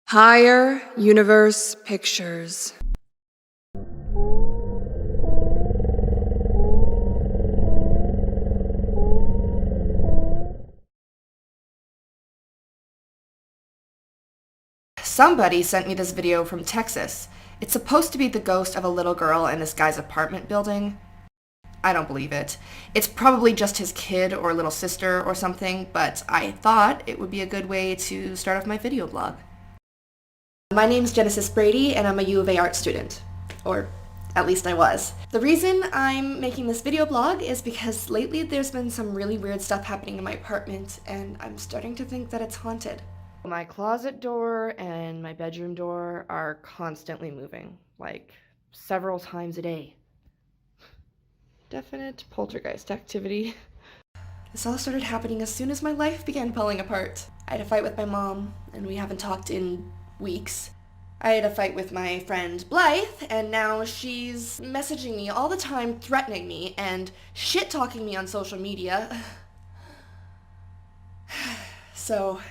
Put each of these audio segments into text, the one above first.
Higher Universe Pictures. Somebody sent me this video from Texas. It's supposed to be the ghost of a little girl in this guy's apartment building. I don't believe it. It's probably just his kid or little sister or something, but I thought it would be a good way to start off my video blog. My name's Genesis Brady, and I'm a U of A art student. Or at least I was. The reason I'm making this video blog is because lately there's been some really weird stuff happening in my apartment, and I'm starting to think that it's haunted. My closet door and my bedroom door are constantly moving, like several times a day. Definite poltergeist activity. This all started happening as soon as my life began falling apart. I had a fight with my mom, and we haven't talked in weeks. I had a fight with my friend Blythe, and now she's messaging me all the time, threatening me, and shit-talking me on social media. So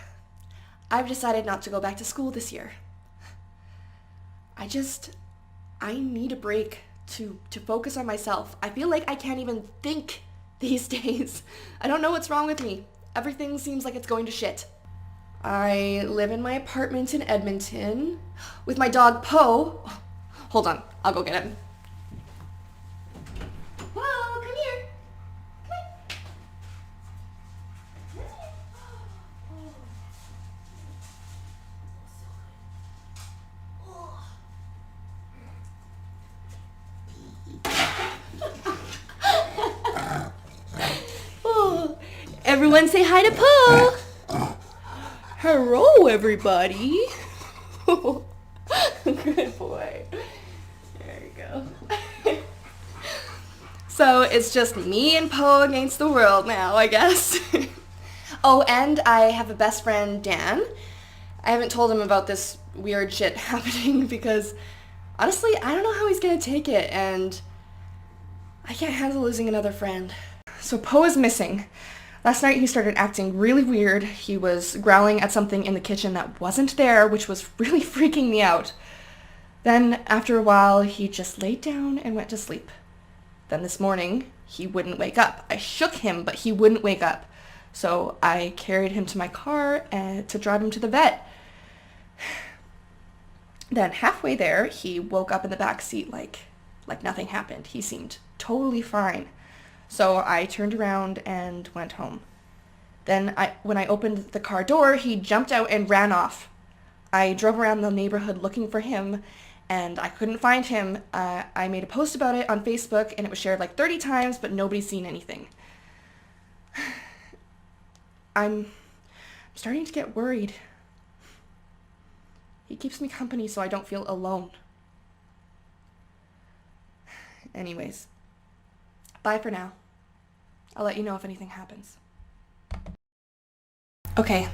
I've decided not to go back to school this year. I need a break to focus on myself. I feel like I can't even think these days. I don't know what's wrong with me. Everything seems like it's going to shit. I live in my apartment in Edmonton with my dog Poe. Hold on, I'll go get him. Poe, come here. Come here. Oh, everyone say hi to Poe. Hello, everybody. Good boy. There you go. So it's just me and Poe against the world now, I guess. Oh, and I have a best friend, Dan. I haven't told him about this weird shit happening because, honestly, I don't know how he's gonna take it, and I can't handle losing another friend. So Poe is missing. Last night he started acting really weird. He was growling at something in the kitchen that wasn't there, which was really freaking me out. Then, after a while, he just laid down and went to sleep. Then this morning, he wouldn't wake up. I shook him, but he wouldn't wake up. So I carried him to my car to drive him to the vet. Then halfway there, he woke up in the back seat like nothing happened. He seemed totally fine. So I turned around and went home. Then when I opened the car door, he jumped out and ran off. I drove around the neighborhood looking for him, and I couldn't find him. I made a post about it on Facebook, and it was shared like 30 times, but nobody's seen anything. I'm starting to get worried. He keeps me company so I don't feel alone. Anyways. Bye for now. I'll let you know if anything happens. Okay,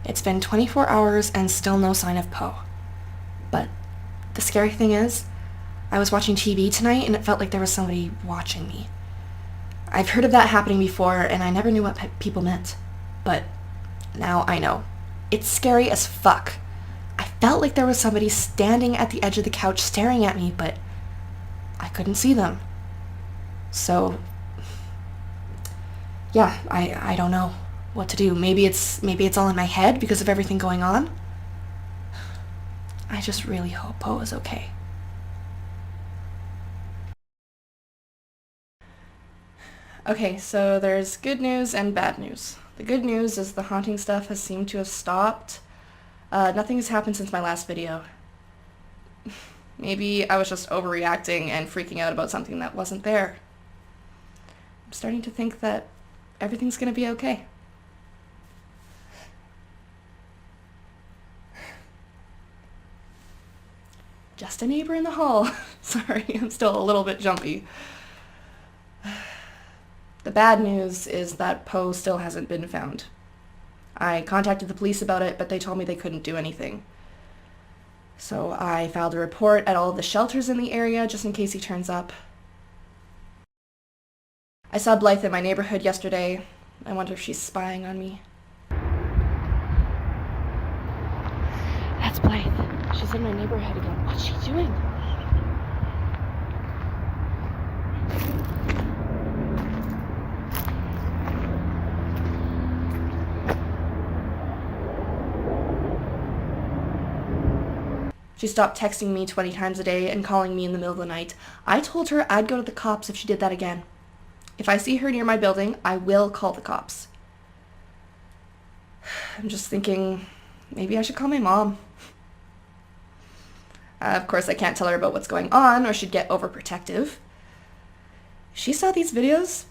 it's been 24 hours and still no sign of Poe. But the scary thing is, I was watching TV tonight and it felt like there was somebody watching me. I've heard of that happening before and I never knew what people meant. But now I know. It's scary as fuck. I felt like there was somebody standing at the edge of the couch staring at me, but I couldn't see them. So, yeah, I don't know what to do. Maybe it's all in my head because of everything going on. I just really hope Poe is okay. Okay, so there's good news and bad news. The good news is the haunting stuff has seemed to have stopped. Nothing has happened since my last video. Maybe I was just overreacting and freaking out about something that wasn't there. I'm starting to think that everything's gonna be okay. Just a neighbor in the hall. Sorry, I'm still a little bit jumpy. The bad news is that Poe still hasn't been found. I contacted the police about it, but they told me they couldn't do anything. So I filed a report at all of the shelters in the area just in case he turns up. I saw Blythe in my neighborhood yesterday. I wonder if she's spying on me. That's Blythe. She's in my neighborhood again. What's she doing? She stopped texting me 20 times a day and calling me in the middle of the night. I told her I'd go to the cops if she did that again. If I see her near my building, I will call the cops. I'm just thinking, maybe I should call my mom. Of course, I can't tell her about what's going on or she'd get overprotective. If she saw these videos,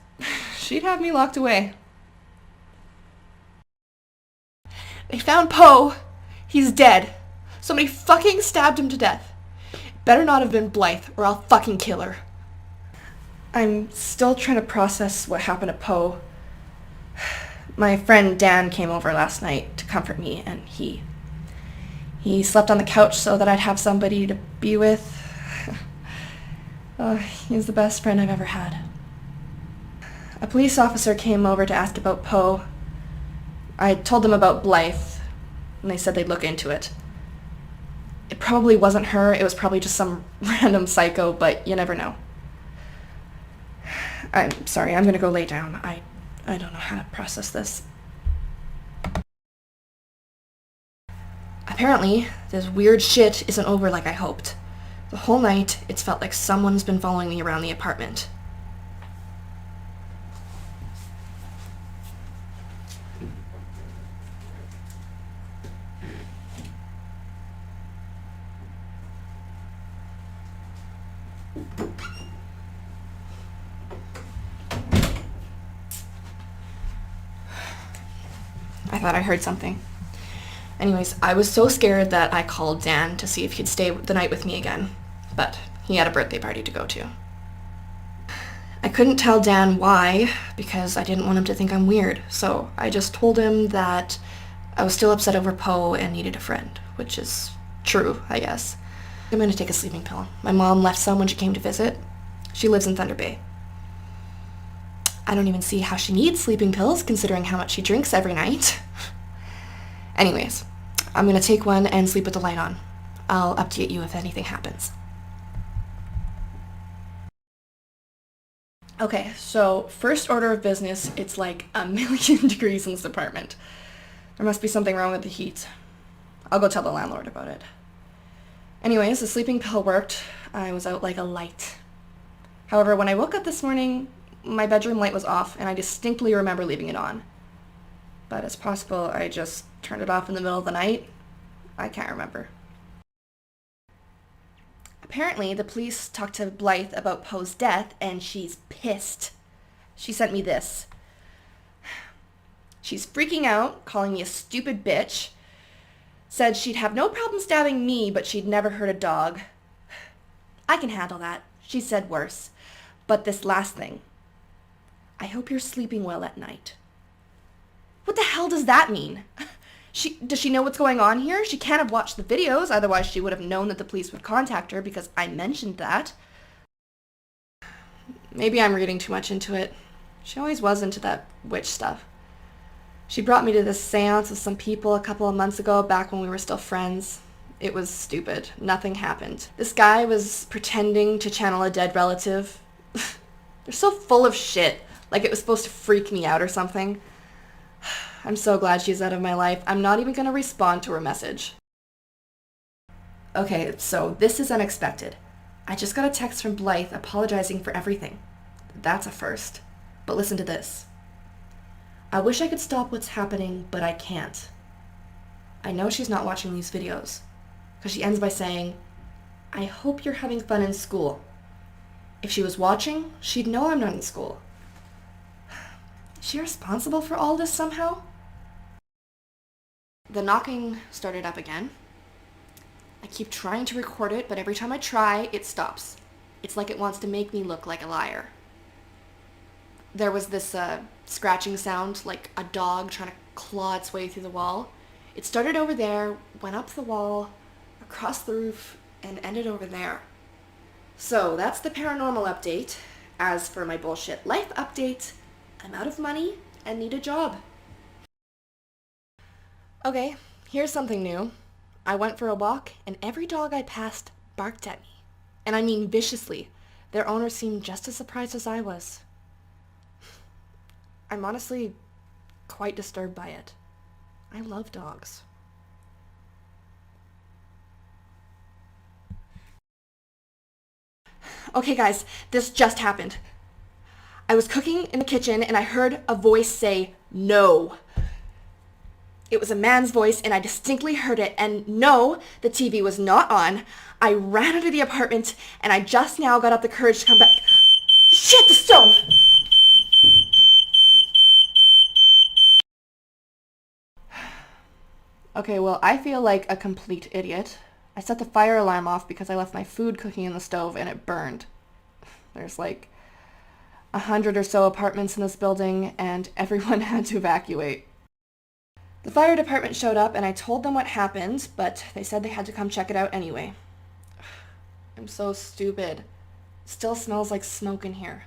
she'd have me locked away. They found Poe. He's dead. Somebody fucking stabbed him to death. Better not have been Blythe, or I'll fucking kill her. I'm still trying to process what happened to Poe. My friend Dan came over last night to comfort me, and he slept on the couch so that I'd have somebody to be with. Oh, he's the best friend I've ever had. A police officer came over to ask about Poe. I told them about Blythe, and they said they'd look into it. It probably wasn't her, it was probably just some random psycho, but you never know. I'm sorry, I'm gonna go lay down. I don't know how to process this. Apparently, this weird shit isn't over like I hoped. The whole night, it's felt like someone's been following me around the apartment. I thought I heard something. Anyways, I was so scared that I called Dan to see if he'd stay the night with me again, but he had a birthday party to go to. I couldn't tell Dan why, because I didn't want him to think I'm weird, so I just told him that I was still upset over Poe and needed a friend, which is true, I guess. I'm gonna take a sleeping pill. My mom left some when she came to visit. She lives in Thunder Bay. I don't even see how she needs sleeping pills, considering how much she drinks every night. Anyways, I'm gonna take one and sleep with the light on. I'll update you if anything happens. Okay, so first order of business, it's like 1,000,000 degrees in this apartment. There must be something wrong with the heat. I'll go tell the landlord about it. Anyways, the sleeping pill worked. I was out like a light. However, when I woke up this morning, my bedroom light was off, and I distinctly remember leaving it on. But it's possible I just turned it off in the middle of the night. I can't remember. Apparently, the police talked to Blythe about Poe's death, and she's pissed. She sent me this. She's freaking out, calling me a stupid bitch. Said she'd have no problem stabbing me, but she'd never hurt a dog. I can handle that. She said worse. But this last thing. I hope you're sleeping well at night. What the hell does that mean? Does she know what's going on here? She can't have watched the videos, otherwise she would have known that the police would contact her because I mentioned that. Maybe I'm reading too much into it. She always was into that witch stuff. She brought me to this seance with some people a couple of months ago, back when we were still friends. It was stupid. Nothing happened. This guy was pretending to channel a dead relative. They're so full of shit. Like it was supposed to freak me out or something. I'm so glad she's out of my life. I'm not even going to respond to her message. Okay, so this is unexpected. I just got a text from Blythe apologizing for everything. That's a first. But listen to this. I wish I could stop what's happening, but I can't. I know she's not watching these videos, because she ends by saying, I hope you're having fun in school. If she was watching, she'd know I'm not in school. Is she responsible for all this somehow? The knocking started up again. I keep trying to record it, but every time I try, it stops. It's like it wants to make me look like a liar. There was this scratching sound, like a dog trying to claw its way through the wall. It started over there, went up the wall, across the roof, and ended over there. So that's the paranormal update. As for my bullshit life update, I'm out of money and need a job. Okay, here's something new. I went for a walk, and every dog I passed barked at me. And I mean viciously. Their owners seemed just as surprised as I was. I'm honestly quite disturbed by it. I love dogs. Okay, guys, this just happened. I was cooking in the kitchen and I heard a voice say, "No." It was a man's voice and I distinctly heard it, and no, the TV was not on. I ran out of the apartment and I just now got up the courage to come back. Shit, the stove! Okay, well, I feel like a complete idiot. I set the fire alarm off because I left my food cooking in the stove and it burned. There's like 100 or so apartments in this building and everyone had to evacuate. The fire department showed up and I told them what happened, but they said they had to come check it out anyway. I'm so stupid. It still smells like smoke in here.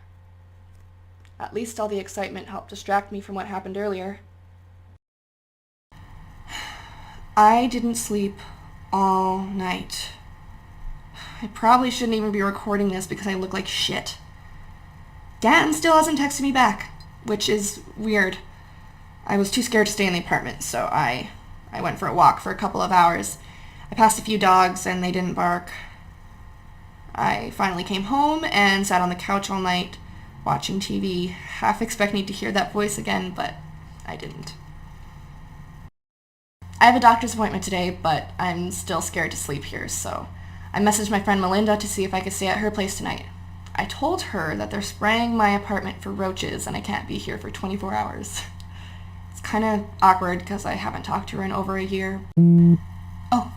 At least all the excitement helped distract me from what happened earlier. I didn't sleep all night. I probably shouldn't even be recording this because I look like shit. Dan still hasn't texted me back, which is weird. I was too scared to stay in the apartment, so I went for a walk for a couple of hours. I passed a few dogs and they didn't bark. I finally came home and sat on the couch all night watching TV, half expecting to hear that voice again, but I didn't. I have a doctor's appointment today, but I'm still scared to sleep here, so I messaged my friend Melinda to see if I could stay at her place tonight. I told her that they're spraying my apartment for roaches and I can't be here for 24 hours. It's kind of awkward because I haven't talked to her in over a year. Oh.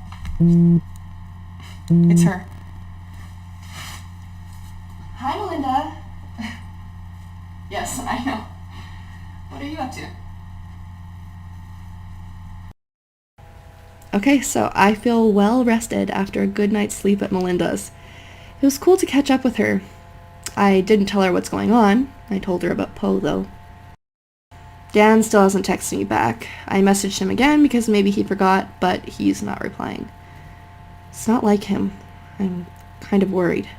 It's her. Hi, Melinda. Yes, I know. What are you up to? Okay, so I feel well rested after a good night's sleep at Melinda's. It was cool to catch up with her. I didn't tell her what's going on. I told her about Poe, though. Dan still hasn't texted me back. I messaged him again because maybe he forgot, but he's not replying. It's not like him. I'm kind of worried.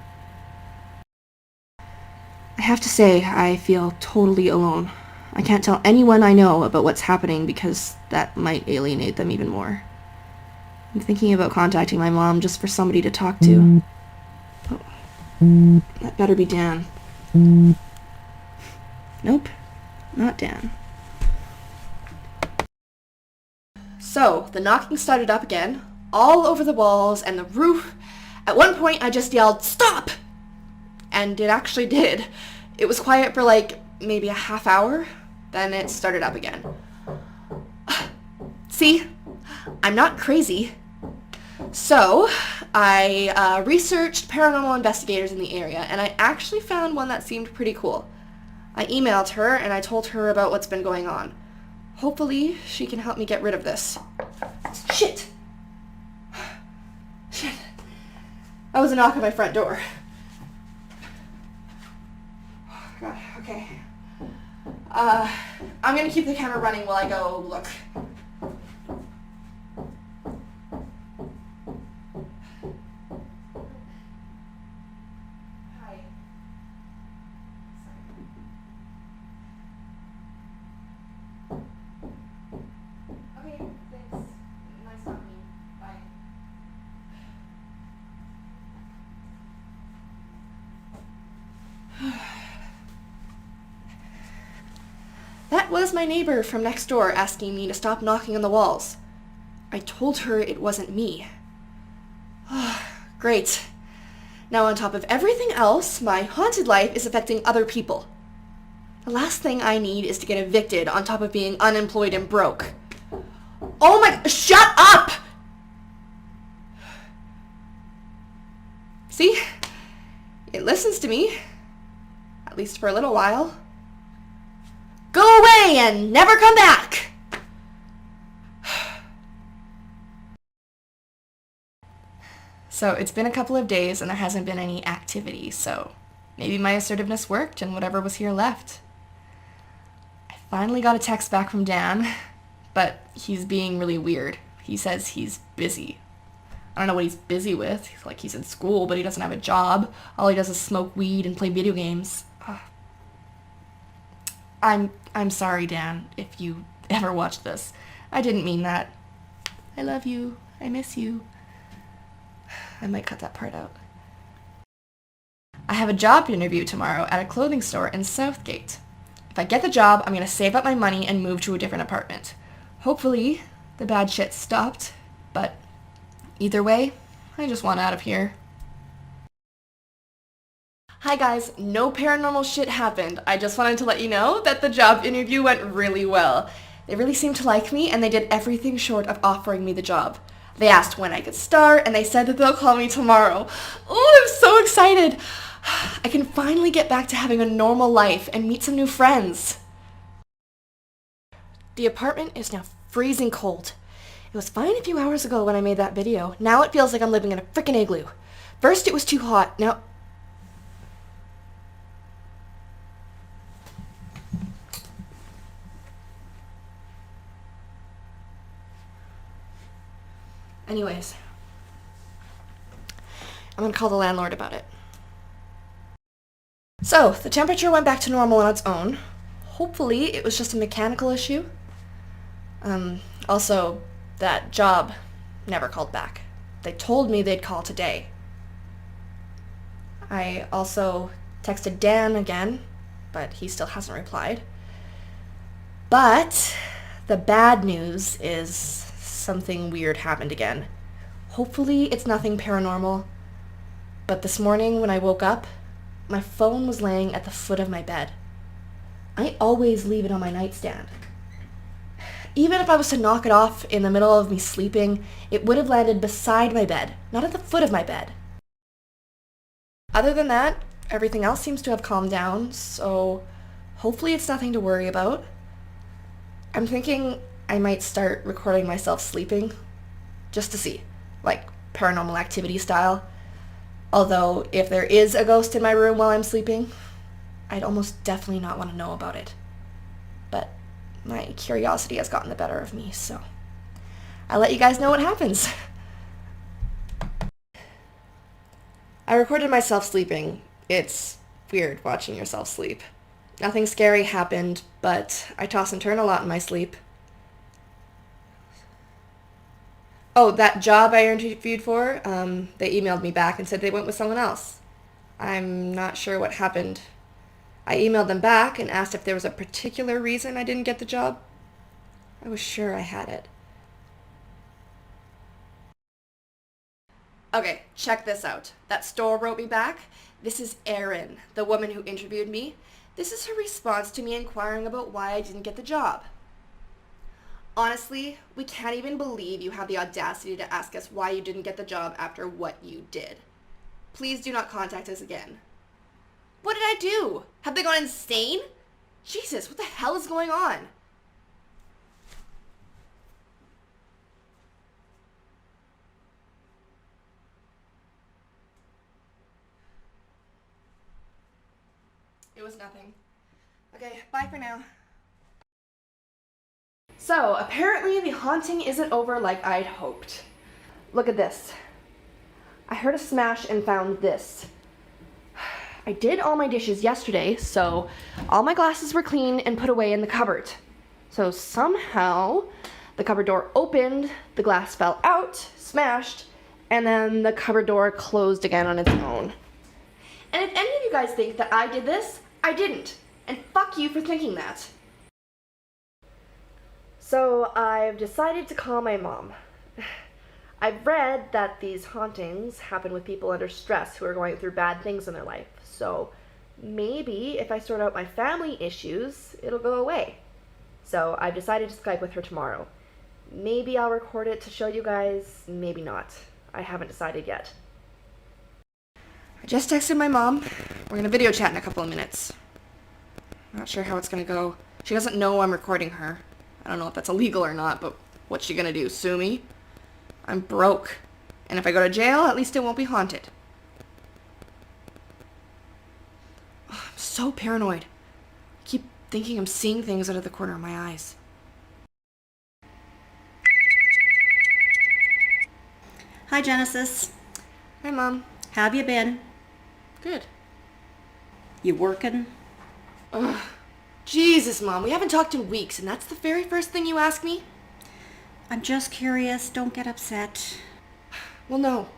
I have to say, I feel totally alone. I can't tell anyone I know about what's happening because that might alienate them even more. I'm thinking about contacting my mom just for somebody to talk to. Oh, that better be Dan. Nope, not Dan. So, the knocking started up again, all over the walls and the roof. At one point, I just yelled, "Stop!" And it actually did. It was quiet for like maybe a half hour, then it started up again. See? I'm not crazy. So, I researched paranormal investigators in the area, and I actually found one that seemed pretty cool. I emailed her, and I told her about what's been going on. Hopefully, she can help me get rid of this. Shit! Shit. That was a knock on my front door. Oh, God, okay. I'm gonna keep the camera running while I go look. That was my neighbor from next door asking me to stop knocking on the walls. I told her it wasn't me. Great. Now on top of everything else, my haunted life is affecting other people. The last thing I need is to get evicted on top of being unemployed and broke. Oh my... Shut up! See? It listens to me. At least for a little while. Go away and never come back! So it's been a couple of days and there hasn't been any activity, so maybe my assertiveness worked and whatever was here left. I finally got a text back from Dan, but he's being really weird. He says he's busy, I don't know what he's busy with. He's in school, but he doesn't have a job. All he does is smoke weed and play video games. I'm sorry, Dan, if you ever watch this. I didn't mean that. I love you. I miss you. I might cut that part out. I have a job interview tomorrow at a clothing store in Southgate. If I get the job, I'm going to save up my money and move to a different apartment. Hopefully, the bad shit stopped, but either way, I just want out of here. Hi guys, no paranormal shit happened. I just wanted to let you know that the job interview went really well. They really seemed to like me, and they did everything short of offering me the job. They asked when I could start, and they said that they'll call me tomorrow. Oh, I'm so excited. I can finally get back to having a normal life and meet some new friends. The apartment is now freezing cold. It was fine a few hours ago when I made that video. Now it feels like I'm living in a frickin' igloo. First it was too hot, now... Anyways, I'm gonna call the landlord about it. So, the temperature went back to normal on its own. Hopefully, it was just a mechanical issue. Also, that job never called back. They told me they'd call today. I also texted Dan again, but he still hasn't replied. But the bad news is something weird happened again. Hopefully it's nothing paranormal, but this morning when I woke up, my phone was laying at the foot of my bed. I always leave it on my nightstand. Even if I was to knock it off in the middle of me sleeping, it would have landed beside my bed, not at the foot of my bed. Other than that, everything else seems to have calmed down, so hopefully it's nothing to worry about. I'm thinking I might start recording myself sleeping, just to see, like Paranormal Activity style. Although, if there is a ghost in my room while I'm sleeping, I'd almost definitely not want to know about it. But my curiosity has gotten the better of me, so I'll let you guys know what happens. I recorded myself sleeping. It's weird watching yourself sleep. Nothing scary happened, but I toss and turn a lot in my sleep. Oh, that job I interviewed for, they emailed me back and said they went with someone else. I'm not sure what happened. I emailed them back and asked if there was a particular reason I didn't get the job. I was sure I had it. Okay, check this out. That store wrote me back. This is Erin, the woman who interviewed me. This is her response to me inquiring about why I didn't get the job. Honestly, we can't even believe you have the audacity to ask us why you didn't get the job after what you did. Please do not contact us again. What did I do? Have they gone insane? Jesus, what the hell is going on? It was nothing. Okay, bye for now. So, apparently the haunting isn't over like I'd hoped. Look at this. I heard a smash and found this. I did all my dishes yesterday, so all my glasses were clean and put away in the cupboard. So somehow the cupboard door opened, the glass fell out, smashed, and then the cupboard door closed again on its own. And if any of you guys think that I did this, I didn't. And fuck you for thinking that. So I've decided to call my mom. I've read that these hauntings happen with people under stress who are going through bad things in their life. So maybe if I sort out my family issues, it'll go away. So I've decided to Skype with her tomorrow. Maybe I'll record it to show you guys, maybe not. I haven't decided yet. I just texted my mom. We're gonna video chat in a couple of minutes. Not sure how it's gonna go. She doesn't know I'm recording her. I don't know if that's illegal or not, but what's she gonna do, sue me? I'm broke. And if I go to jail, at least it won't be haunted. Oh, I'm so paranoid. I keep thinking I'm seeing things out of the corner of my eyes. Hi, Genesis. Hi, Mom. How have you been? Good. You working? Ugh. Jesus, Mom, we haven't talked in weeks, and that's the very first thing you ask me? I'm just curious. Don't get upset. Well, no.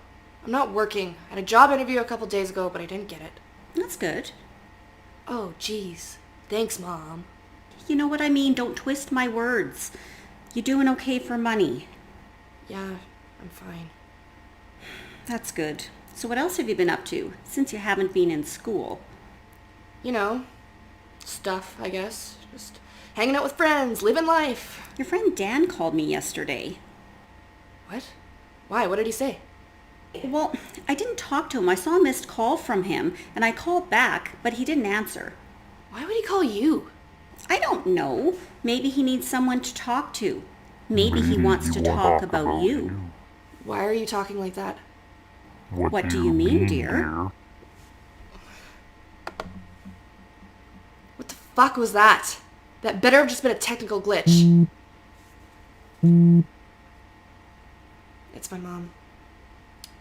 I'm not working. I had a job interview a couple days ago, but I didn't get it. That's good. Oh, jeez. Thanks, Mom. You know what I mean? Don't twist my words. You doing okay for money? Yeah, I'm fine. That's good. So what else have you been up to since you haven't been in school? You know, stuff, I guess. Just hanging out with friends, living life. Your friend Dan called me yesterday. What? Why? What did he say? Well, I didn't talk to him. I saw a missed call from him, and I called back, but he didn't answer. Why would he call you? I don't know. Maybe he needs someone to talk to. Maybe he wants to talk about you. Why are you talking like that? What do you mean, dear? What the fuck was that? That better have just been a technical glitch. It's my mom.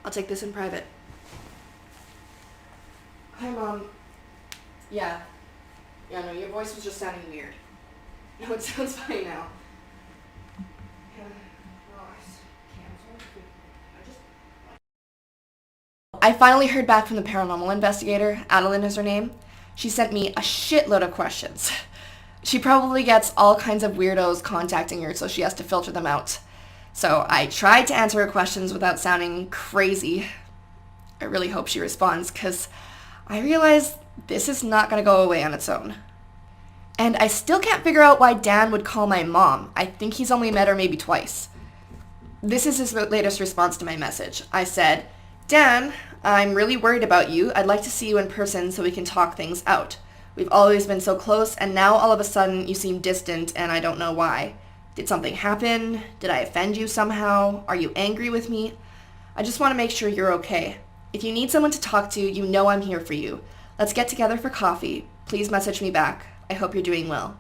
I'll take this in private. Hi, Mom. Yeah. Yeah, no, your voice was just sounding weird. No, it sounds fine now. I finally heard back from the paranormal investigator. Adeline is her name. She sent me a shitload of questions. She probably gets all kinds of weirdos contacting her, so she has to filter them out. So I tried to answer her questions without sounding crazy. I really hope she responds, because I realize this is not going to go away on its own. And I still can't figure out why Dan would call my mom. I think he's only met her maybe twice. This is his latest response to my message. I said, Dan, I'm really worried about you. I'd like to see you in person so we can talk things out. We've always been so close, and now all of a sudden you seem distant, and I don't know why. Did something happen? Did I offend you somehow? Are you angry with me? I just want to make sure you're okay. If you need someone to talk to, you know I'm here for you. Let's get together for coffee. Please message me back. I hope you're doing well.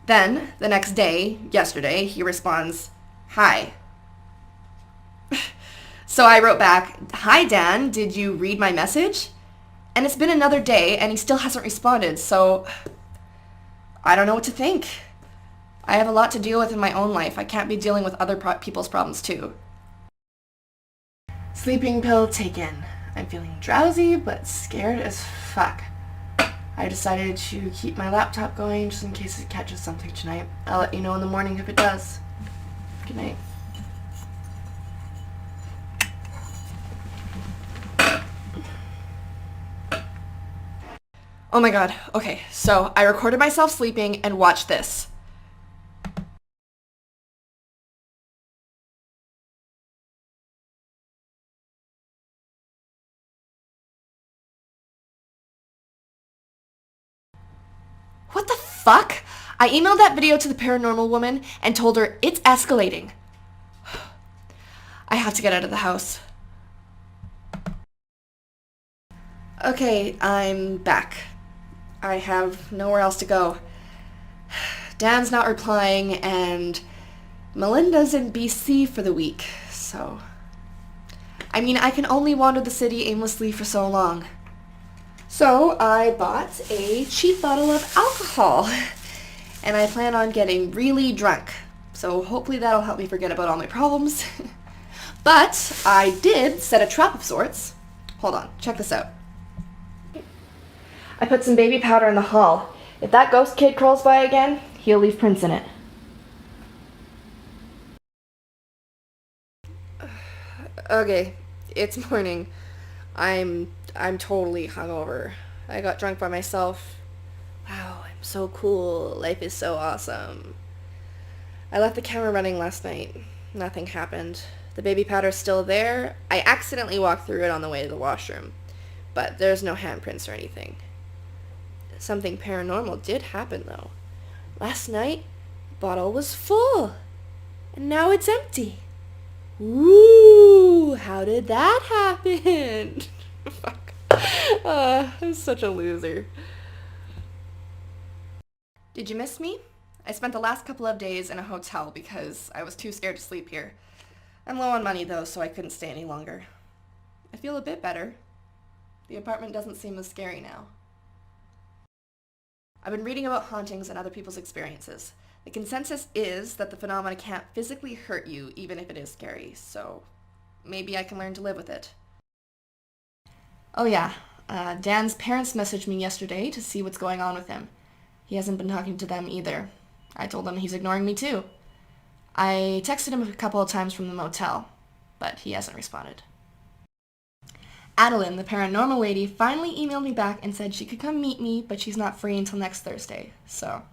Then, the next day, yesterday, he responds, Hi. So I wrote back, Hi, Dan, did you read my message? And it's been another day, and he still hasn't responded, so I don't know what to think. I have a lot to deal with in my own life. I can't be dealing with other people's problems, too. Sleeping pill taken. I'm feeling drowsy, but scared as fuck. I decided to keep my laptop going just in case it catches something tonight. I'll let you know in the morning if it does. Good night. Oh my god. Okay, so I recorded myself sleeping and watched this. What the fuck? I emailed that video to the paranormal woman and told her it's escalating. I have to get out of the house. Okay, I'm back. I have nowhere else to go. Dan's not replying, and Melinda's in BC for the week, so... I mean, I can only wander the city aimlessly for so long. So I bought a cheap bottle of alcohol, and I plan on getting really drunk. So hopefully that'll help me forget about all my problems. But I did set a trap of sorts. Hold on, check this out. I put some baby powder in the hall. If that ghost kid crawls by again, he'll leave prints in it. Okay, it's morning. I'm totally hungover. I got drunk by myself. Wow, I'm so cool. Life is so awesome. I left the camera running last night. Nothing happened. The baby powder's still there. I accidentally walked through it on the way to the washroom, but there's no handprints or anything. Something paranormal did happen, though. Last night, the bottle was full, and now it's empty. Ooh, how did that happen? Fuck. I'm such a loser. Did you miss me? I spent the last couple of days in a hotel because I was too scared to sleep here. I'm low on money though, so I couldn't stay any longer. I feel a bit better. The apartment doesn't seem as scary now. I've been reading about hauntings and other people's experiences. The consensus is that the phenomena can't physically hurt you even if it is scary, so maybe I can learn to live with it. Oh yeah, Dan's parents messaged me yesterday to see what's going on with him. He hasn't been talking to them either. I told him he's ignoring me too. I texted him a couple of times from the motel, but he hasn't responded. Adeline, the paranormal lady, finally emailed me back and said she could come meet me, but she's not free until next Thursday, so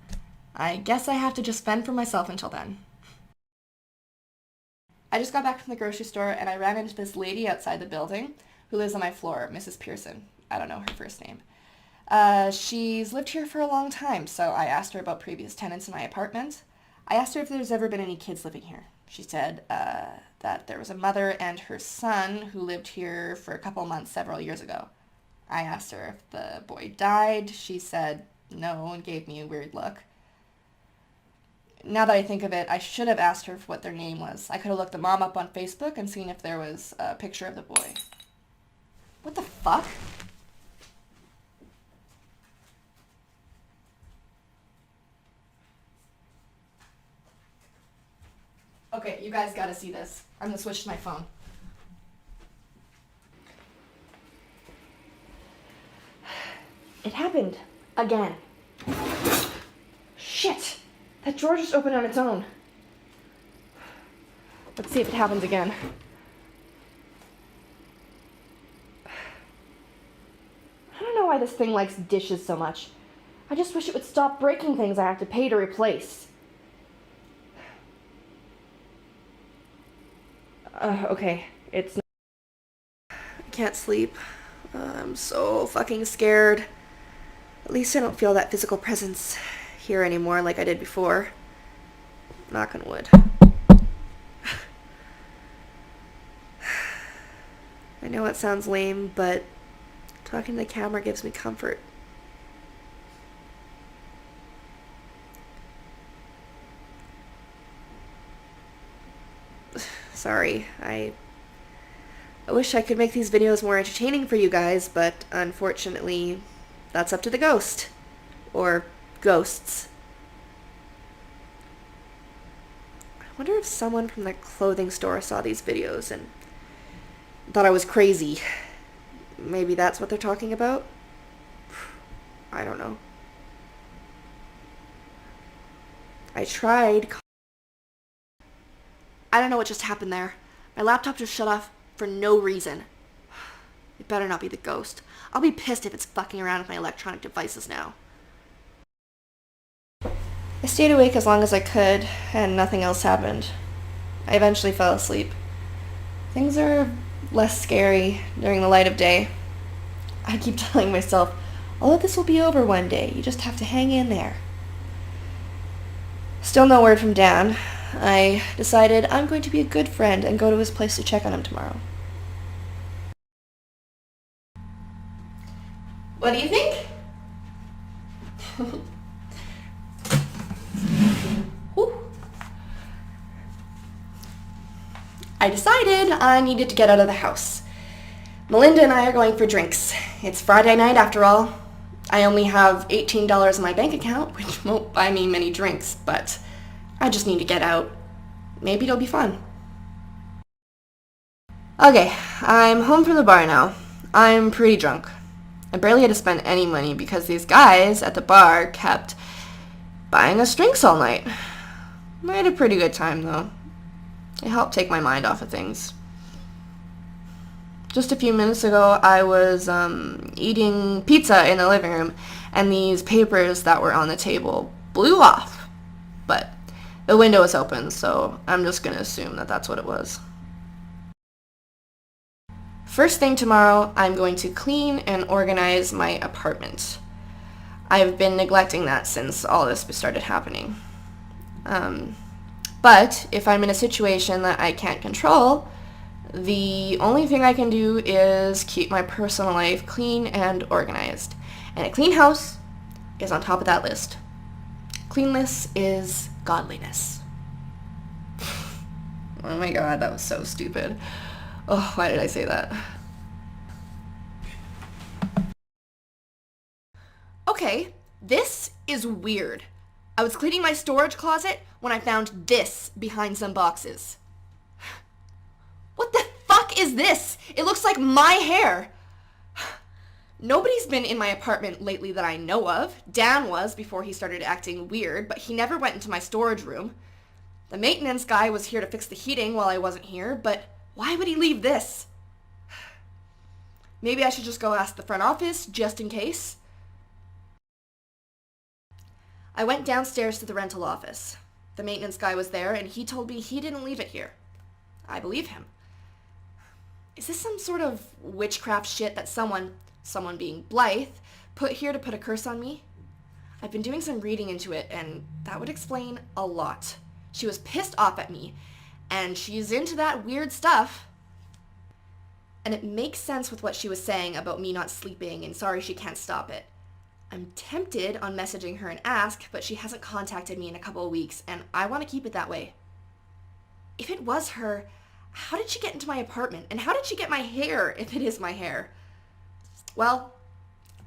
I guess I have to just fend for myself until then. I just got back from the grocery store and I ran into this lady outside the building who lives on my floor, Mrs. Pearson. I don't know her first name. She's lived here for a long time, so I asked her about previous tenants in my apartment. I asked her if there's ever been any kids living here. She said that there was a mother and her son who lived here for a couple months several years ago. I asked her if the boy died. She said no and gave me a weird look. Now that I think of it, I should have asked her what their name was. I could have looked the mom up on Facebook and seen if there was a picture of the boy. What the fuck? Okay, you guys gotta see this. I'm gonna switch to my phone. It happened. Again. Shit! That drawer just opened on its own. Let's see if it happens again. I don't know why this thing likes dishes so much. I just wish it would stop breaking things I have to pay to replace. Okay, it's not... I can't sleep. I'm so fucking scared. At least I don't feel that physical presence here anymore like I did before. Knock on wood. I know it sounds lame, but talking to the camera gives me comfort. Sorry, I wish I could make these videos more entertaining for you guys, but unfortunately, that's up to the ghost. Or ghosts. I wonder if someone from the clothing store saw these videos and thought I was crazy. Maybe that's what they're talking about? I don't know. I tried. I don't know what just happened there. My laptop just shut off for no reason. It better not be the ghost. I'll be pissed if it's fucking around with my electronic devices now. I stayed awake as long as I could, and nothing else happened. I eventually fell asleep. Things are less scary during the light of day. I keep telling myself, all of this will be over one day. You just have to hang in there. Still no word from Dan. I decided I'm going to be a good friend and go to his place to check on him tomorrow. What do you think? I decided I needed to get out of the house. Melinda and I are going for drinks. It's Friday night after all. I only have $18 in my bank account, which won't buy me many drinks, but I just need to get out. Maybe it'll be fun. Okay, I'm home from the bar now. I'm pretty drunk. I barely had to spend any money because these guys at the bar kept buying us drinks all night. I had a pretty good time though. It helped take my mind off of things. Just a few minutes ago, I was eating pizza in the living room, and these papers that were on the table blew off. But the window was open, so I'm just going to assume that that's what it was. First thing tomorrow, I'm going to clean and organize my apartment. I've been neglecting that since all this started happening. But if I'm in a situation that I can't control, the only thing I can do is keep my personal life clean and organized. And a clean house is on top of that list. Cleanliness is godliness. Oh my god, that was so stupid. Oh, why did I say that? Okay, this is weird. I was cleaning my storage closet when I found this behind some boxes. What the fuck is this? It looks like my hair. Nobody's been in my apartment lately that I know of. Dan was before he started acting weird, but he never went into my storage room. The maintenance guy was here to fix the heating while I wasn't here, but why would he leave this? Maybe I should just go ask the front office, just in case. I went downstairs to the rental office. The maintenance guy was there, and he told me he didn't leave it here. I believe him. Is this some sort of witchcraft shit that someone being Blythe, put here to put a curse on me? I've been doing some reading into it, and that would explain a lot. She was pissed off at me, and she's into that weird stuff. And it makes sense with what she was saying about me not sleeping and sorry she can't stop it. I'm tempted on messaging her and ask, but she hasn't contacted me in a couple of weeks, and I want to keep it that way. If it was her, how did she get into my apartment? And how did she get my hair, if it is my hair? Well,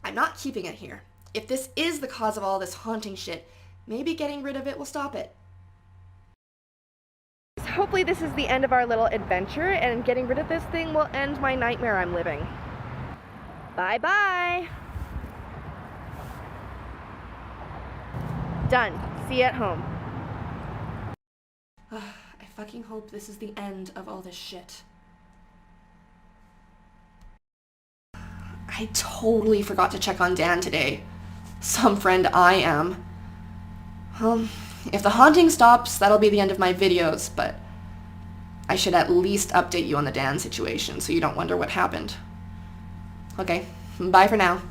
I'm not keeping it here. If this is the cause of all this haunting shit, maybe getting rid of it will stop it. Hopefully this is the end of our little adventure, and getting rid of this thing will end my nightmare I'm living. Bye-bye! Done. See you at home. I fucking hope this is the end of all this shit. I totally forgot to check on Dan today. Some friend I am. If the haunting stops, that'll be the end of my videos, but I should at least update you on the Dan situation so you don't wonder what happened. Okay, bye for now.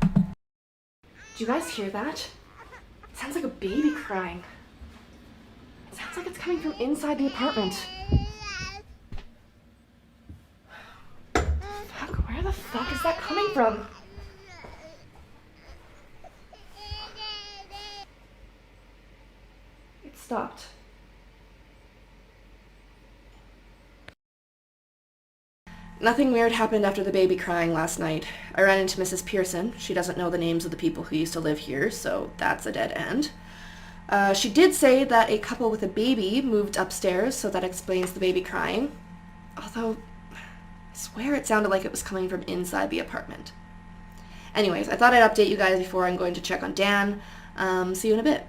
Do you guys hear that? It sounds like a baby crying. It sounds like it's coming from inside the apartment. Fuck, where the fuck is that coming from? It stopped. Nothing weird happened after the baby crying last night. I ran into Mrs. Pearson. She doesn't know the names of the people who used to live here, so that's a dead end. She did say that a couple with a baby moved upstairs, so that explains the baby crying. Although, I swear it sounded like it was coming from inside the apartment. Anyways, I thought I'd update you guys before I'm going to check on Dan. See you in a bit.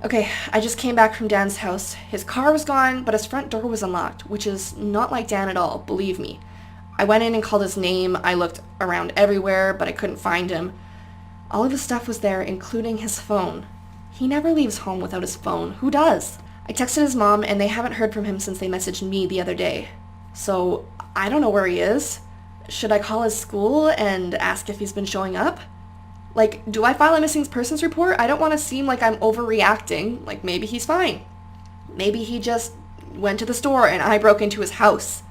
Okay, I just came back from Dan's house. His car was gone, but his front door was unlocked, which is not like Dan at all, believe me. I went in and called his name. I looked around everywhere, but I couldn't find him. All of his stuff was there, including his phone. He never leaves home without his phone. Who does? I texted his mom, and they haven't heard from him since they messaged me the other day. So, I don't know where he is. Should I call his school and ask if he's been showing up? Like, do I file a missing persons report? I don't want to seem like I'm overreacting. Like, maybe he's fine. Maybe he just went to the store and I broke into his house.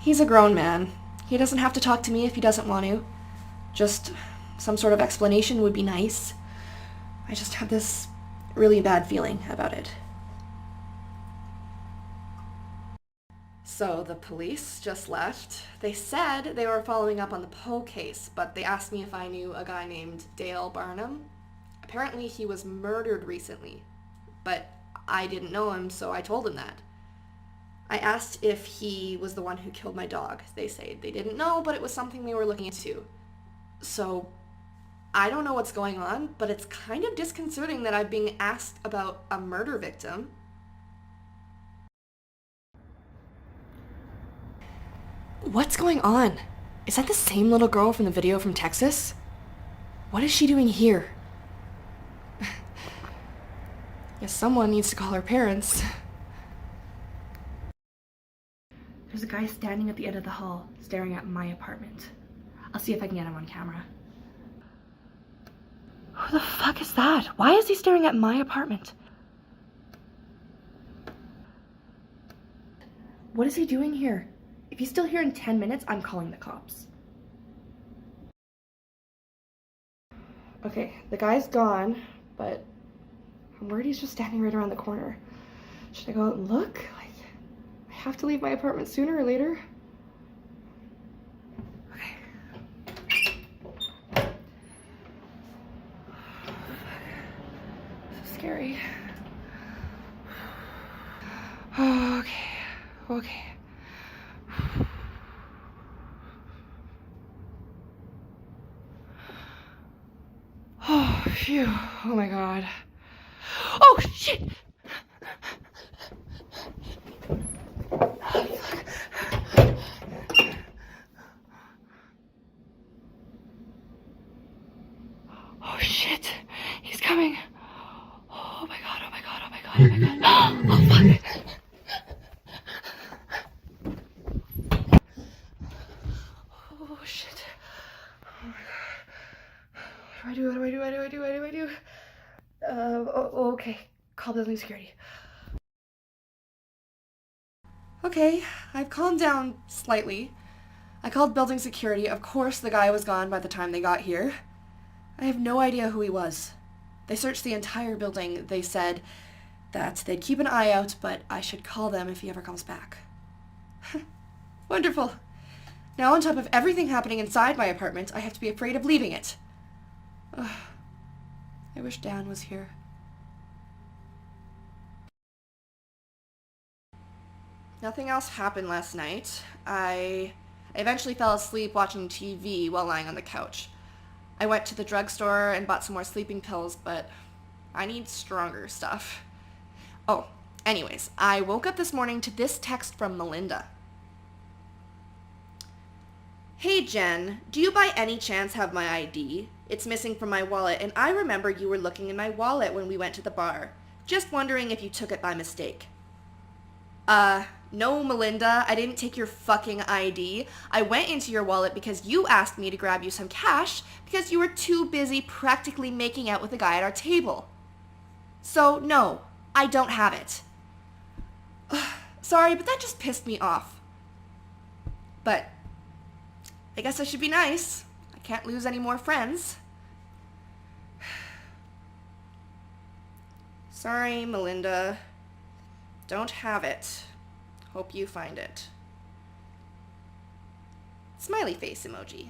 He's a grown man. He doesn't have to talk to me if he doesn't want to. Just some sort of explanation would be nice. I just have this really bad feeling about it. So the police just left. They said they were following up on the Poe case, but they asked me if I knew a guy named Dale Barnum. Apparently he was murdered recently, but I didn't know him, so I told him that. I asked if he was the one who killed my dog. They said they didn't know, but it was something they were looking into. So I don't know what's going on, but it's kind of disconcerting that I'm being asked about a murder victim. What's going on? Is that the same little girl from the video from Texas? What is she doing here? Guess someone needs to call her parents. There's a guy standing at the end of the hall, staring at my apartment. I'll see if I can get him on camera. Who the fuck is that? Why is he staring at my apartment? What is he doing here? If he's still here in 10 minutes, I'm calling the cops. Okay, the guy's gone, but I'm worried he's just standing right around the corner. Should I go out and look? Like, I have to leave my apartment sooner or later. Okay. So scary. Okay. Oh, phew. Oh my god. Oh, shit! Oh shit! He's coming! Oh my god, oh my god, oh my god, oh my god. Oh fuck! Oh shit. Oh my god. What do I do? Okay. Call building security. Okay, I've calmed down slightly. I called building security. Of course the guy was gone by the time they got here. I have no idea who he was. They searched the entire building. They said that they'd keep an eye out, but I should call them if he ever comes back. Wonderful. Now on top of everything happening inside my apartment, I have to be afraid of leaving it. Ugh. I wish Dan was here. Nothing else happened last night. I eventually fell asleep watching TV while lying on the couch. I went to the drugstore and bought some more sleeping pills, but I need stronger stuff. Oh, anyways, I woke up this morning to this text from Melinda. Hey Jen, do you by any chance have my ID? It's missing from my wallet, and I remember you were looking in my wallet when we went to the bar. Just wondering if you took it by mistake. No, Melinda, I didn't take your fucking ID. I went into your wallet because you asked me to grab you some cash because you were too busy practically making out with the guy at our table. So, no, I don't have it. Sorry, but that just pissed me off. But I guess I should be nice. I can't lose any more friends. Sorry, Melinda. Don't have it. Hope you find it. Smiley face emoji.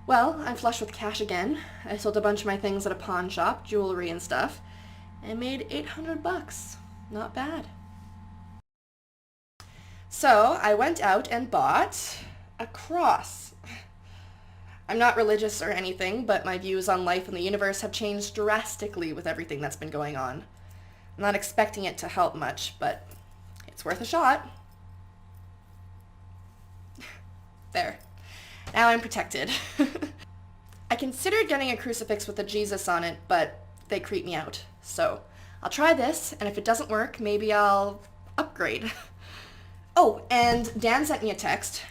Well, I'm flush with cash again. I sold a bunch of my things at a pawn shop, jewelry and stuff, and made $800. Not bad. So I went out and bought a cross. I'm not religious or anything, but my views on life and the universe have changed drastically with everything that's been going on. I'm not expecting it to help much, but it's worth a shot. There. Now I'm protected. I considered getting a crucifix with a Jesus on it, but they creep me out. So I'll try this, and if it doesn't work, maybe I'll upgrade. Oh, and Dan sent me a text.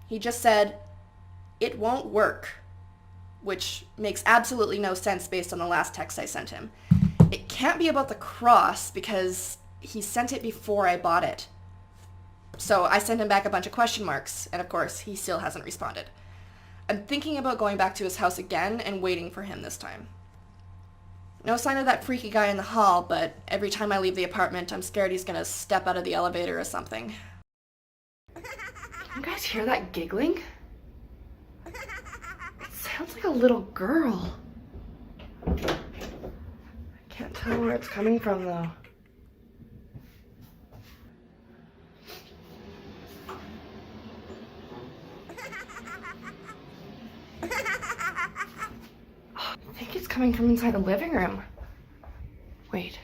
He just said, "It won't work," which makes absolutely no sense based on the last text I sent him. It can't be about the cross because he sent it before I bought it. So I sent him back a bunch of question marks, and of course, he still hasn't responded. I'm thinking about going back to his house again and waiting for him this time. No sign of that freaky guy in the hall, but every time I leave the apartment, I'm scared he's gonna step out of the elevator or something. You guys hear that giggling? It sounds like a little girl. I can't tell where it's coming from, though. I think it's coming from inside the living room. Wait.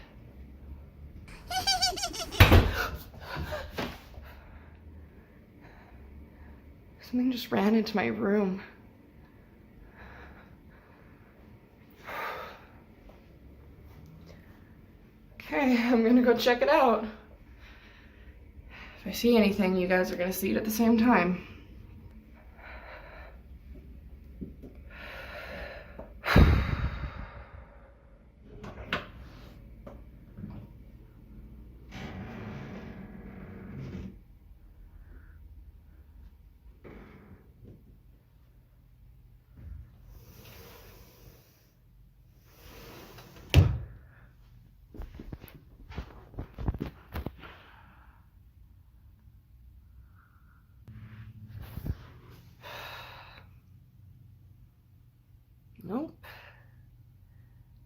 Something just ran into my room. Okay, I'm gonna go check it out. If I see anything, you guys are gonna see it at the same time.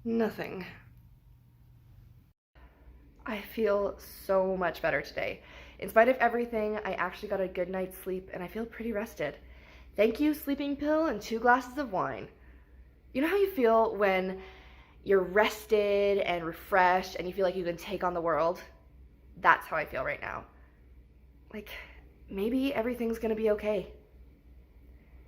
Nothing. I feel so much better today. In spite of everything, I actually got a good night's sleep and I feel pretty rested. Thank you, sleeping pill and 2 glasses of wine. You know how you feel when you're rested and refreshed and you feel like you can take on the world? That's how I feel right now. Like, maybe everything's gonna be okay.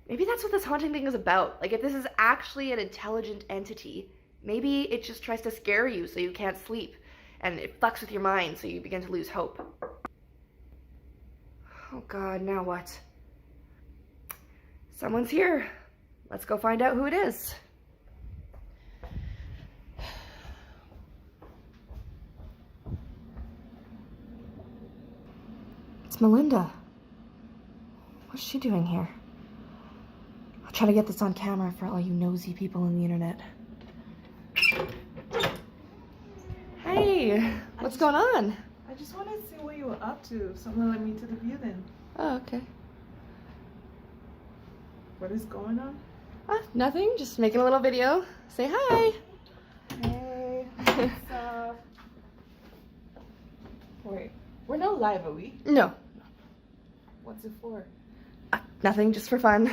Maybe that's what this haunting thing is about. Like, if this is actually an intelligent entity, maybe it just tries to scare you so you can't sleep, and it fucks with your mind so you begin to lose hope. Oh God, now what? Someone's here. Let's go find out who it is. It's Melinda. What's she doing here? I'll try to get this on camera for all you nosy people on the internet. Hey, what's going on? I just wanted to see what you were up to. If someone let me to the view then. Oh, okay. What is going on? Nothing, just making a little video. Say hi. Hey, what's up? Wait, we're not live, are we? No, What's it for? nothing, just for fun. No,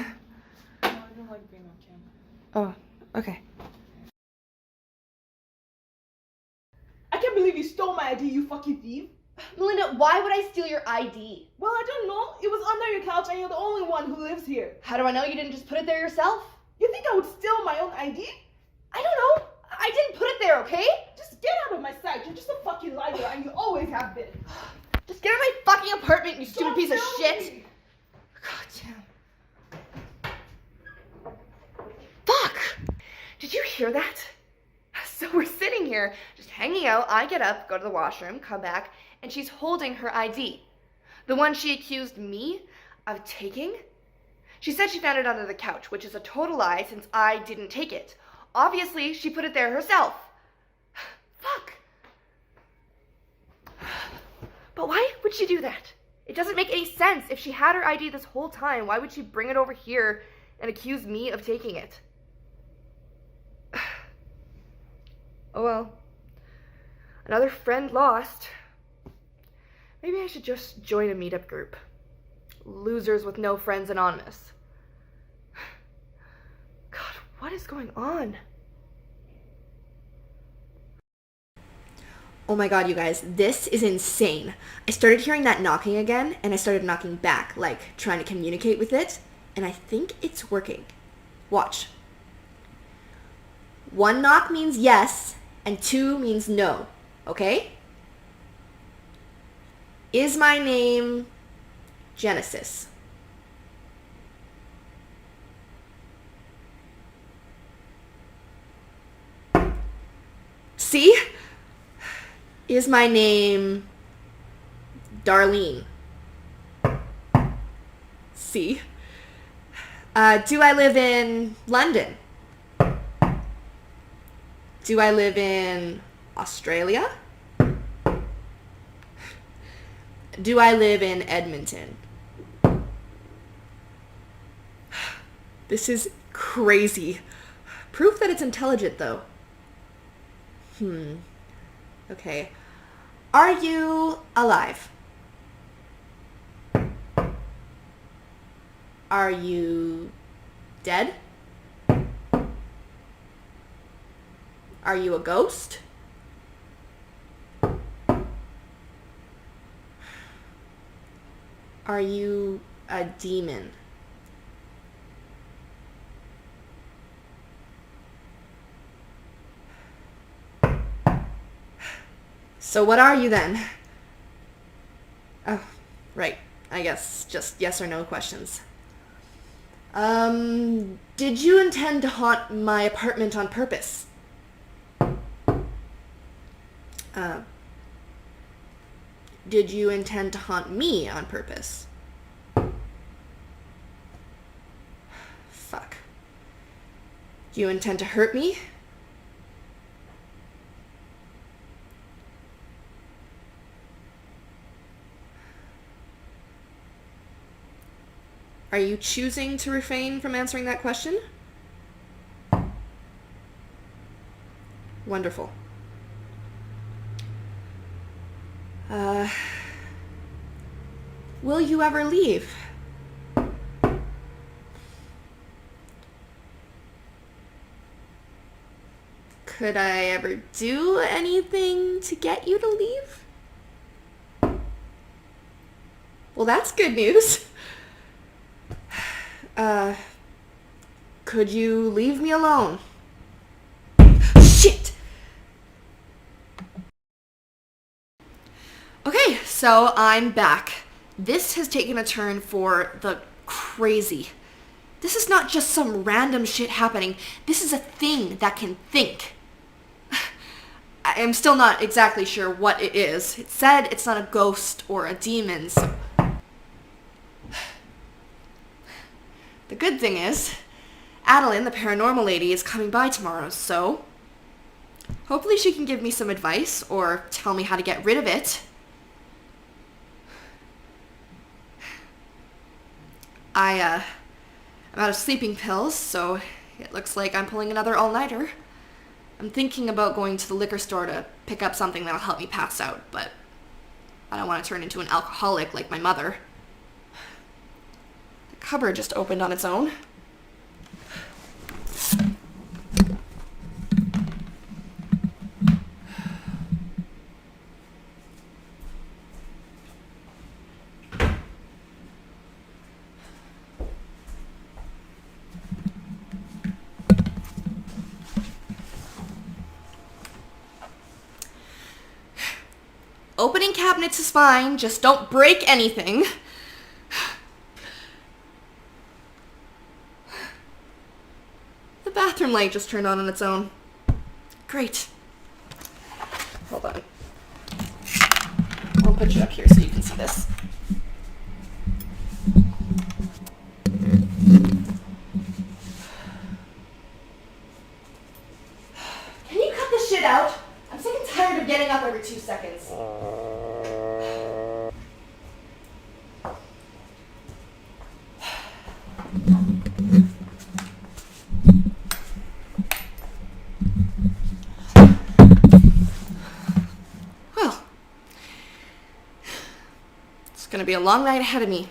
I don't like being on camera. Oh, okay. I can't believe you stole my ID, you fucking thief. Melinda, why would I steal your ID? Well, I don't know. It was under your couch and you're the only one who lives here. How do I know you didn't just put it there yourself? You think I would steal my own ID? I don't know. I didn't put it there, okay? Just get out of my sight. You're just a fucking liar and you always have been. Just get out of my fucking apartment, you stupid piece of tell shit. me. God damn. Fuck! Did you hear that? So we're sitting here, just hanging out. I get up, go to the washroom, come back, and she's holding her ID. The one she accused me of taking? She said she found it under the couch, which is a total lie since I didn't take it. Obviously, she put it there herself. Fuck. But why would she do that? It doesn't make any sense. If she had her ID this whole time, why would she bring it over here and accuse me of taking it? Oh well. Another friend lost. Maybe I should just join a meetup group. Losers with no friends anonymous. God, what is going on? Oh my god, you guys, this is insane. I started hearing that knocking again, and I started knocking back, like trying to communicate with it, and I think it's working. Watch. 1 knock means yes, and 2 means no, okay? Is my name Genesis? See? Is my name Darlene? See? Do I live in London? Do I live in Australia? Do I live in Edmonton? This is crazy. Proof that it's intelligent, though. Okay. Are you alive? Are you dead? Are you a ghost? Are you a demon? So what are you then? Oh, right. I guess just yes or no questions. Did you intend to haunt my apartment on purpose? Did you intend to haunt me on purpose? Fuck. Do you intend to hurt me? Are you choosing to refrain from answering that question? Wonderful. Will you ever leave? Could I ever do anything to get you to leave? Well, that's good news. Could you leave me alone? Shit! Okay, so I'm back. This has taken a turn for the crazy. This is not just some random shit happening. This is a thing that can think. I am still not exactly sure what it is. It said it's not a ghost or a demon, so... The good thing is, Adeline, the paranormal lady, is coming by tomorrow, so... hopefully she can give me some advice, or tell me how to get rid of it. I'm out of sleeping pills, so it looks like I'm pulling another all-nighter. I'm thinking about going to the liquor store to pick up something that'll help me pass out, but I don't want to turn into an alcoholic like my mother. The cupboard just opened on its own. Opening cabinets is fine, just don't break anything. The bathroom light just turned on its own. Great. Hold on. I'll put you up here so you can see this. Can you cut this shit out? I'm sick and tired of getting up every 2 seconds. Well, it's gonna be a long night ahead of me.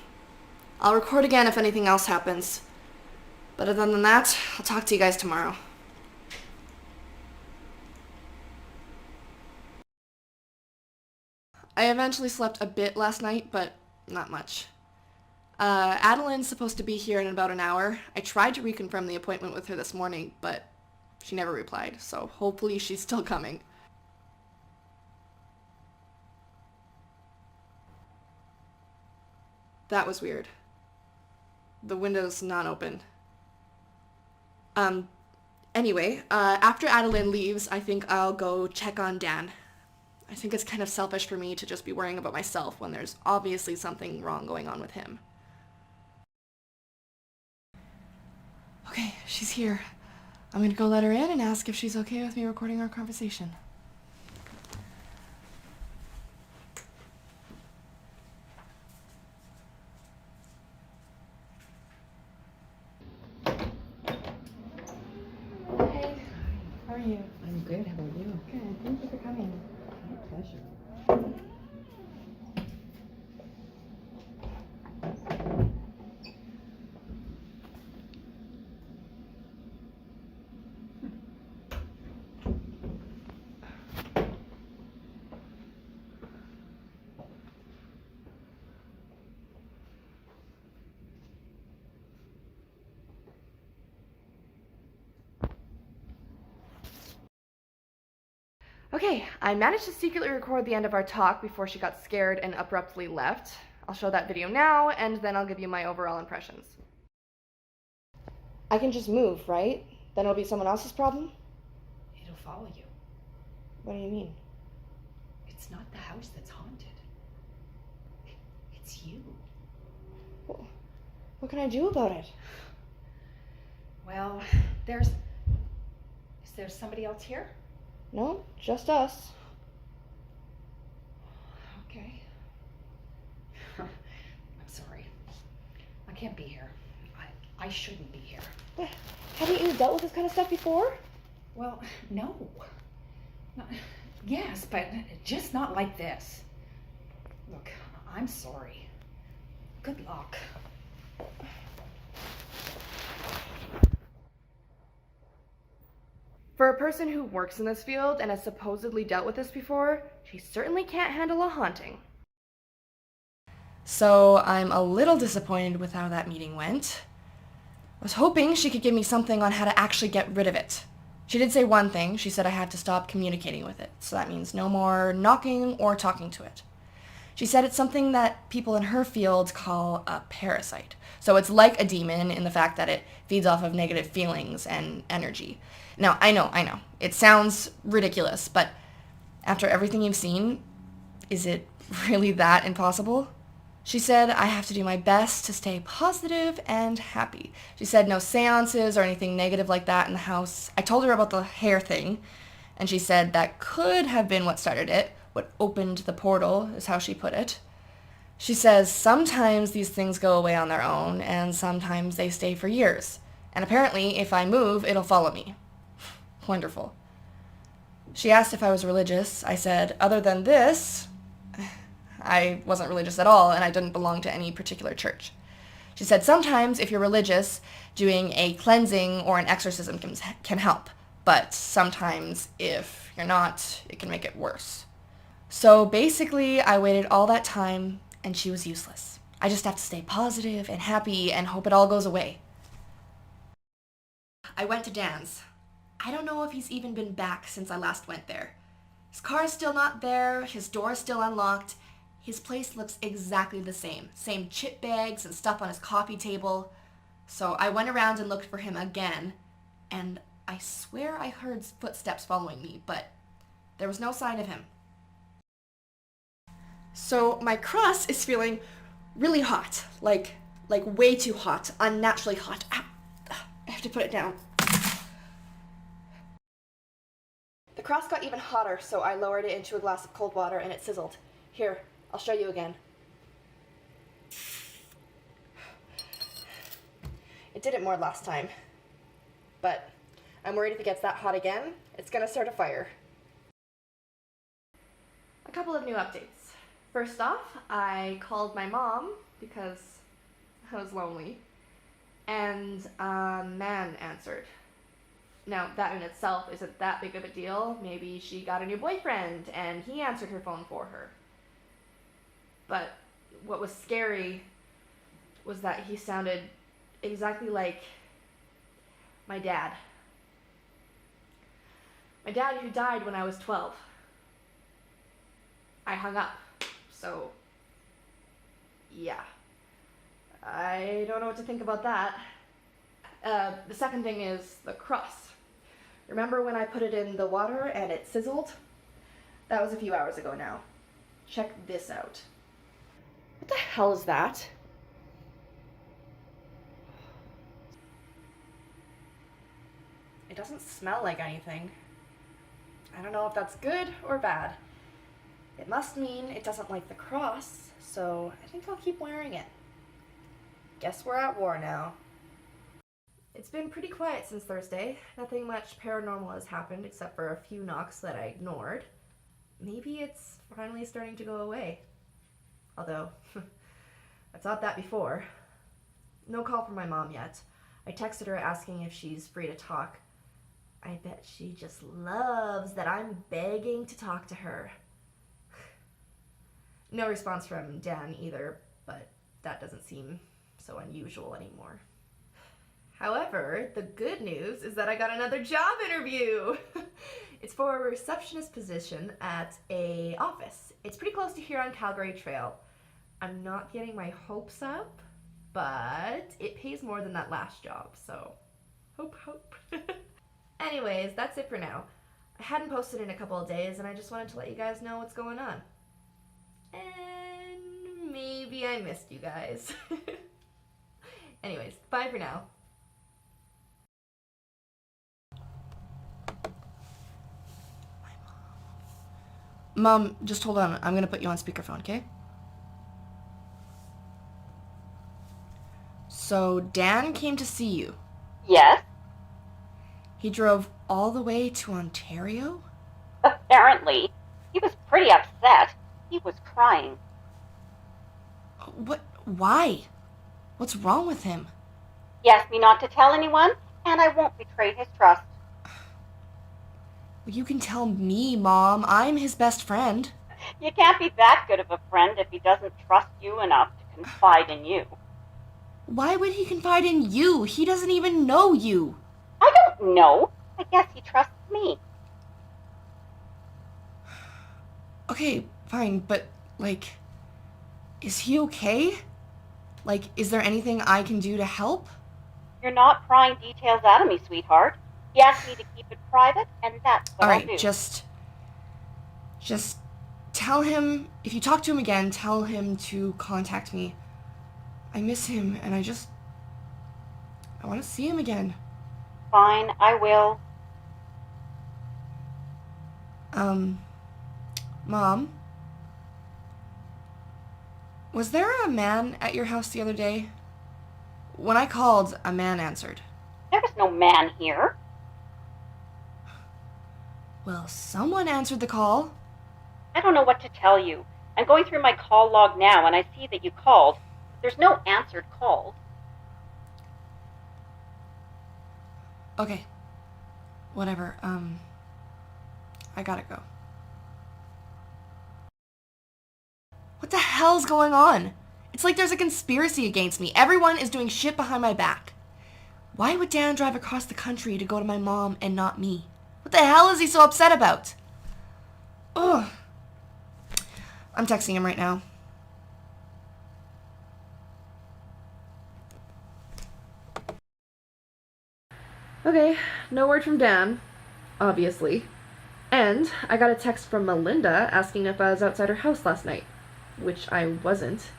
I'll record again if anything else happens. But other than that, I'll talk to you guys tomorrow. I eventually slept a bit last night, but not much. Adeline's supposed to be here in about an hour. I tried to reconfirm the appointment with her this morning, but she never replied, so hopefully she's still coming. That was weird. The window's not open. Anyway, after Adeline leaves, I think I'll go check on Dan. I think it's kind of selfish for me to just be worrying about myself when there's obviously something wrong going on with him. Okay, she's here. I'm gonna go let her in and ask if she's okay with me recording our conversation. Hey, how are you? I'm good. How about you? Good, thank you for coming. My pleasure. Okay, I managed to secretly record the end of our talk before she got scared and abruptly left. I'll show that video now, and then I'll give you my overall impressions. I can just move, right? Then it'll be someone else's problem? It'll follow you. What do you mean? It's not the house that's haunted. It's you. Well, what can I do about it? Well, is there somebody else here? No, just us. Okay. I'm sorry. I can't be here. I shouldn't be here. Haven't you dealt with this kind of stuff before? Well, no. Yes, but just not like this. Look, I'm sorry. Good luck. For a person who works in this field and has supposedly dealt with this before, she certainly can't handle a haunting. So I'm a little disappointed with how that meeting went. I was hoping she could give me something on how to actually get rid of it. She did say one thing. She said I had to stop communicating with it. So that means no more knocking or talking to it. She said it's something that people in her field call a parasite. So it's like a demon in the fact that it feeds off of negative feelings and energy. Now, I know. It sounds ridiculous, but after everything you've seen, is it really that impossible? She said I have to do my best to stay positive and happy. She said no seances or anything negative like that in the house. I told her about the hair thing, and she said that could have been what started it. What opened the portal is how she put it. She says sometimes these things go away on their own, and sometimes they stay for years. And apparently, if I move, it'll follow me. Wonderful. She asked if I was religious. I said, other than this, I wasn't religious at all, and I didn't belong to any particular church. She said sometimes if you're religious, doing a cleansing or an exorcism can help, but sometimes if you're not, it can make it worse. So basically, I waited all that time, and she was useless. I just have to stay positive and happy and hope it all goes away. I went to Dan's. I don't know if he's even been back since I last went there. His car's still not there, his door's still unlocked. His place looks exactly the same. Same chip bags and stuff on his coffee table. So I went around and looked for him again, and I swear I heard footsteps following me, but there was no sign of him. So my cross is feeling really hot, like way too hot, unnaturally hot. Ow. I have to put it down. The cross got even hotter, so I lowered it into a glass of cold water and it sizzled. Here, I'll show you again. It did it more last time, but I'm worried if it gets that hot again, it's gonna start a fire. A couple of new updates. First off, I called my mom because I was lonely, and a man answered. Now, that in itself isn't that big of a deal. Maybe she got a new boyfriend and he answered her phone for her. But what was scary was that he sounded exactly like my dad. My dad who died when I was 12. I hung up. So, yeah. I don't know what to think about that. The second thing is the cross. Remember when I put it in the water and it sizzled? That was a few hours ago now. Check this out. What the hell is that? It doesn't smell like anything. I don't know if that's good or bad. It must mean it doesn't like the cross, so I think I'll keep wearing it. Guess we're at war now. It's been pretty quiet since Thursday. Nothing much paranormal has happened except for a few knocks that I ignored. Maybe it's finally starting to go away. Although, I thought that before. No call from my mom yet. I texted her asking if she's free to talk. I bet she just loves that I'm begging to talk to her. No response from Dan either, but that doesn't seem so unusual anymore. However, the good news is that I got another job interview. It's for a receptionist position at a office. It's pretty close to here on Calgary Trail. I'm not getting my hopes up, but it pays more than that last job, so hope. Anyways, that's it for now. I hadn't posted in a couple of days, and I just wanted to let you guys know what's going on. And maybe I missed you guys. Anyways, bye for now. Mom, just hold on. I'm gonna put you on speakerphone, okay? So, Dan came to see you. Yes. He drove all the way to Ontario? Apparently. He was pretty upset. He was crying. What? Why? What's wrong with him? He asked me not to tell anyone, and I won't betray his trust. You can tell me, Mom. I'm his best friend. You can't be that good of a friend if he doesn't trust you enough to confide in you. Why would he confide in you? He doesn't even know you. I don't know. I guess he trusts me. Okay, fine, but, is he okay? Is there anything I can do to help? You're not prying details out of me, sweetheart. He asked me to keep it private, and that's what I'll do. Alright, just tell him, if you talk to him again, tell him to contact me. I miss him, and I want to see him again. Fine, I will. Mom? Was there a man at your house the other day? When I called, a man answered. There was no man here. Well, someone answered the call. I don't know what to tell you. I'm going through my call log now, and I see that you called. There's no answered calls. Okay. Whatever. I gotta go. What the hell's going on? It's like there's a conspiracy against me. Everyone is doing shit behind my back. Why would Dan drive across the country to go to my mom and not me? What the hell is he so upset about? Ugh. I'm texting him right now. Okay, no word from Dan, obviously. And I got a text from Melinda asking if I was outside her house last night, which I wasn't.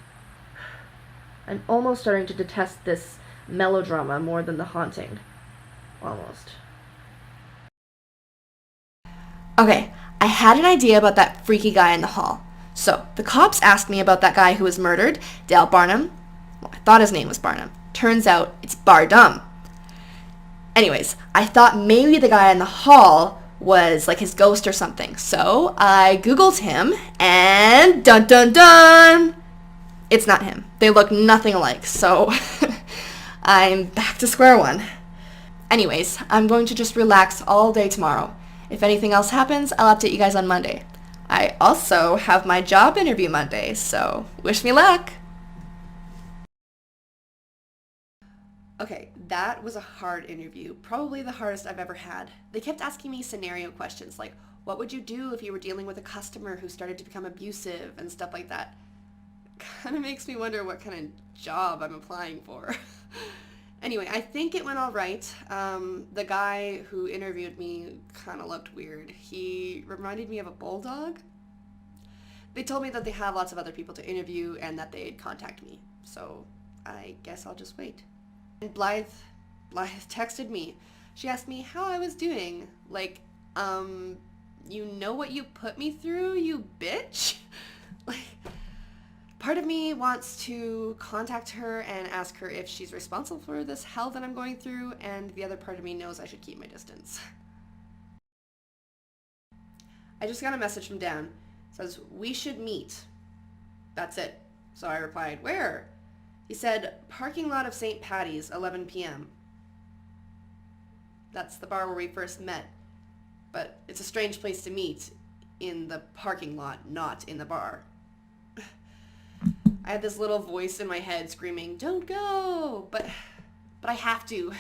I'm almost starting to detest this melodrama more than the haunting. Almost. Okay, I had an idea about that freaky guy in the hall. So, the cops asked me about that guy who was murdered, Dale Barnum. Well, I thought his name was Barnum. Turns out it's Bardum. Anyways, I thought maybe the guy in the hall was his ghost or something. So I Googled him and dun dun dun! It's not him. They look nothing alike, so I'm back to square one. Anyways, I'm going to just relax all day tomorrow. If anything else happens, I'll update you guys on Monday. I also have my job interview Monday, so wish me luck! Okay, that was a hard interview, probably the hardest I've ever had. They kept asking me scenario questions like, what would you do if you were dealing with a customer who started to become abusive and stuff like that. Kind of makes me wonder what kind of job I'm applying for. Anyway, I think it went all right. The guy who interviewed me kind of looked weird. He reminded me of a bulldog. They told me that they have lots of other people to interview and that they'd contact me. So I guess I'll just wait. And Blythe texted me. She asked me how I was doing. You know what you put me through, you bitch? Part of me wants to contact her and ask her if she's responsible for this hell that I'm going through, and the other part of me knows I should keep my distance. I just got a message from Dan. It says, we should meet. That's it. So I replied, where? He said, parking lot of St. Patty's, 11 p.m. That's the bar where we first met. But it's a strange place to meet, in the parking lot, not in the bar. I had this little voice in my head screaming, don't go! But I have to.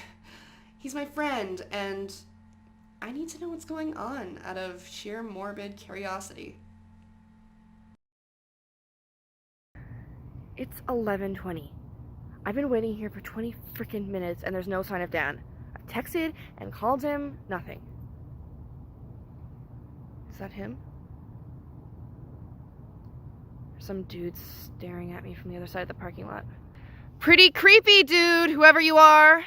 He's my friend, and I need to know what's going on out of sheer morbid curiosity. It's 11:20. I've been waiting here for 20 freaking minutes and there's no sign of Dan. I've texted and called him, nothing. Is that him? There's some dudes staring at me from the other side of the parking lot. Pretty creepy, dude, whoever you are!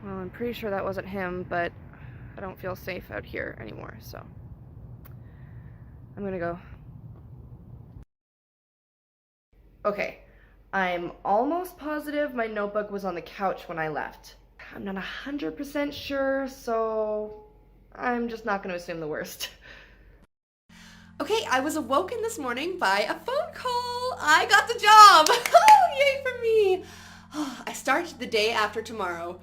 Well, I'm pretty sure that wasn't him, but I don't feel safe out here anymore, so I'm gonna go. Okay, I'm almost positive my notebook was on the couch when I left. I'm not 100% sure, so I'm just not going to assume the worst. Okay, I was awoken this morning by a phone call. I got the job. Oh, yay for me. I start the day after tomorrow.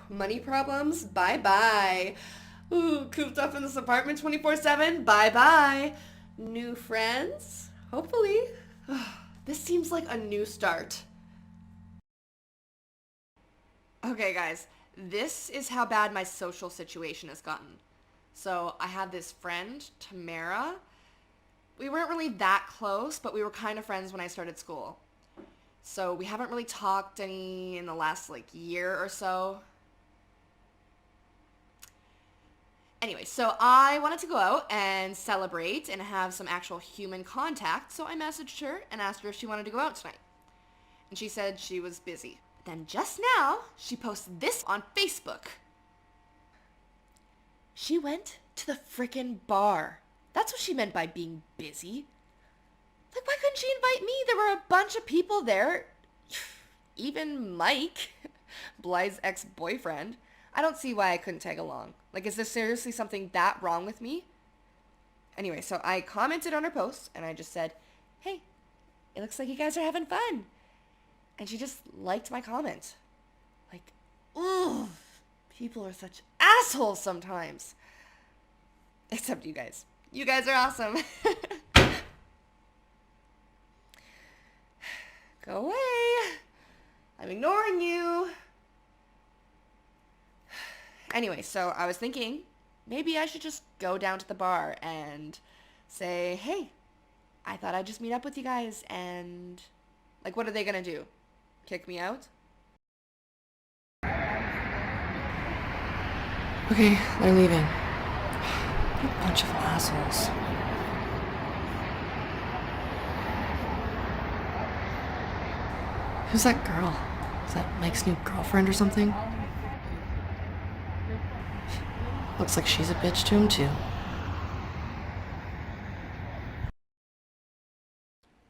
Money problems? Bye-bye. Ooh, cooped up in this apartment 24/7? Bye-bye. New friends? Hopefully. This seems like a new start. Okay, guys, this is how bad my social situation has gotten. So I had this friend, Tamara. We weren't really that close, but we were kind of friends when I started school. So we haven't really talked any in the last year or so. Anyway, so I wanted to go out and celebrate and have some actual human contact, so I messaged her and asked her if she wanted to go out tonight. And she said she was busy. Then just now, she posted this on Facebook. She went to the frickin' bar. That's what she meant by being busy. Why couldn't she invite me? There were a bunch of people there. Even Mike, Blythe's ex-boyfriend. I don't see why I couldn't tag along. Is there seriously something that wrong with me? Anyway, so I commented on her post, and I just said, hey, it looks like you guys are having fun. And she just liked my comment. Ooh, people are such assholes sometimes. Except you guys. You guys are awesome. Go away. I'm ignoring you. Anyway, so I was thinking maybe I should just go down to the bar and say, hey, I thought I'd just meet up with you guys and, what are they gonna do? Kick me out? Okay, they're leaving. What a bunch of assholes. Who's that girl? Is that Mike's new girlfriend or something? Looks like she's a bitch to him too.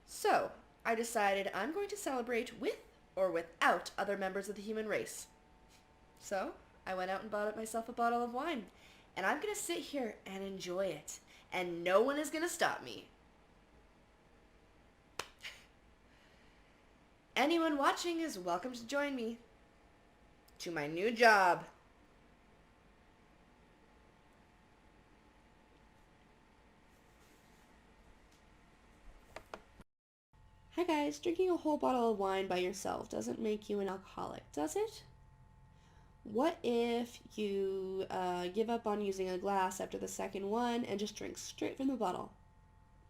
So, I decided I'm going to celebrate with or without other members of the human race. So, I went out and bought myself a bottle of wine. And I'm going to sit here and enjoy it. And no one is going to stop me. Anyone watching is welcome to join me to my new job. Hi guys, drinking a whole bottle of wine by yourself doesn't make you an alcoholic, does it? What if you give up on using a glass after the second one and just drink straight from the bottle?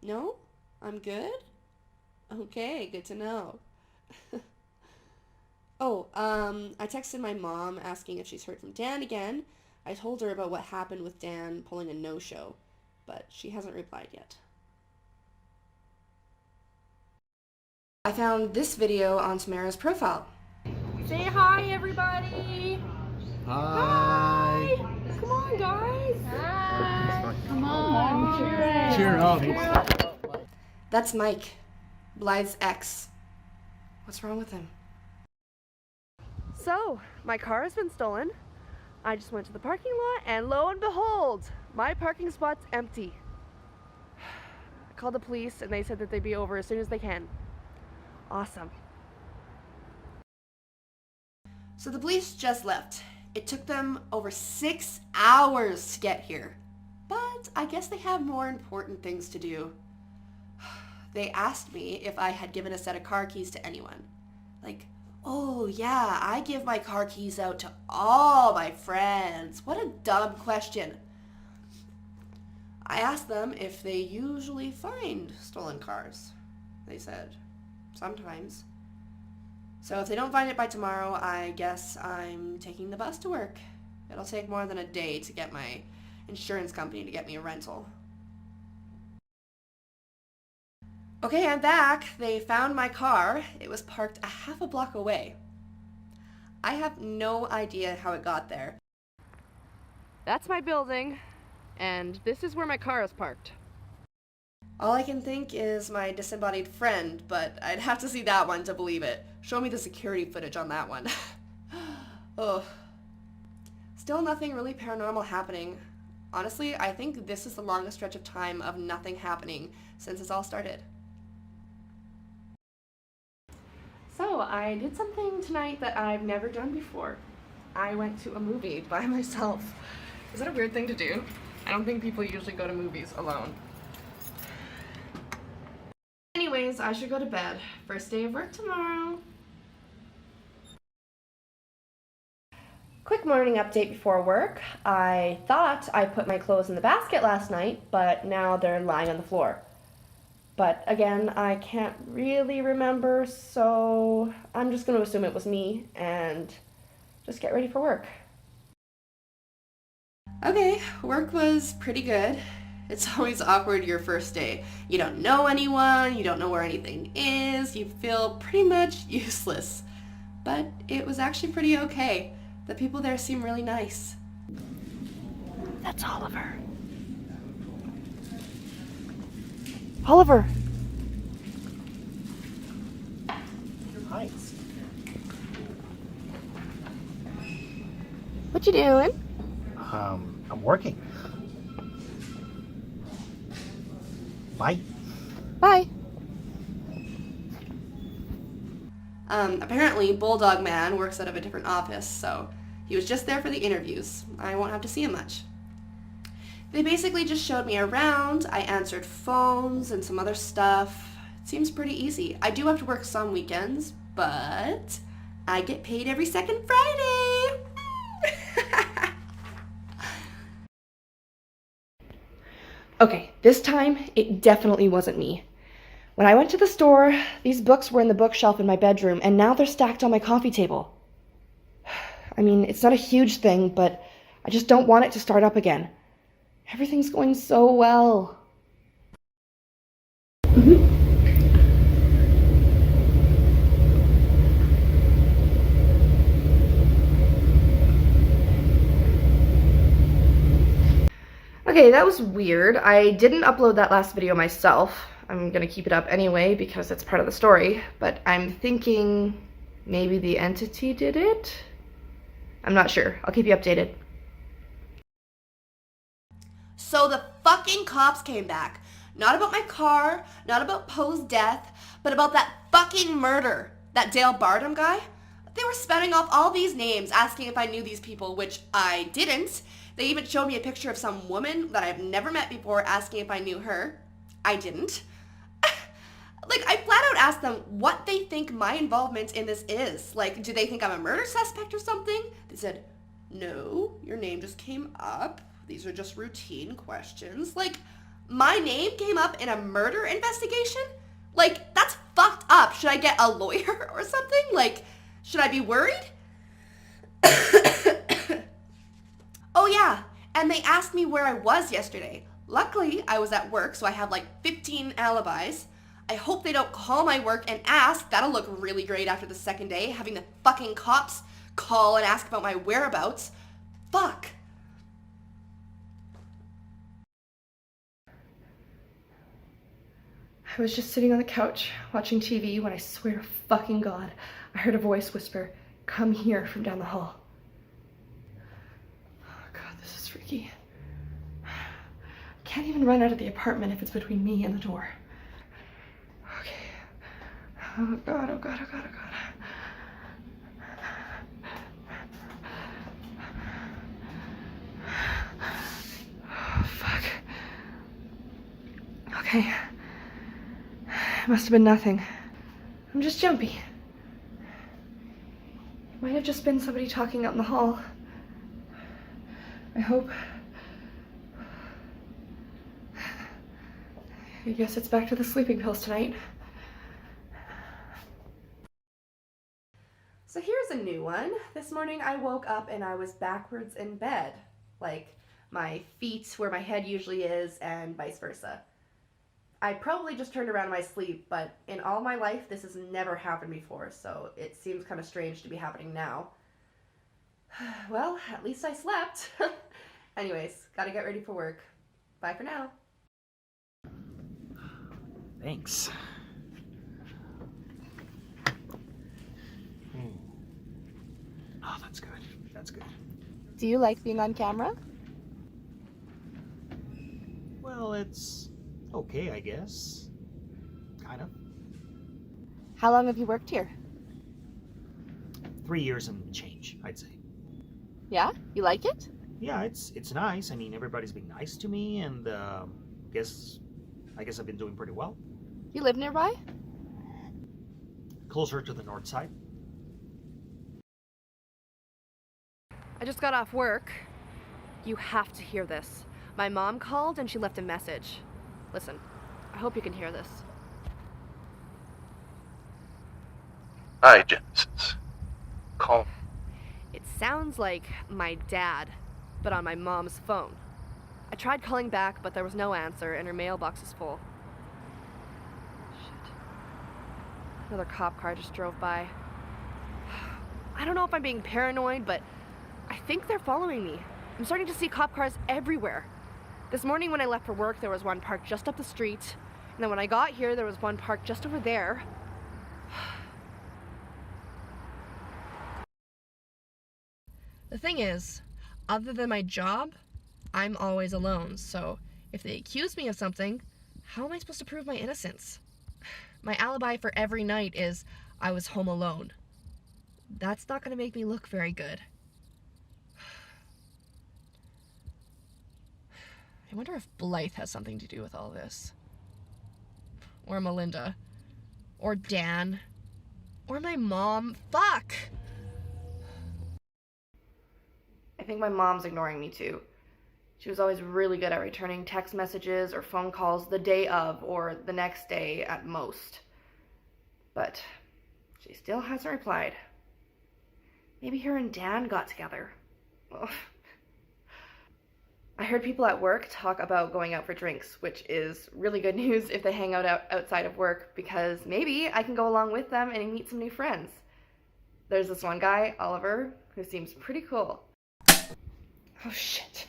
No? I'm good? Okay, good to know. I texted my mom asking if she's heard from Dan again. I told her about what happened with Dan pulling a no-show, but she hasn't replied yet. I found this video on Tamara's profile. Say hi, everybody. Hi. Come on, guys. Hi. Come on. Cheer up. That's Mike, Blythe's ex. What's wrong with him? So, my car has been stolen. I just went to the parking lot and lo and behold, my parking spot's empty. I called the police and they said that they'd be over as soon as they can. Awesome. So the police just left. It took them over 6 hours to get here. But I guess they have more important things to do. They asked me if I had given a set of car keys to anyone. Oh yeah, I give my car keys out to all my friends. What a dumb question. I asked them if they usually find stolen cars. They said, sometimes. So if they don't find it by tomorrow, I guess I'm taking the bus to work. It'll take more than a day to get my insurance company to get me a rental. Okay, I'm back. They found my car. It was parked a half a block away. I have no idea how it got there. That's my building, and this is where my car is parked. All I can think is my disembodied friend, but I'd have to see that one to believe it. Show me the security footage on that one. Ugh. Still nothing really paranormal happening. Honestly, I think this is the longest stretch of time of nothing happening since it's all started. So, I did something tonight that I've never done before. I went to a movie by myself. Is that a weird thing to do? I don't think people usually go to movies alone. Anyways, I should go to bed. First day of work tomorrow. Quick morning update before work. I thought I put my clothes in the basket last night, but now they're lying on the floor. But again, I can't really remember, so I'm just going to assume it was me and just get ready for work. Okay, work was pretty good. It's always awkward your first day. You don't know anyone, you don't know where anything is, you feel pretty much useless. But it was actually pretty okay. The people there seem really nice. That's Oliver. Oliver! Hi. What you doing? I'm working. Bye. Bye. Apparently Bulldog Man works out of a different office, so he was just there for the interviews. I won't have to see him much. They basically just showed me around, I answered phones and some other stuff. It seems pretty easy. I do have to work some weekends, but I get paid every second Friday. Okay, this time it definitely wasn't me. When I went to the store, these books were in the bookshelf in my bedroom, and now they're stacked on my coffee table. I mean, it's not a huge thing, but I just don't want it to start up again. Everything's going so well. Okay, that was weird. I didn't upload that last video myself. I'm gonna keep it up anyway because it's part of the story, but I'm thinking maybe the entity did it? I'm not sure. I'll keep you updated. So the fucking cops came back. Not about my car, not about Poe's death, but about that fucking murder. That Dale Bardem guy. They were spouting off all these names, asking if I knew these people, which I didn't. They even showed me a picture of some woman that I've never met before, asking if I knew her. I didn't. Like, I flat out asked them what they think my involvement in this is. Like, do they think I'm a murder suspect or something? They said, no, your name just came up. These are just routine questions. Like, my name came up in a murder investigation? Like, that's fucked up. Should I get a lawyer or something? Like, should I be worried? Oh yeah, and they asked me where I was yesterday. Luckily, I was at work, so I have like 15 alibis. I hope they don't call my work and ask. That'll look really great after the second day, having the fucking cops call and ask about my whereabouts. Fuck. I was just sitting on the couch watching TV when I swear to fucking God, I heard a voice whisper, "Come here," from down the hall. Oh God, this is freaky. I can't even run out of the apartment if it's between me and the door. Okay. Oh God, oh God, oh God, oh God. Oh, fuck. Okay. It must have been nothing. I'm just jumpy. It might have just been somebody talking out in the hall. I hope. I guess it's back to the sleeping pills tonight. So here's a new one. This morning I woke up and I was backwards in bed. Like my feet where my head usually is and vice versa. I probably just turned around in my sleep, but in all my life this has never happened before, so it seems kind of strange to be happening now. Well, at least I slept. Anyways, gotta get ready for work. Bye for now. Thanks. Oh, that's good. That's good. Do you like being on camera? Well, it's okay, I guess. Kind of. How long have you worked here? 3 years and change, I'd say. Yeah? You like it? Yeah, it's nice. I mean, everybody's been nice to me, and I guess I've been doing pretty well. You live nearby? Closer to the north side. I just got off work. You have to hear this. My mom called and she left a message. Listen, I hope you can hear this. Hi, Genesis. Call. It sounds like my dad, but on my mom's phone. I tried calling back, but there was no answer and her mailbox is full. Shit. Another cop car just drove by. I don't know if I'm being paranoid, but I think they're following me. I'm starting to see cop cars everywhere. This morning when I left for work, there was one parked just up the street. And then when I got here, there was one parked just over there. The thing is, other than my job, I'm always alone. So if they accuse me of something, how am I supposed to prove my innocence? My alibi for every night is I was home alone. That's not going to make me look very good. I wonder if Blythe has something to do with all this. Or Melinda. Or Dan. Or my mom. Fuck! I think my mom's ignoring me too. She was always really good at returning text messages or phone calls the day of or the next day at most. But she still hasn't replied. Maybe her and Dan got together. Ugh. I heard people at work talk about going out for drinks, which is really good news if they hang out outside of work, because maybe I can go along with them and meet some new friends. There's this one guy, Oliver, who seems pretty cool. Oh shit.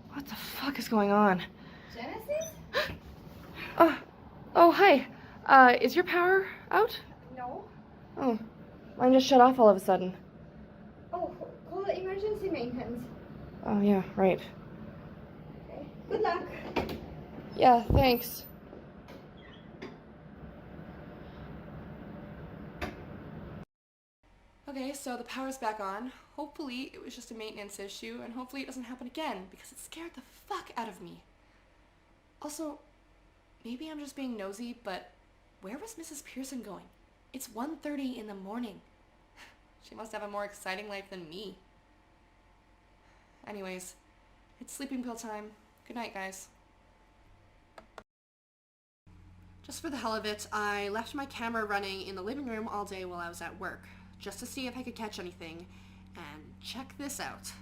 What the fuck is going on? Genesis? Oh, hi. Is your power out? No. Oh, mine just shut off all of a sudden. Oh, call the emergency maintenance. Oh, yeah, right. Okay. Good luck. Yeah, thanks. Okay, so the power's back on. Hopefully it was just a maintenance issue, and hopefully it doesn't happen again, because it scared the fuck out of me. Also, maybe I'm just being nosy, but where was Mrs. Pearson going? It's 1:30 in the morning. She must have a more exciting life than me. Anyways, it's sleeping pill time. Good night, guys. Just for the hell of it, I left my camera running in the living room all day while I was at work, just to see if I could catch anything, and check this out.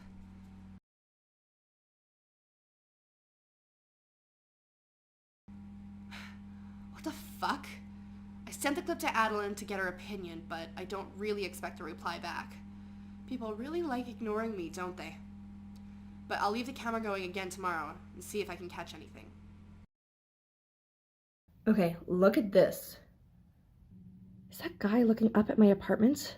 What the fuck? I sent the clip to Adeline to get her opinion, but I don't really expect a reply back. People really like ignoring me, don't they? But I'll leave the camera going again tomorrow and see if I can catch anything. Okay, look at this. Is that guy looking up at my apartment?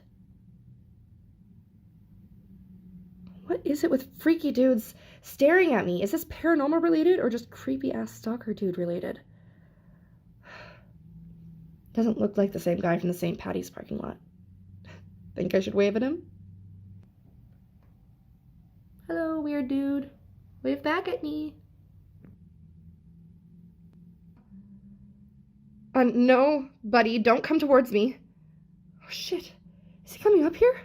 What is it with freaky dudes staring at me? Is this paranormal related or just creepy ass stalker dude related? Doesn't look like the same guy from the St. Patty's parking lot. Think I should wave at him? Hello, weird dude. Wave back at me. No, buddy, don't come towards me. Oh, shit. Is he coming up here?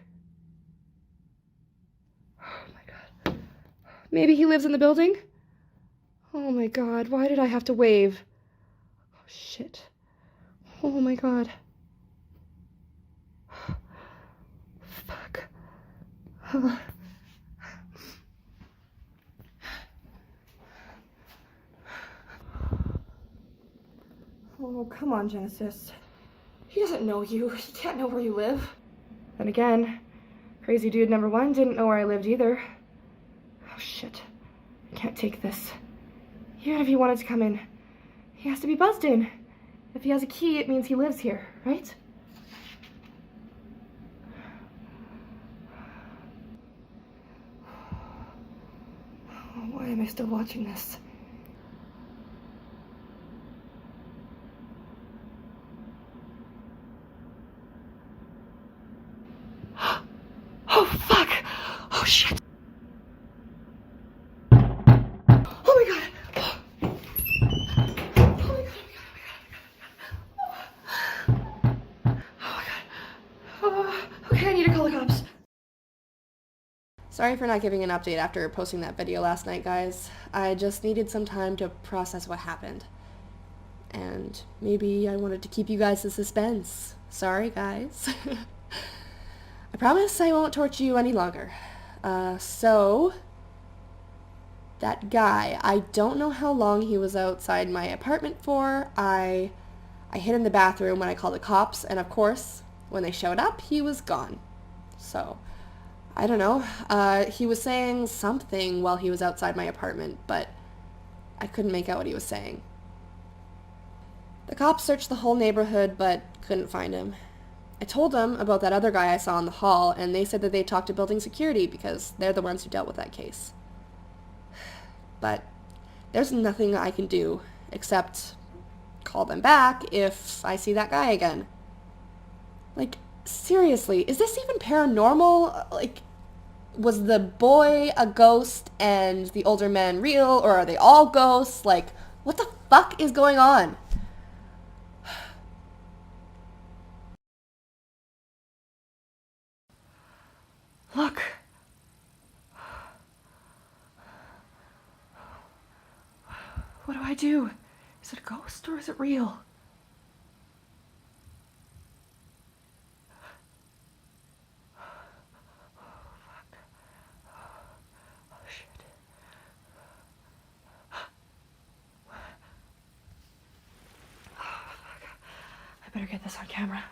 Oh, my God. Maybe he lives in the building? Oh, my God. Why did I have to wave? Oh, shit. Oh, my God. Fuck. Oh, come on, Genesis. He doesn't know you. He can't know where you live. Then again, crazy dude number one didn't know where I lived either. Oh, shit. I can't take this. Even if he wanted to come in, he has to be buzzed in. If he has a key, it means he lives here, right? Why am I still watching this? Oh, fuck! Oh, shit! Oh my god! Oh my god, okay, I need to call the cops. Sorry for not giving an update after posting that video last night, guys. I just needed some time to process what happened. And maybe I wanted to keep you guys in suspense. Sorry, guys. I promise I won't torture you any longer. So, that guy, I don't know how long he was outside my apartment for. I hid in the bathroom when I called the cops, and of course, when they showed up, he was gone. So, I don't know. He was saying something while he was outside my apartment, but I couldn't make out what he was saying. The cops searched the whole neighborhood, but couldn't find him. I told them about that other guy I saw in the hall, and they said that they talked to building security because they're the ones who dealt with that case. But there's nothing I can do except call them back if I see that guy again. Like, seriously, is this even paranormal? Like, was the boy a ghost and the older man real, or are they all ghosts? Like, what the fuck is going on? Look. What do I do? Is it a ghost or is it real? I better get this on camera.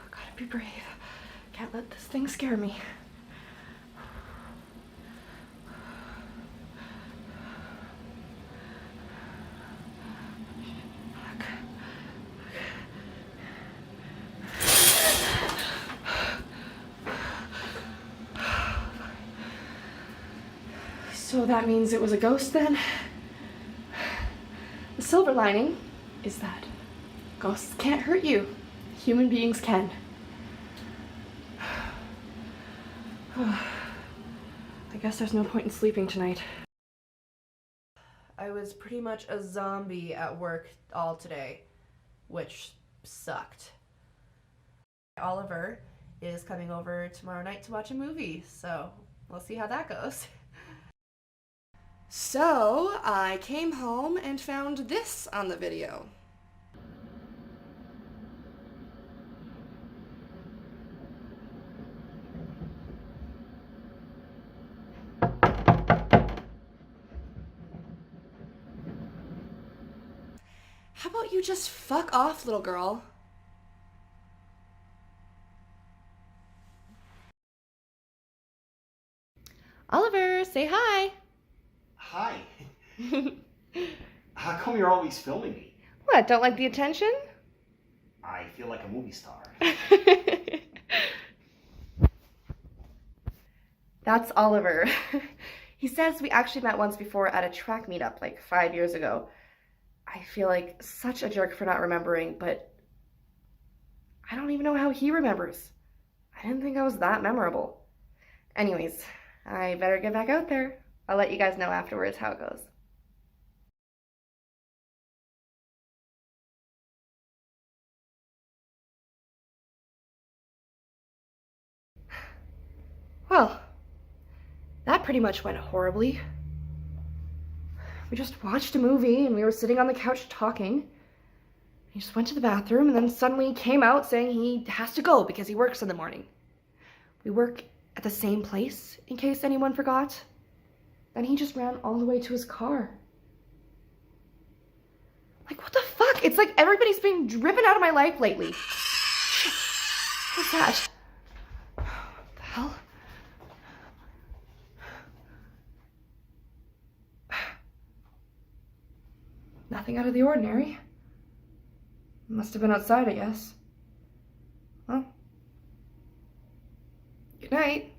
Gotta be brave. Can't let this thing scare me. So that means it was a ghost then? The silver lining is that ghosts can't hurt you. Human beings can. I guess there's no point in sleeping tonight. I was pretty much a zombie at work all today, which sucked. Oliver is coming over tomorrow night to watch a movie, so we'll see how that goes. So, I came home and found this on the video. How about you just fuck off, little girl? Oliver, say hi. Hi. How come you're always filming me? What, don't like the attention? I feel like a movie star. That's Oliver. He says we actually met once before at a track meetup like 5 years ago. I feel like such a jerk for not remembering, but I don't even know how he remembers. I didn't think I was that memorable. Anyways, I better get back out there. I'll let you guys know afterwards how it goes. Well, that pretty much went horribly. We just watched a movie and we were sitting on the couch talking. He just went to the bathroom and then suddenly came out saying he has to go because he works in the morning. We work at the same place, in case anyone forgot. Then he just ran all the way to his car. fuck? It's like everybody's been driven out of my life lately. What's that? What the hell? Nothing out of the ordinary. Must have been outside, I guess. Well, good night.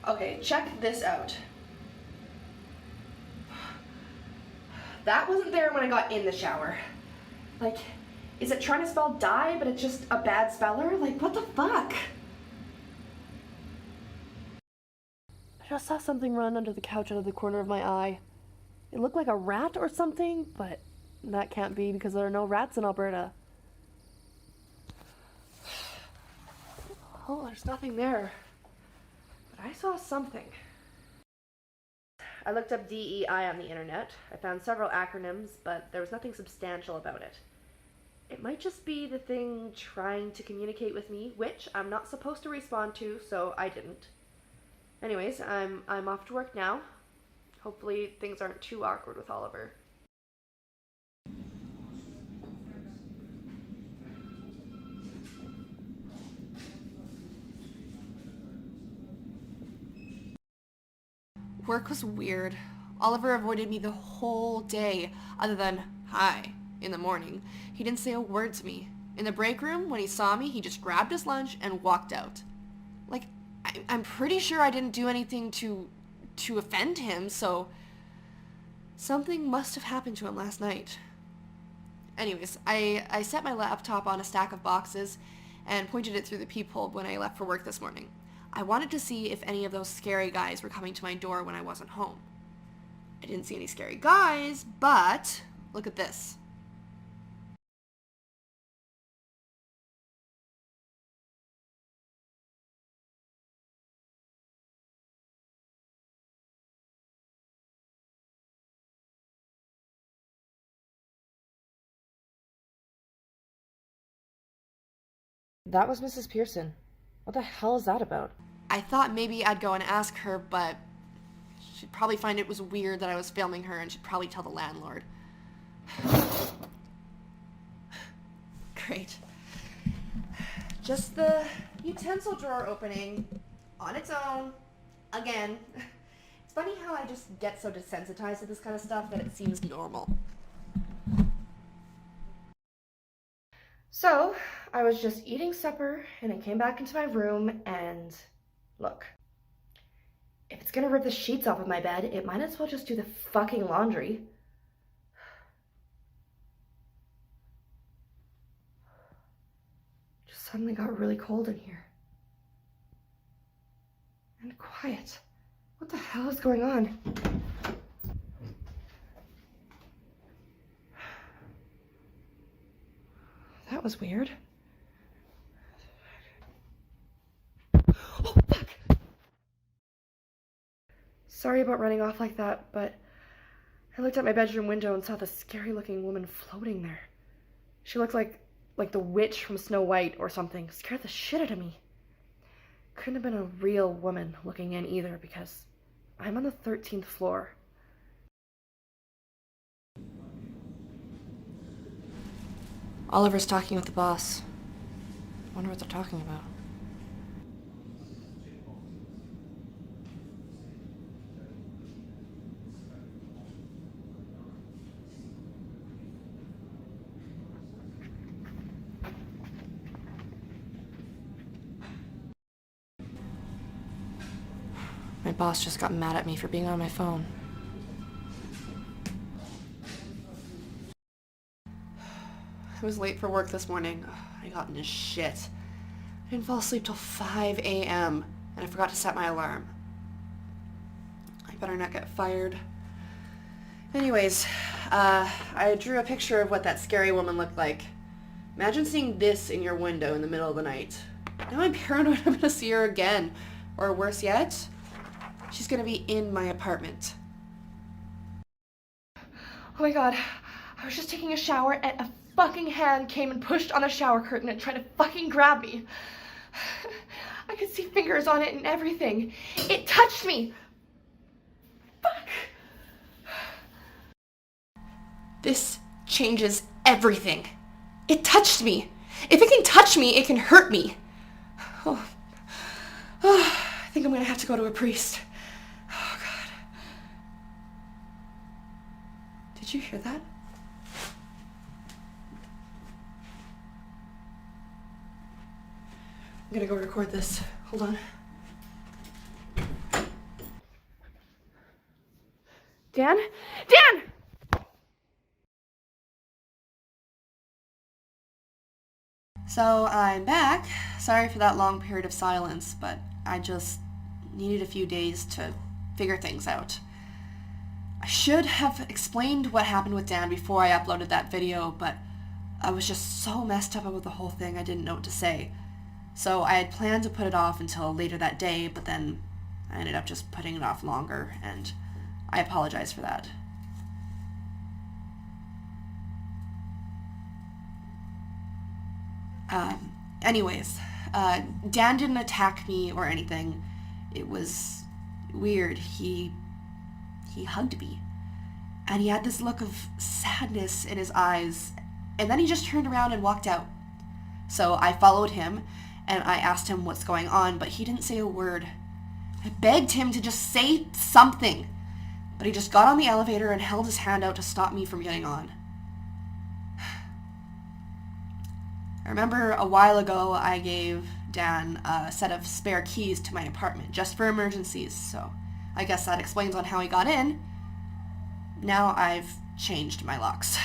Okay, check this out. That wasn't there when I got in the shower. Like, is it trying to spell die, but it's just a bad speller? Like, what the fuck? I just saw something run under the couch out of the corner of my eye. It looked like a rat or something, but that can't be because there are no rats in Alberta. Oh, there's nothing there. But I saw something. I looked up DEI on the internet. I found several acronyms, but there was nothing substantial about it. It might just be the thing trying to communicate with me, which I'm not supposed to respond to, so I didn't. Anyways, I'm off to work now. Hopefully things aren't too awkward with Oliver. Work was weird. Oliver avoided me the whole day, other than hi in the morning. He didn't say a word to me. In the break room, when he saw me, he just grabbed his lunch and walked out. Like, I'm pretty sure I didn't do anything to offend him, so something must have happened to him last night. Anyways, I set my laptop on a stack of boxes and pointed it through the peephole when I left for work this morning. I wanted to see if any of those scary guys were coming to my door when I wasn't home. I didn't see any scary guys, but look at this. That was Mrs. Pearson. What the hell is that about? I thought maybe I'd go and ask her, but she'd probably find it was weird that I was filming her, and she'd probably tell the landlord. Great. Just the utensil drawer opening on its own, again. It's funny how I just get so desensitized to this kind of stuff that it seems normal. So, I was just eating supper, and I came back into my room, and look. If it's gonna rip the sheets off of my bed, it might as well just do the fucking laundry. Just suddenly got really cold in here. And quiet. What the hell is going on? That was weird. Oh, fuck! Sorry about running off like that, but I looked at my bedroom window and saw this scary-looking woman floating there. She looked like the witch from Snow White or something. Scared the shit out of me. Couldn't have been a real woman looking in either, because I'm on the 13th floor. Oliver's talking with the boss. I wonder what they're talking about. My boss just got mad at me for being on my phone. I was late for work this morning. I got into shit. I didn't fall asleep till 5 a.m. and I forgot to set my alarm. I better not get fired. Anyways, I drew a picture of what that scary woman looked like. Imagine seeing this in your window in the middle of the night. Now I'm paranoid I'm gonna see her again. Or worse yet, she's gonna be in my apartment. Oh my god, I was just taking a shower and a fucking hand came and pushed on the shower curtain and tried to fucking grab me. I could see fingers on it and everything. It touched me. Fuck. This changes everything. It touched me. If it can touch me, it can hurt me. Oh, I think I'm gonna have to go to a priest. Oh, God. Did you hear that? I'm gonna go record this. Hold on. Dan? Dan! So I'm back. Sorry for that long period of silence, but I just needed a few days to figure things out. I should have explained what happened with Dan before I uploaded that video, but I was just so messed up about the whole thing I didn't know what to say. So I had planned to put it off until later that day, but then I ended up just putting it off longer, and I apologize for that. Dan didn't attack me or anything. It was weird. He hugged me, and he had this look of sadness in his eyes, and then he just turned around and walked out. So I followed him, and I asked him what's going on, but he didn't say a word. I begged him to just say something, but he just got on the elevator and held his hand out to stop me from getting on. I remember a while ago I gave Dan a set of spare keys to my apartment just for emergencies, so I guess that explains on how he got in. Now I've changed my locks.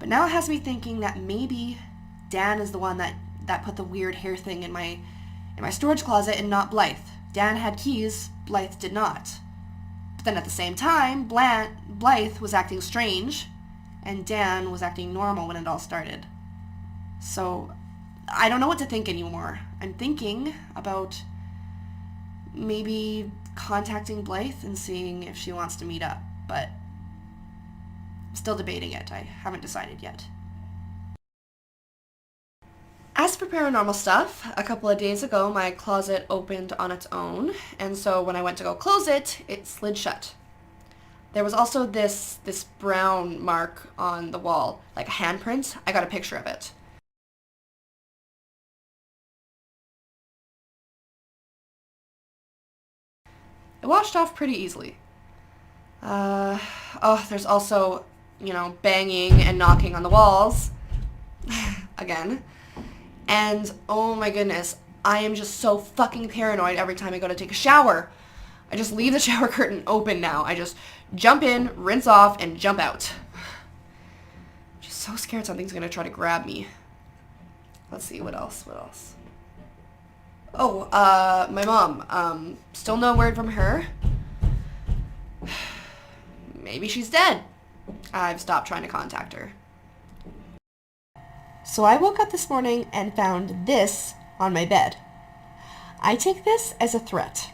But now it has me thinking that maybe Dan is the one that put the weird hair thing in my storage closet and not Blythe. Dan had keys, Blythe did not. But then at the same time, Blythe was acting strange, and Dan was acting normal when it all started. So I don't know what to think anymore. I'm thinking about maybe contacting Blythe and seeing if she wants to meet up, but I'm still debating it. I haven't decided yet. As for paranormal stuff, a couple of days ago my closet opened on its own, and so when I went to go close it, it slid shut. There was also this brown mark on the wall, like a handprint. I got a picture of it. It washed off pretty easily. There's also, banging and knocking on the walls. Again. And, oh my goodness, I am just so fucking paranoid every time I go to take a shower. I just leave the shower curtain open now. I just jump in, rinse off, and jump out. I'm just so scared something's gonna try to grab me. Let's see, what else? Oh, my mom. Still no word from her. Maybe she's dead. I've stopped trying to contact her. So I woke up this morning and found this on my bed. I take this as a threat.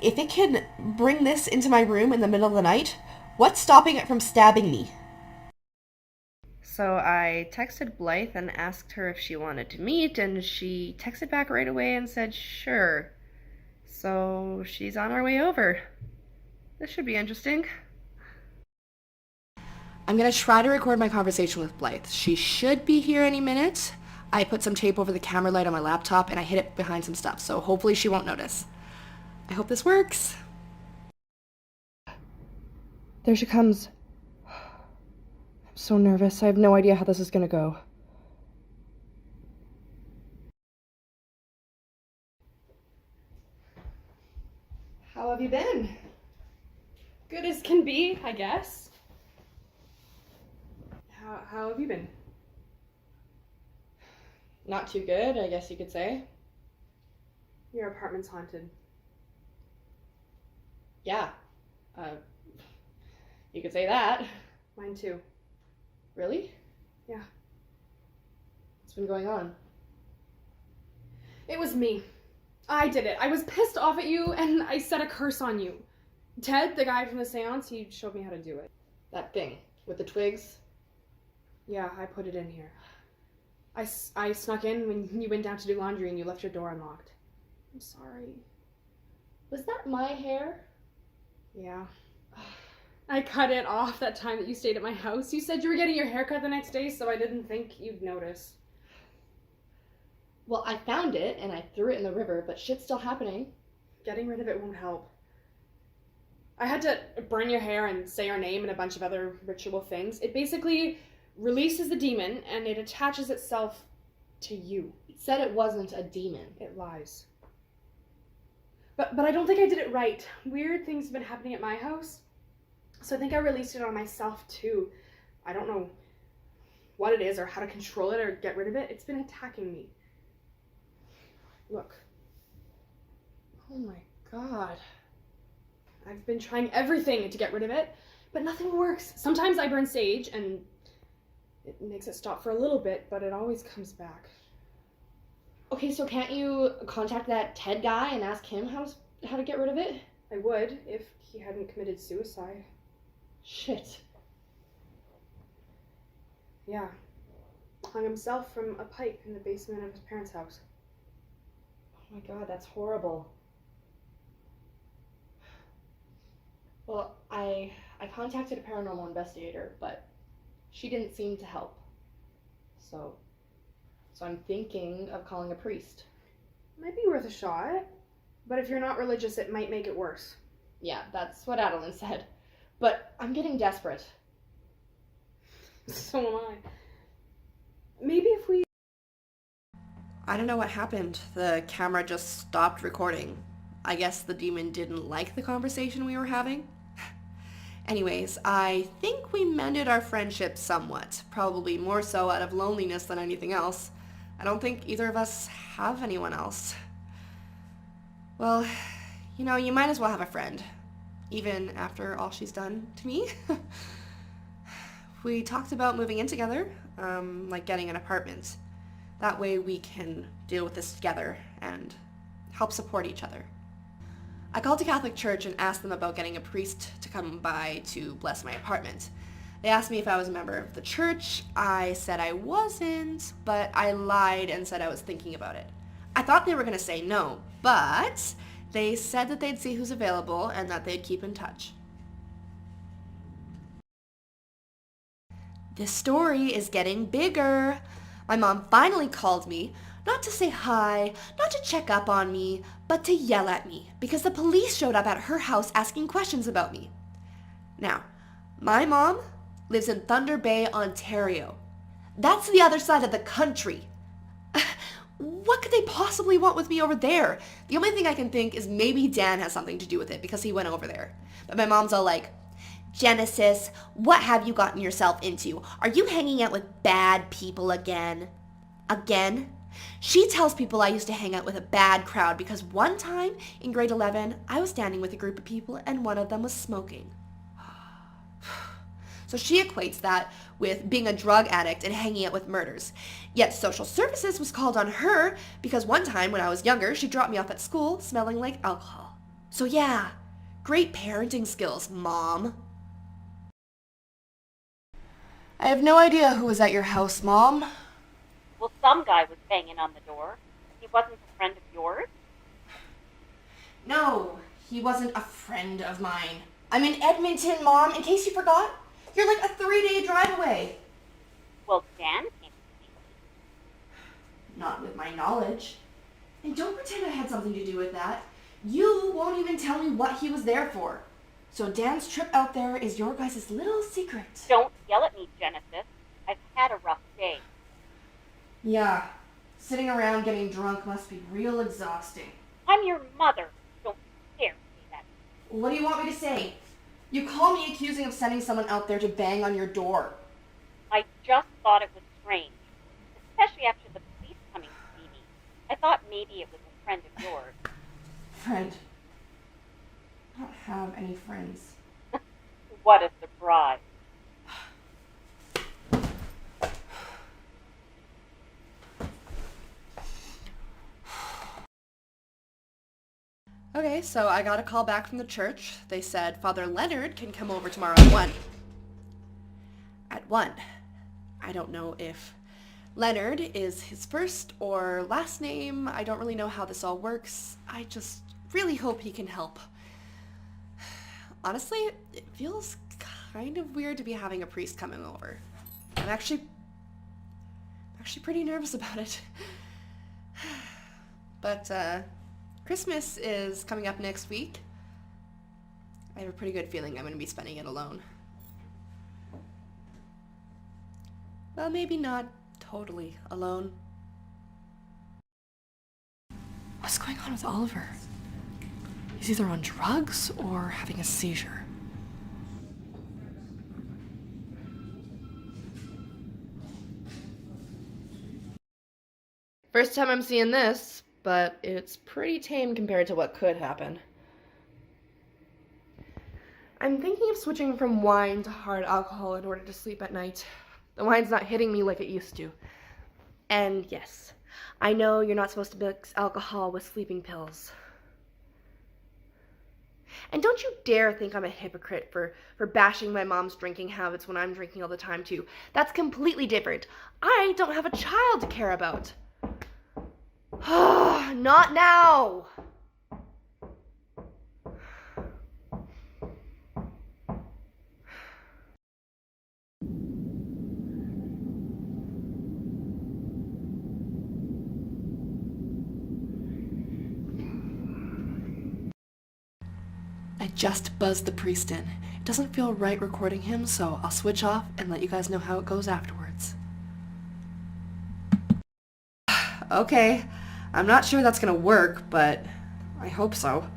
If it can bring this into my room in the middle of the night, what's stopping it from stabbing me? So I texted Blythe and asked her if she wanted to meet, and she texted back right away and said sure. So she's on our way over. This should be interesting. I'm gonna try to record my conversation with Blythe. She should be here any minute. I put some tape over the camera light on my laptop and I hid it behind some stuff, so hopefully she won't notice. I hope this works. There she comes. I'm so nervous. I have no idea how this is gonna go. How have you been? Good as can be, I guess. How have you been? Not too good, I guess you could say. Your apartment's haunted. Yeah. You could say that. Mine too. Really? Yeah. What's been going on? It was me. I did it. I was pissed off at you and I set a curse on you. Ted, the guy from the seance, he showed me how to do it. That thing with the twigs? Yeah, I put it in here. I snuck in when you went down to do laundry and you left your door unlocked. I'm sorry. Was that my hair? Yeah. I cut it off that time that you stayed at my house. You said you were getting your hair cut the next day, so I didn't think you'd notice. Well, I found it and I threw it in the river, but shit's still happening. Getting rid of it won't help. I had to burn your hair and say your name and a bunch of other ritual things. It basically releases the demon and it attaches itself to you. It said it wasn't a demon. It lies. But I don't think I did it right. Weird things have been happening at my house. So I think I released it on myself too. I don't know what it is or how to control it or get rid of it. It's been attacking me. Look. Oh my god. I've been trying everything to get rid of it, but nothing works. Sometimes I burn sage and it makes it stop for a little bit, but it always comes back. Okay, so can't you contact that Ted guy and ask him how to get rid of it? I would if he hadn't committed suicide. Shit. Yeah. Hung himself from a pipe in the basement of his parents' house. Oh my god, that's horrible. Well, I contacted a paranormal investigator, but she didn't seem to help. So I'm thinking of calling a priest. Might be worth a shot, but if you're not religious, it might make it worse. Yeah, that's what Adeline said. But I'm getting desperate. So am I. Maybe if we... I don't know what happened. The camera just stopped recording. I guess the demon didn't like the conversation we were having. Anyways, I think we mended our friendship somewhat. Probably more so out of loneliness than anything else. I don't think either of us have anyone else. Well, you know, you might as well have a friend. Even after all she's done to me. We talked about moving in together, like getting an apartment. That way we can deal with this together and help support each other. I called the Catholic Church and asked them about getting a priest to come by to bless my apartment. They asked me if I was a member of the church. I said I wasn't, but I lied and said I was thinking about it. I thought they were going to say no, but they said that they'd see who's available and that they'd keep in touch. This story is getting bigger. My mom finally called me, not to say hi, not to check up on me, but to yell at me because the police showed up at her house asking questions about me. Now, my mom lives in Thunder Bay, Ontario. That's the other side of the country. What could they possibly want with me over there? The only thing I can think is maybe Dan has something to do with it because he went over there. But my mom's all like, Genesis, what have you gotten yourself into? Are you hanging out with bad people again? Again? She tells people I used to hang out with a bad crowd because one time in grade 11, I was standing with a group of people and one of them was smoking. So she equates that with being a drug addict and hanging out with murders. Yet social services was called on her because one time when I was younger, she dropped me off at school smelling like alcohol. So yeah, great parenting skills, Mom. I have no idea who was at your house, Mom. Well, some guy was banging on the door. He wasn't a friend of yours? No, he wasn't a friend of mine. I'm in Edmonton, Mom, in case you forgot. You're like a 3-day drive away. Well, Dan came to see me. Not with my knowledge. And don't pretend I had something to do with that. You won't even tell me what he was there for. So Dan's trip out there is your guys' little secret. Don't yell at me, Genesis. I've had a rough day. Yeah, sitting around getting drunk must be real exhausting. I'm your mother. Don't dare say that. What do you want me to say? You call me accusing of sending someone out there to bang on your door. I just thought it was strange, especially after the police coming to see me. I thought maybe it was a friend of yours. Friend? I don't have any friends. What a surprise. Okay, so I got a call back from the church. They said Father Leonard can come over tomorrow at 1. At 1. I don't know if Leonard is his first or last name. I don't really know how this all works. I just really hope he can help. Honestly, it feels kind of weird to be having a priest coming over. I'm actually pretty nervous about it. But Christmas is coming up next week. I have a pretty good feeling I'm going to be spending it alone. Well, maybe not totally alone. What's going on with Oliver? He's either on drugs or having a seizure. First time I'm seeing this, but it's pretty tame compared to what could happen. I'm thinking of switching from wine to hard alcohol in order to sleep at night. The wine's not hitting me like it used to. And yes, I know you're not supposed to mix alcohol with sleeping pills. And don't you dare think I'm a hypocrite for bashing my mom's drinking habits when I'm drinking all the time too. That's completely different. I don't have a child to care about. Not now! I just buzzed the priest in. It doesn't feel right recording him, so I'll switch off and let you guys know how it goes afterwards. Okay, I'm not sure that's gonna work, but I hope so.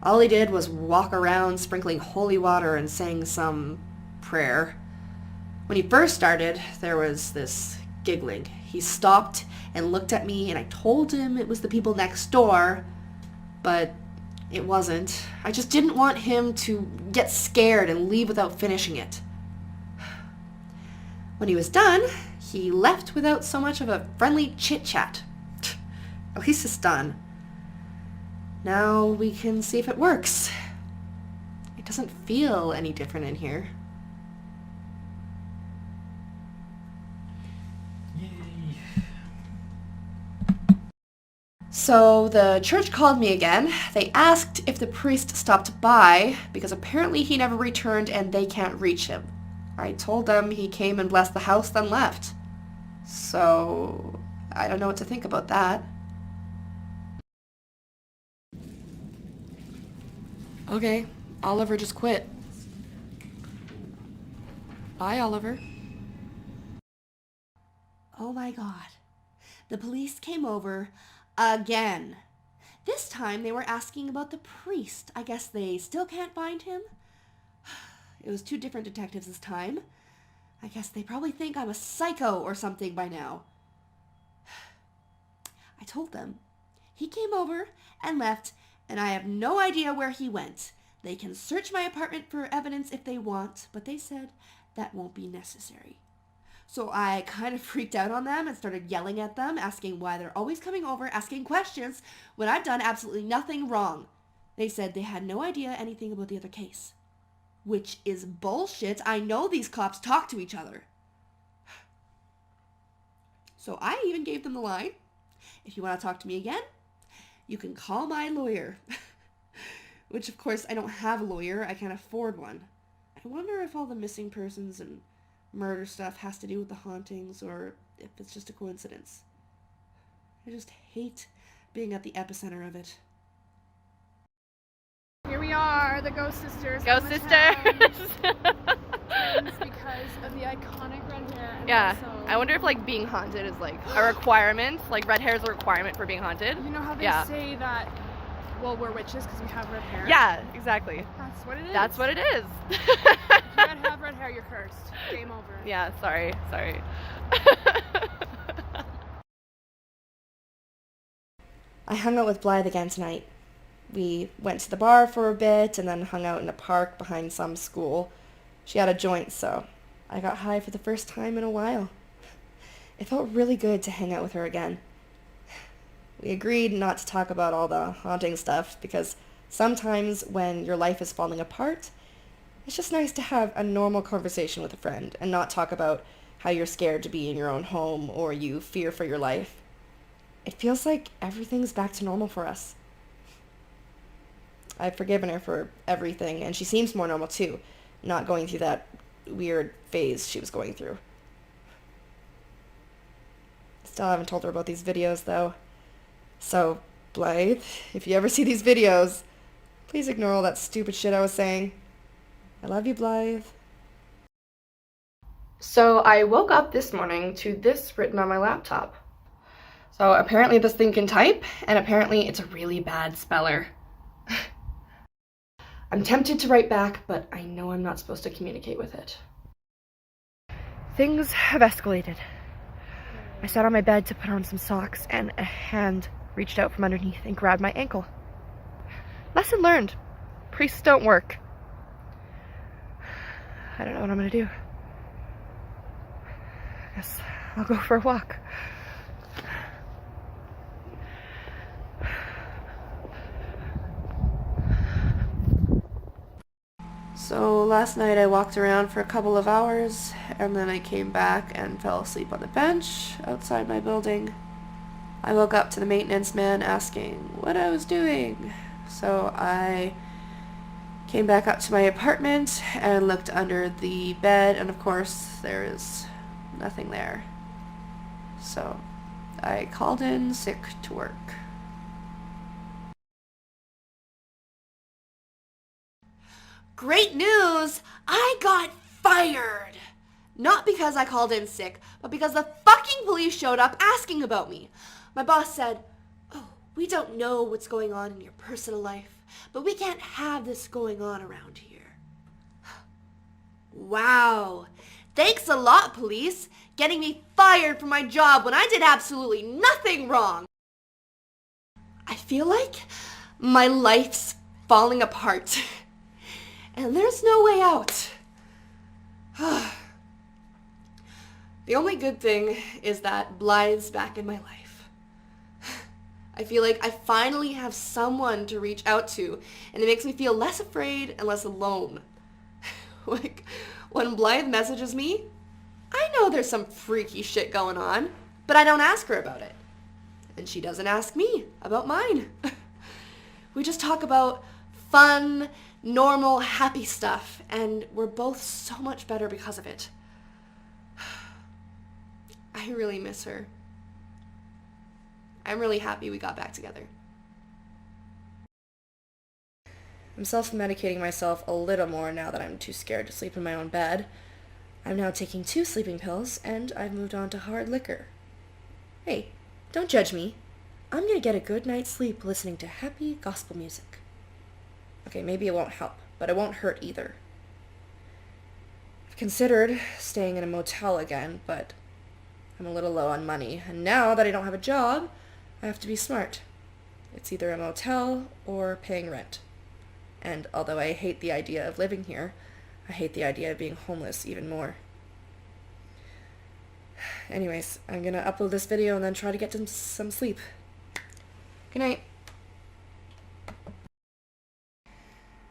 All he did was walk around sprinkling holy water and saying some prayer. When he first started, there was this giggling. He stopped and looked at me, and I told him it was the people next door, but it wasn't. I just didn't want him to get scared and leave without finishing it. When he was done, he left without so much of a friendly chit-chat. At least it's done. Now we can see if it works. It doesn't feel any different in here. So the church called me again. They asked if the priest stopped by because apparently he never returned and they can't reach him. I told them he came and blessed the house, then left. So I don't know what to think about that. Okay, Oliver just quit. Bye, Oliver. Oh my god. The police came over again. This time they were asking about the priest. I guess they still can't find him. It was 2 different detectives this time. I guess they probably think I'm a psycho or something by now. I told them. He came over and left, and I have no idea where he went. They can search my apartment for evidence if they want, but they said that won't be necessary. So I kind of freaked out on them and started yelling at them, asking why they're always coming over, asking questions, when I've done absolutely nothing wrong. They said they had no idea anything about the other case. Which is bullshit. I know these cops talk to each other. So I even gave them the line. If you want to talk to me again, you can call my lawyer. Which, of course, I don't have a lawyer. I can't afford one. I wonder if all the missing persons and murder stuff has to do with the hauntings or if it's just a coincidence. I just hate being at the epicenter of it. Here we are, the Ghost Sisters. Ghost from the Sisters! town. It's because of the iconic red hair. And Yeah, also, I wonder if like being haunted is like a requirement. Like red hair is a requirement for being haunted. You know how they Yeah. say that, well, we're witches because we have red hair? Yeah, exactly. That's what it is. That's what it is. If you don't have red hair, you're cursed. Game over. Yeah, sorry. I hung out with Blythe again tonight. We went to the bar for a bit and then hung out in a park behind some school. She had a joint, so I got high for the first time in a while. It felt really good to hang out with her again. We agreed not to talk about all the haunting stuff because sometimes when your life is falling apart, it's just nice to have a normal conversation with a friend and not talk about how you're scared to be in your own home or you fear for your life. It feels like everything's back to normal for us. I've forgiven her for everything, and she seems more normal too. not going through that weird phase she was going through. Still haven't told her about these videos, though. So, Blythe, if you ever see these videos, please ignore all that stupid shit I was saying. I love you, Blythe. So I woke up this morning to this written on my laptop. So apparently this thing can type, and apparently it's a really bad speller. I'm tempted to write back, but I know I'm not supposed to communicate with it. Things have escalated. I sat on my bed to put on some socks, and a hand reached out from underneath and grabbed my ankle. Lesson learned. Priests don't work. I don't know what I'm gonna do. I guess I'll go for a walk. So last night I walked around for a couple of hours, and then I came back and fell asleep on the bench outside my building. I woke up to the maintenance man asking what I was doing. So I came back up to my apartment and looked under the bed, and of course there is nothing there. So I called in sick to work. Great news! I got fired! Not because I called in sick, but because the fucking police showed up asking about me. My boss said, "Oh, we don't know what's going on in your personal life, but we can't have this going on around here." Wow. Thanks a lot, police, getting me fired from my job when I did absolutely nothing wrong. I feel like my life's falling apart, and there's no way out. The only good thing is that Blythe's back in my life. I feel like I finally have someone to reach out to, and it makes me feel less afraid and less alone. Like, when Blythe messages me, I know there's some freaky shit going on, but I don't ask her about it. And she doesn't ask me about mine. We just talk about fun, normal, happy stuff, and we're both so much better because of it. I really miss her. I'm really happy we got back together. I'm self-medicating myself a little more now that I'm too scared to sleep in my own bed. I'm now taking 2 sleeping pills, and I've moved on to hard liquor. Hey, don't judge me. I'm gonna get a good night's sleep listening to happy gospel music. Okay, maybe it won't help, but it won't hurt either. I've considered staying in a motel again, but I'm a little low on money, and now that I don't have a job, I have to be smart. It's either a motel or paying rent. And although I hate the idea of living here, I hate the idea of being homeless even more. Anyways, I'm gonna upload this video and then try to get some sleep. Good night.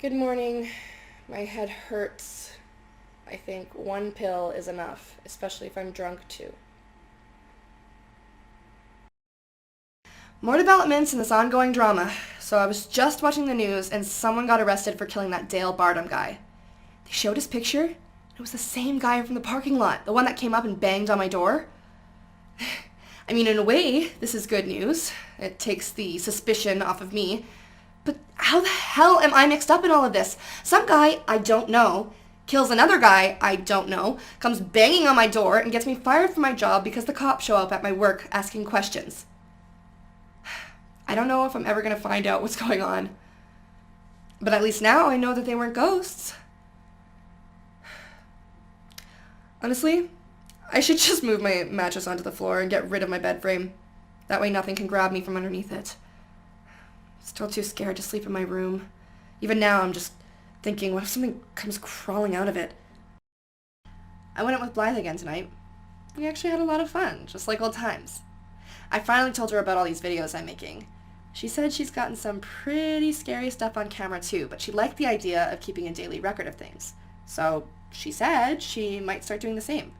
Good morning. My head hurts. I think 1 pill is enough, especially if I'm drunk too. More developments in this ongoing drama. So I was just watching the news and someone got arrested for killing that Dale Bardham guy. They showed his picture. It was the same guy from the parking lot, the one that came up and banged on my door. I mean, in a way, this is good news. It takes the suspicion off of me. But how the hell am I mixed up in all of this? Some guy I don't know kills another guy I don't know, comes banging on my door, and gets me fired from my job because the cops show up at my work asking questions. I don't know if I'm ever going to find out what's going on. But at least now I know that they weren't ghosts. Honestly, I should just move my mattress onto the floor and get rid of my bed frame. That way nothing can grab me from underneath it. Still too scared to sleep in my room. Even now I'm just thinking, what if something comes crawling out of it? I went out with Blythe again tonight. We actually had a lot of fun, just like old times. I finally told her about all these videos I'm making. She said she's gotten some pretty scary stuff on camera too, but she liked the idea of keeping a daily record of things. So she said she might start doing the same.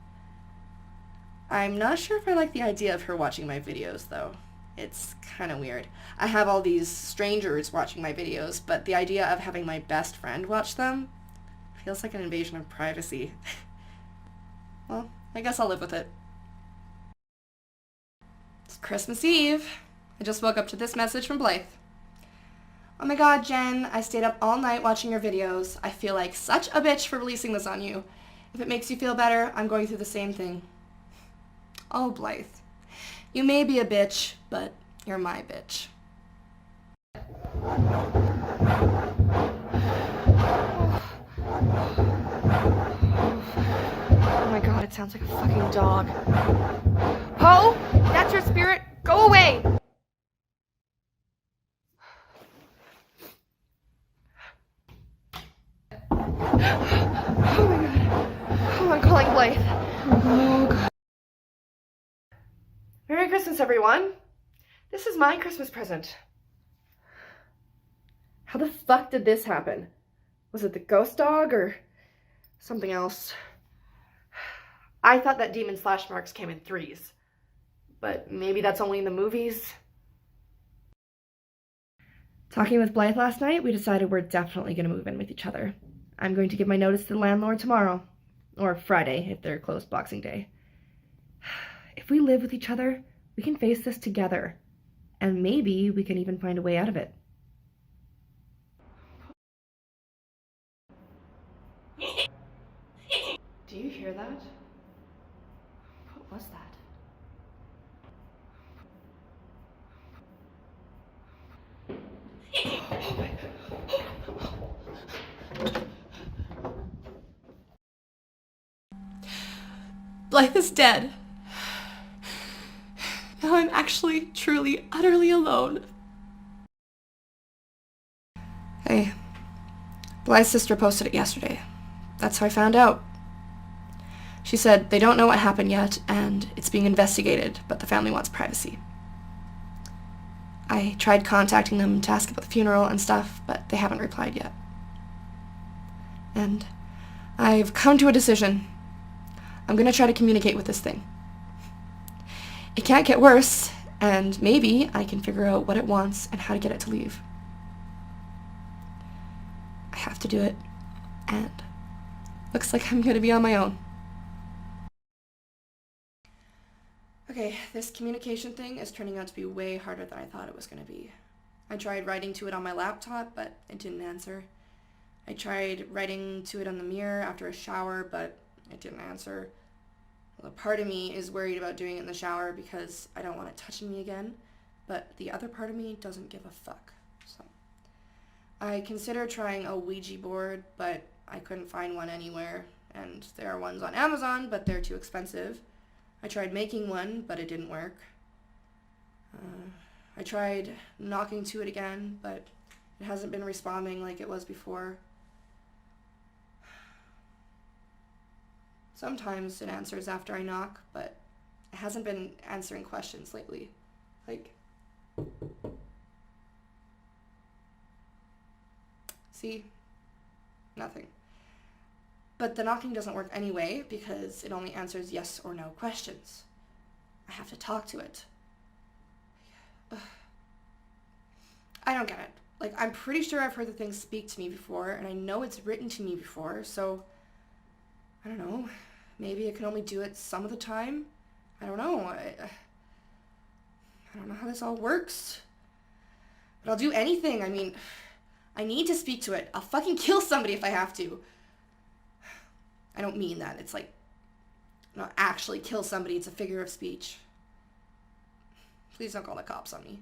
I'm not sure if I like the idea of her watching my videos though. It's kind of weird. I have all these strangers watching my videos, but the idea of having my best friend watch them Feels like an invasion of privacy. Well, I guess I'll live with it. It's Christmas Eve. I just woke up to this message from Blythe. Oh my god, Jen, I stayed up all night watching your videos. I feel like such a bitch for releasing this on you. If it makes you feel better, I'm going through the same thing. Oh, Blythe. You may be a bitch, but you're my bitch. Oh my god, it sounds like a fucking dog. Poe, that's your spirit. Go away! Oh my god. Oh, I'm calling Blythe. Oh god. Merry Christmas, everyone. This is my Christmas present. How the fuck did this happen? Was it the ghost dog or something else? I thought that demon slash marks came in threes, but maybe that's only in the movies. Talking with Blythe last night, we decided we're definitely going to move in with each other. I'm going to give my notice to the landlord tomorrow, or Friday if they're closed Boxing Day. If we live with each other, we can face this together, and maybe we can even find a way out of it. Do you hear that? What was that? Blythe is dead. Now I'm actually, truly, utterly alone. Hey, Blythe's sister posted it yesterday. That's how I found out. She said they don't know what happened yet, and it's being investigated, but the family wants privacy. I tried contacting them to ask about the funeral and stuff, but they haven't replied yet. And I've come to a decision. I'm gonna try to communicate with this thing. It can't get worse, and maybe I can figure out what it wants and how to get it to leave. I have to do it, and looks like I'm gonna be on my own. Okay, this communication thing is turning out to be way harder than I thought it was gonna be. I tried writing to it on my laptop, but it didn't answer. I tried writing to it on the mirror after a shower, but it didn't answer. Well, a part of me is worried about doing it in the shower because I don't want it touching me again, but the other part of me doesn't give a fuck. So I considered trying a Ouija board, but I couldn't find one anywhere, and there are ones on Amazon, but they're too expensive. I tried making one, but it didn't work. I tried knocking to it again, but it hasn't been responding like it was before. Sometimes it answers after I knock, but it hasn't been answering questions lately. Like, see? Nothing. But the knocking doesn't work anyway because it only answers yes or no questions. I have to talk to it. Ugh. I don't get it. Like, I'm pretty sure I've heard the thing speak to me before, and I know it's written to me before, so I don't know. Maybe it can only do it some of the time. I don't know. I don't know how this all works. But I'll do anything. I mean, I need to speak to it. I'll fucking kill somebody if I have to. I don't mean that. It's like, not actually kill somebody. It's a figure of speech. Please don't call the cops on me.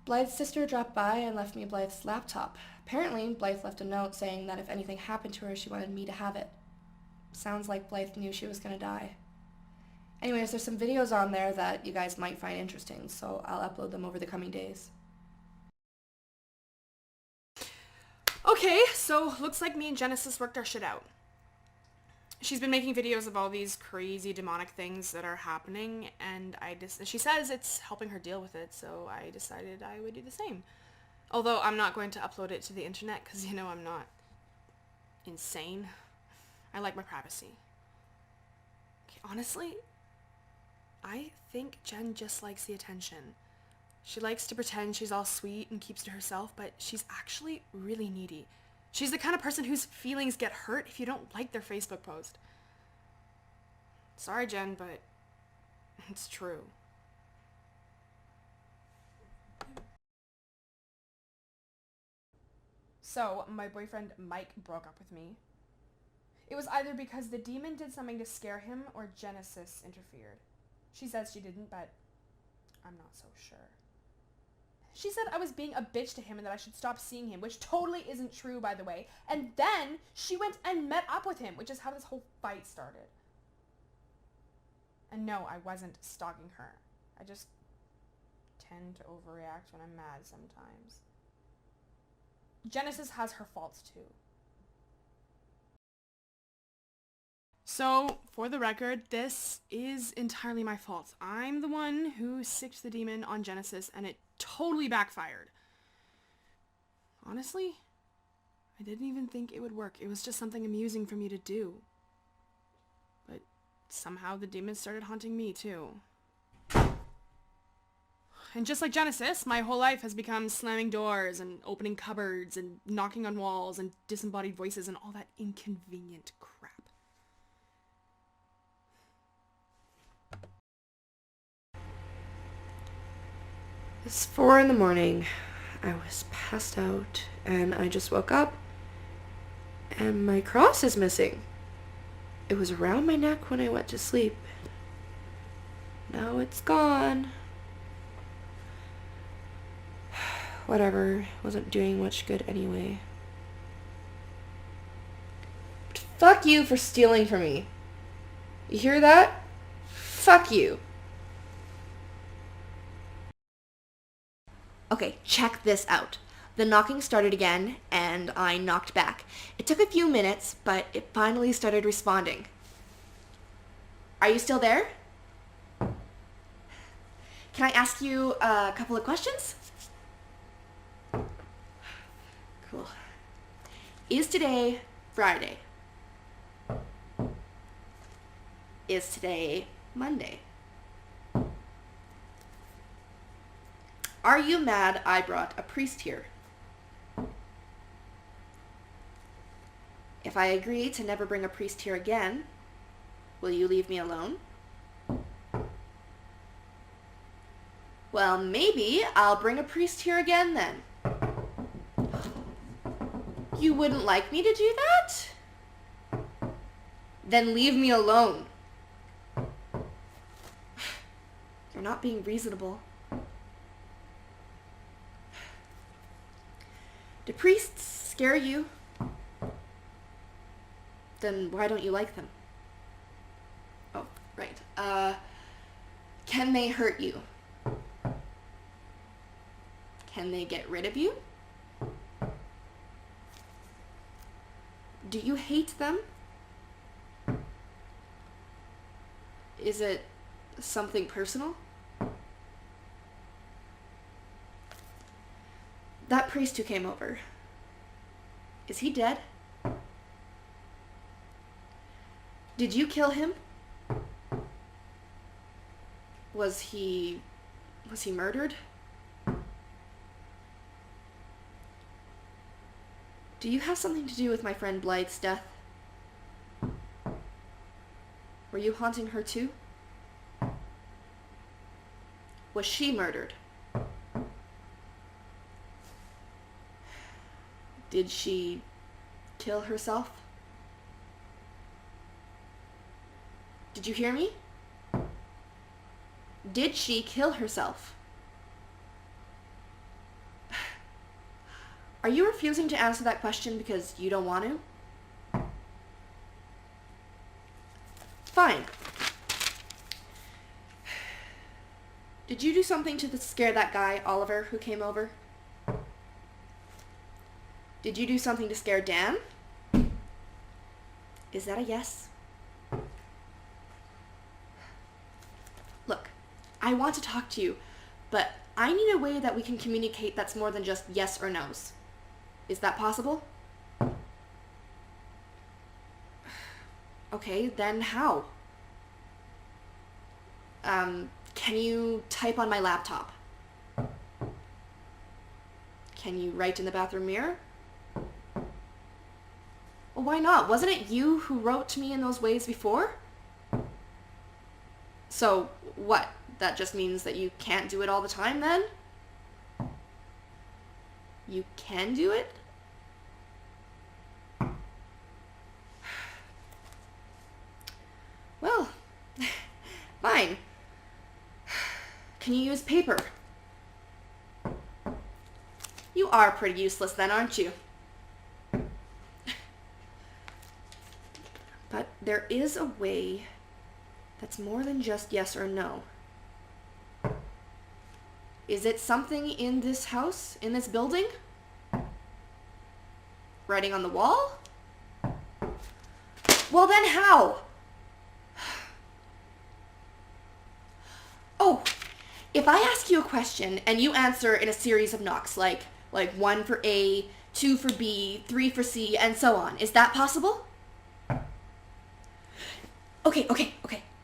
Blythe's sister dropped by and left me Blythe's laptop. Apparently, Blythe left a note saying that if anything happened to her, she wanted me to have it. Sounds like Blythe knew she was gonna die. Anyways, there's some videos on there that you guys might find interesting, so I'll upload them over the coming days. Okay, so looks like me and Genesis worked our shit out. She's been making videos of all these crazy demonic things that are happening, and she says it's helping her deal with it, so I decided I would do the same. Although I'm not going to upload it to the internet because, you know, I'm not insane. I like my privacy. Okay, honestly, I think Jen just likes the attention. She likes to pretend she's all sweet and keeps to herself, but she's actually really needy. She's the kind of person whose feelings get hurt if you don't like their Facebook post. Sorry, Jen, but it's true. So, my boyfriend Mike broke up with me. It was either because the demon did something to scare him or Genesis interfered. She says she didn't, but I'm not so sure. She said I was being a bitch to him and that I should stop seeing him, which totally isn't true, by the way. And then she went and met up with him, which is how this whole fight started. And no, I wasn't stalking her. I just tend to overreact when I'm mad sometimes. Genesis has her faults too. So, for the record, this is entirely my fault. I'm the one who sicked the demon on Genesis, and it totally backfired. Honestly, I didn't even think it would work. It was just something amusing for me to do. But somehow the demons started haunting me too. And just like Genesis, my whole life has become slamming doors and opening cupboards and knocking on walls and disembodied voices and all that inconvenient crap. It's 4 in the morning. I was passed out and I just woke up and my cross is missing. It was around my neck when I went to sleep. Now it's gone. Whatever, wasn't doing much good anyway. But fuck you for stealing from me. You hear that? Fuck you. Okay, check this out. The knocking started again, and I knocked back. It took a few minutes, but it finally started responding. Are you still there? Can I ask you a couple of questions? Cool. Is today Friday? Is today Monday? Are you mad I brought a priest here? If I agree to never bring a priest here again, will you leave me alone? Well, maybe I'll bring a priest here again then. You wouldn't like me to do that? Then leave me alone. You're not being reasonable. Do priests scare you? Then why don't you like them? Oh, right. Can they hurt you? Can they get rid of you? Do you hate them? Is it something personal? That priest who came over, is he dead? Did you kill him? Was he murdered? Do you have something to do with my friend Blythe's death? Were you haunting her too? Was she murdered? Did she kill herself? Did you hear me? Did she kill herself? Are you refusing to answer that question because you don't want to? Fine. Did you do something to scare that guy, Oliver, who came over? Did you do something to scare Dan? Is that a yes? Look, I want to talk to you, but I need a way that we can communicate that's more than just yes or no's. Is that possible? Okay, then how? Can you type on my laptop? Can you write in the bathroom mirror? Why not? Wasn't it you who wrote to me in those ways before? So, what? That just means that you can't do it all the time then? You can do it? Well, fine. Can you use paper? You are pretty useless then, aren't you? But there is a way that's more than just yes or no. Is it something in this house, in this building? Writing on the wall? Well then how? Oh, if I ask you a question and you answer in a series of knocks, like 1 for A, 2 for B, 3 for C, and so on, is that possible? Okay.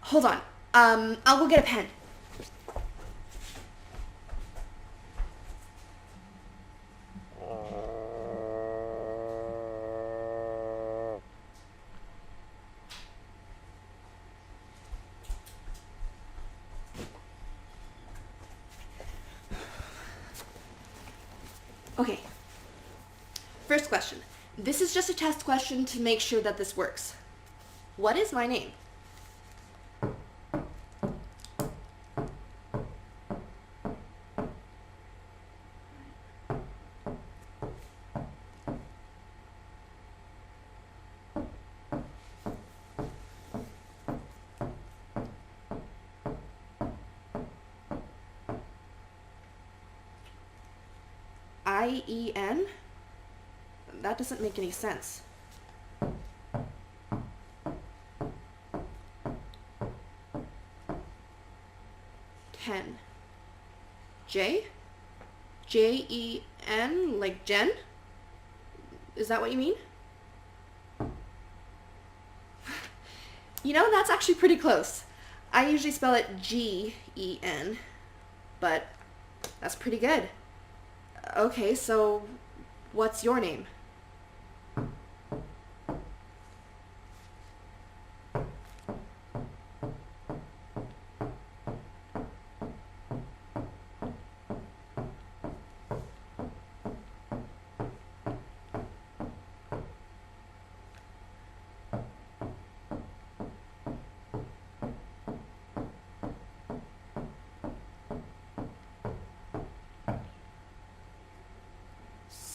Hold on. I'll go get a pen. Okay. First question. This is just a test question to make sure that this works. What is my name? I-E-N? That doesn't make any sense. Ken. J? J-E-N? Like Jen? Is that what you mean? You know, that's actually pretty close. I usually spell it G-E-N, but that's pretty good. Okay, so what's your name?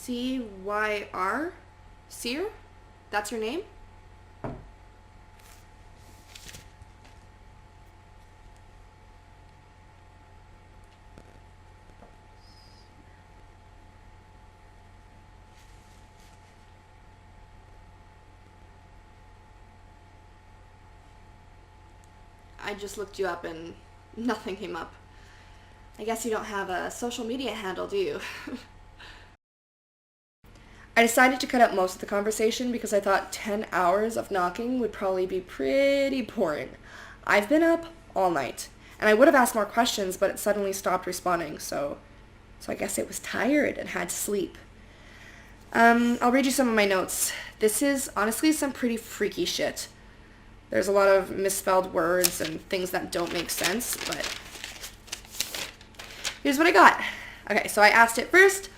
C-Y-R? Seer? That's your name? I just looked you up and nothing came up. I guess you don't have a social media handle, do you? I decided to cut out most of the conversation because I thought 10 hours of knocking would probably be pretty boring. I've been up all night, and I would have asked more questions, but it suddenly stopped responding, so I guess it was tired and had to sleep. I'll read you some of my notes. This is honestly some pretty freaky shit. There's a lot of misspelled words and things that don't make sense, but here's what I got. Okay, so I asked it first,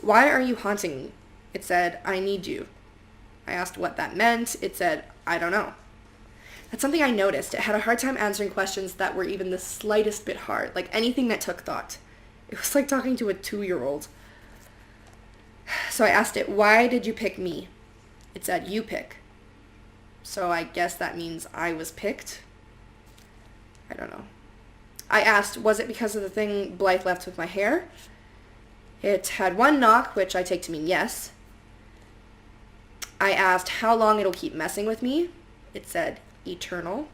why are you haunting me? It said, I need you. I asked what that meant. It said, I don't know. That's something I noticed. It had a hard time answering questions that were even the slightest bit hard, like anything that took thought. It was like talking to a 2-year-old. So I asked it, why did you pick me? It said, you pick. So I guess that means I was picked? I don't know. I asked, was it because of the thing Blythe left with my hair? It had one knock, which I take to mean yes. I asked how long it'll keep messing with me. It said, eternal.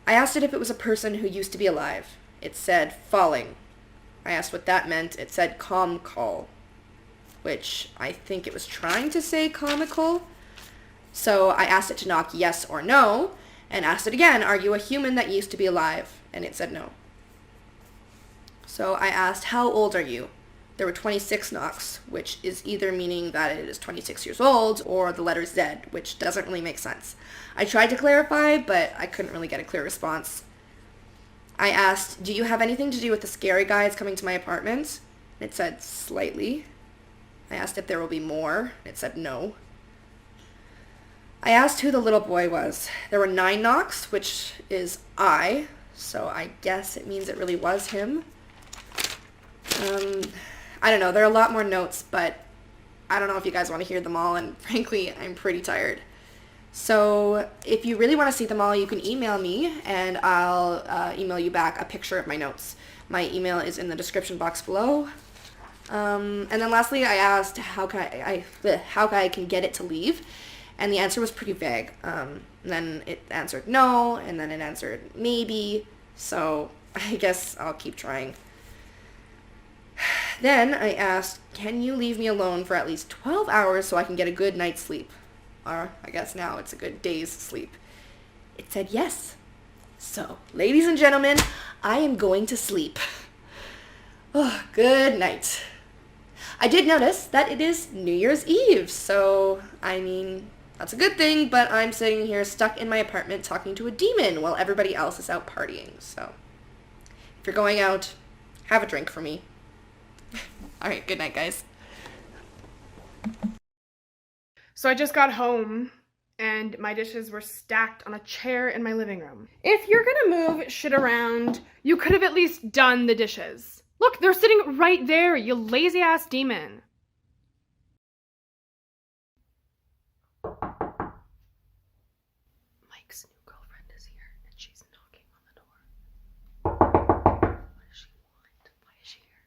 I asked it if it was a person who used to be alive. It said, falling. I asked what that meant. It said, calm call, which I think it was trying to say comical. So I asked it to knock yes or no, and asked it again, are you a human that used to be alive? And it said no. So I asked, how old are you? There were 26 knocks, which is either meaning that it is 26 years old or the letter Z, which doesn't really make sense. I tried to clarify, but I couldn't really get a clear response. I asked, do you have anything to do with the scary guys coming to my apartment? It said, slightly. I asked if there will be more. It said no. I asked who the little boy was. There were 9 knocks, which is I, so I guess it means it really was him. I don't know, there are a lot more notes, but I don't know if you guys want to hear them all, and frankly, I'm pretty tired. So if you really want to see them all, you can email me, and I'll email you back a picture of my notes. My email is in the description box below. And then lastly, I asked how I can get it to leave, and the answer was pretty vague. Then it answered no, and then it answered maybe, so I guess I'll keep trying. Then I asked, can you leave me alone for at least 12 hours so I can get a good night's sleep? Or I guess now it's a good day's sleep. It said yes. So, ladies and gentlemen, I am going to sleep. Oh, good night. I did notice that it is New Year's Eve, so, I mean, that's a good thing, but I'm sitting here stuck in my apartment talking to a demon while everybody else is out partying, so. If you're going out, have a drink for me. Alright, good night, guys. So I just got home and my dishes were stacked on a chair in my living room. If you're gonna move shit around, you could have at least done the dishes. Look, they're sitting right there, you lazy ass demon. Mike's new girlfriend is here and she's knocking on the door. What does she want? Why is she here?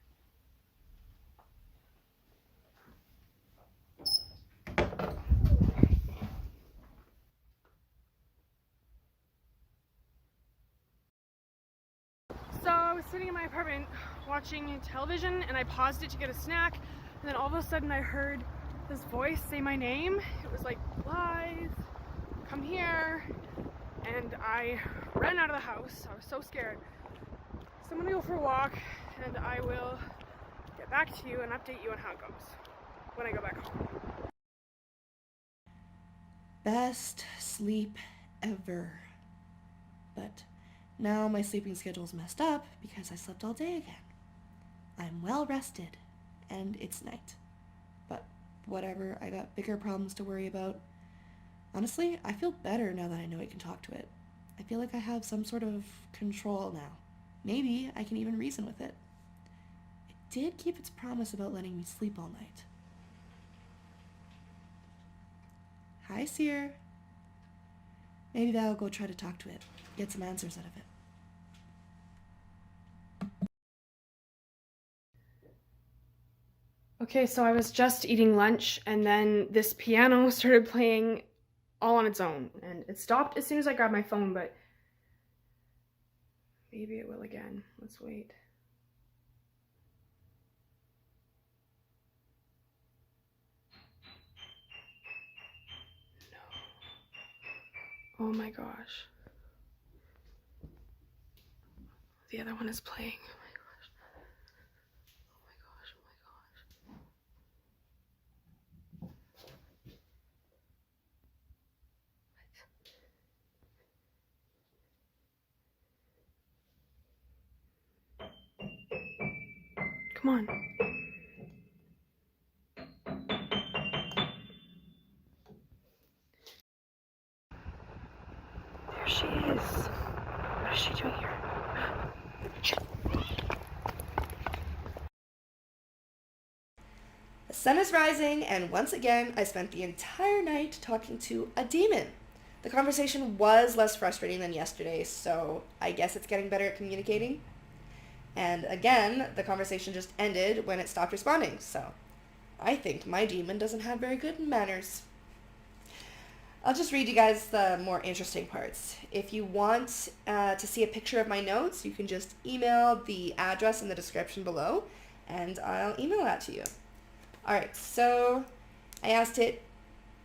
So I was sitting in my apartment watching television and I paused it to get a snack, and then all of a sudden I heard this voice say my name. It was like, Blythe, come here. And I ran out of the house. I was so scared. So I'm gonna go for a walk and I will get back to you and update you on how it goes when I go back home. Best sleep ever. But now my sleeping schedule's messed up because I slept all day again. I'm well rested, and it's night. But whatever, I got bigger problems to worry about. Honestly, I feel better now that I know I can talk to it. I feel like I have some sort of control now. Maybe I can even reason with it. It did keep its promise about letting me sleep all night. Hi, Seer. Maybe I'll go try to talk to it, get some answers out of it. Okay, so I was just eating lunch and then this piano started playing all on its own, and it stopped as soon as I grabbed my phone, but maybe it will again. Let's wait. No. Oh my gosh. The other one is playing. Oh my gosh. Oh my gosh. Oh my gosh. Come on. There she is. What is she doing here? The sun is rising, and once again, I spent the entire night talking to a demon. The conversation was less frustrating than yesterday, so I guess it's getting better at communicating. And again, the conversation just ended when it stopped responding, so I think my demon doesn't have very good manners. I'll just read you guys the more interesting parts. If you want to see a picture of my notes, you can just email the address in the description below, and I'll email that to you. Alright, so I asked it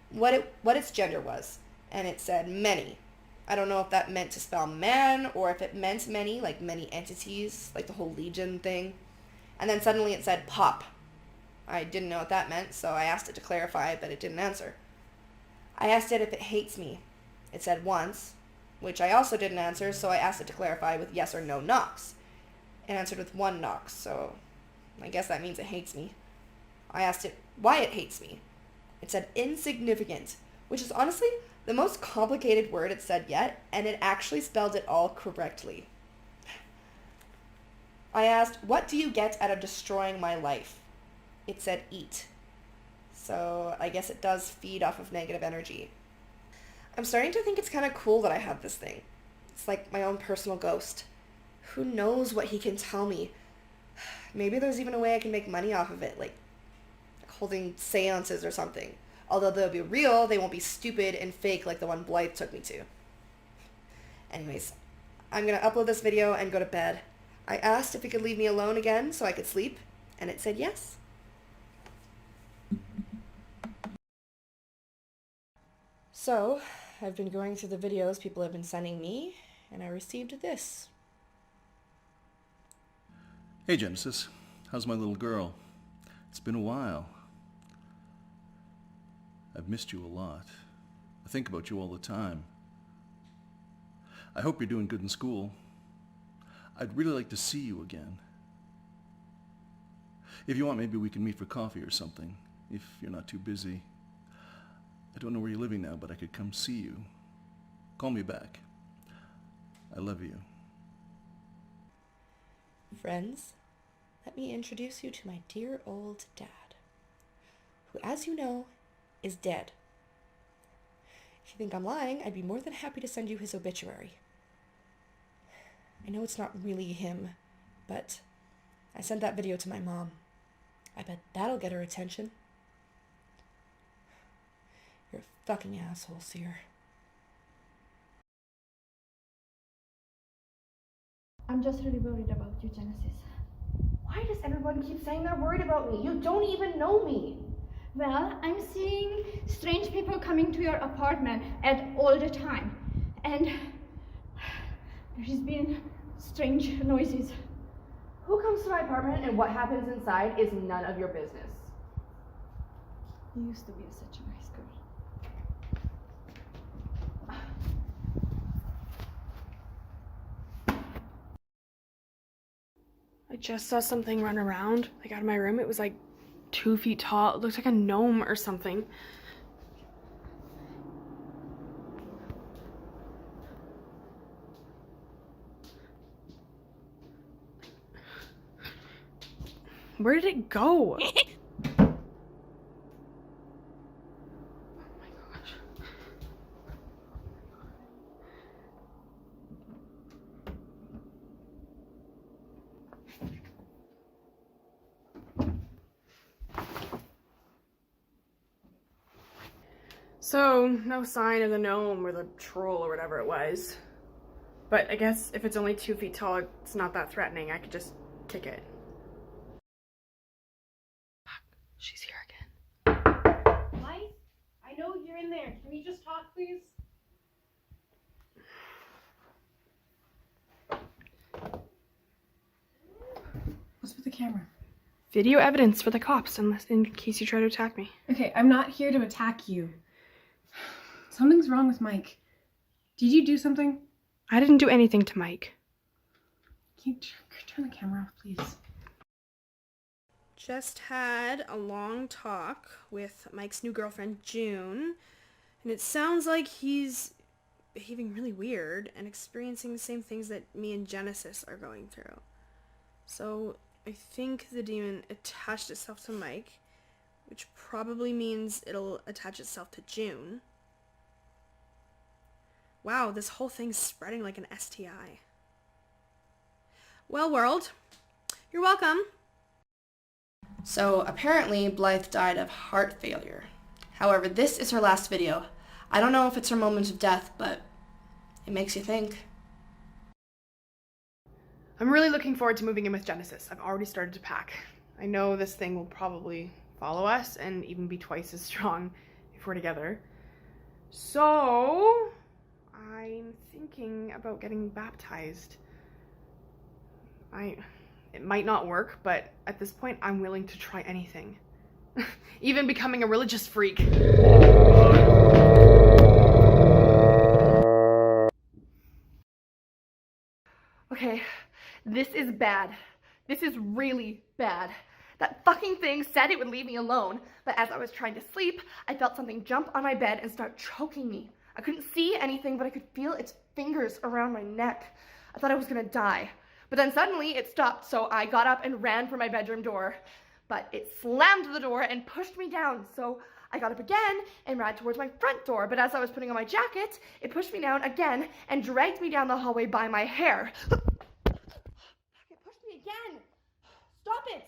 what its gender was, and it said many. I don't know if that meant to spell man, or if it meant many, like many entities, like the whole Legion thing. and then suddenly it said pop. I didn't know what that meant, so I asked it to clarify, but it didn't answer. I asked it if it hates me. It said once, which I also didn't answer, so I asked it to clarify with yes or no knocks. It answered with 1 knock, so I guess that means it hates me. I asked it why it hates me. It said insignificant, which is honestly the most complicated word it said yet, and it actually spelled it all correctly. I asked, what do you get out of destroying my life? It said eat. So I guess it does feed off of negative energy. I'm starting to think it's kind of cool that I have this thing. It's like my own personal ghost. Who knows what he can tell me? Maybe there's even a way I can make money off of it, like holding seances or something. Although they'll be real, they won't be stupid and fake like the one Blythe took me to. Anyways, I'm gonna upload this video and go to bed. I asked if it could leave me alone again so I could sleep, and it said yes. So, I've been going through the videos people have been sending me, and I received this. Hey Genesis, how's my little girl? It's been a while. I've missed you a lot. I think about you all the time. I hope you're doing good in school. I'd really like to see you again. If you want, maybe we can meet for coffee or something, if you're not too busy. I don't know where you're living now, but I could come see you. Call me back. I love you. Friends, let me introduce you to my dear old dad, who, as you know, is dead. If you think I'm lying, I'd be more than happy to send you his obituary. I know it's not really him, but I sent that video to my mom. I bet that'll get her attention. You're a fucking asshole, Seer. I'm just really worried about you, Genesis. Why does everyone keep saying they're worried about me? You don't even know me. Well, I'm seeing strange people coming to your apartment at all the time. And there's been strange noises. Who comes to my apartment and what happens inside is none of your business. You used to be such a nice girl. I just saw something run around, like out of my room. It was like 2 feet tall. It looked like a gnome or something. Where did it go? Oh my gosh. So, no sign of the gnome or the troll or whatever it was. But I guess if it's only 2 feet tall, it's not that threatening. I could just kick it. Fuck, she's here again. Light? I know you're in there. Can we just talk, please? What's with the camera? Video evidence for the cops, in case you try to attack me. Okay, I'm not here to attack you. Something's wrong with Mike. Did you do something? I didn't do anything to Mike. Can you turn the camera off, please? Just had a long talk with Mike's new girlfriend, June, and it sounds like he's behaving really weird and experiencing the same things that me and Genesis are going through. So I think the demon attached itself to Mike, which probably means it'll attach itself to June. Wow, this whole thing's spreading like an STI. Well, world, you're welcome. So apparently Blythe died of heart failure. However, this is her last video. I don't know if it's her moment of death, but it makes you think. I'm really looking forward to moving in with Genesis. I've already started to pack. I know this thing will probably follow us and even be twice as strong if we're together. So I'm thinking about getting baptized. It might not work, but at this point, I'm willing to try anything. Even becoming a religious freak. Okay, this is bad. This is really bad. That fucking thing said it would leave me alone, but as I was trying to sleep, I felt something jump on my bed and start choking me. I couldn't see anything, but I could feel its fingers around my neck. I thought I was gonna die. But then suddenly it stopped, so I got up and ran for my bedroom door. But it slammed the door and pushed me down, so I got up again and ran towards my front door. But as I was putting on my jacket, it pushed me down again and dragged me down the hallway by my hair. It pushed me again. Stop it,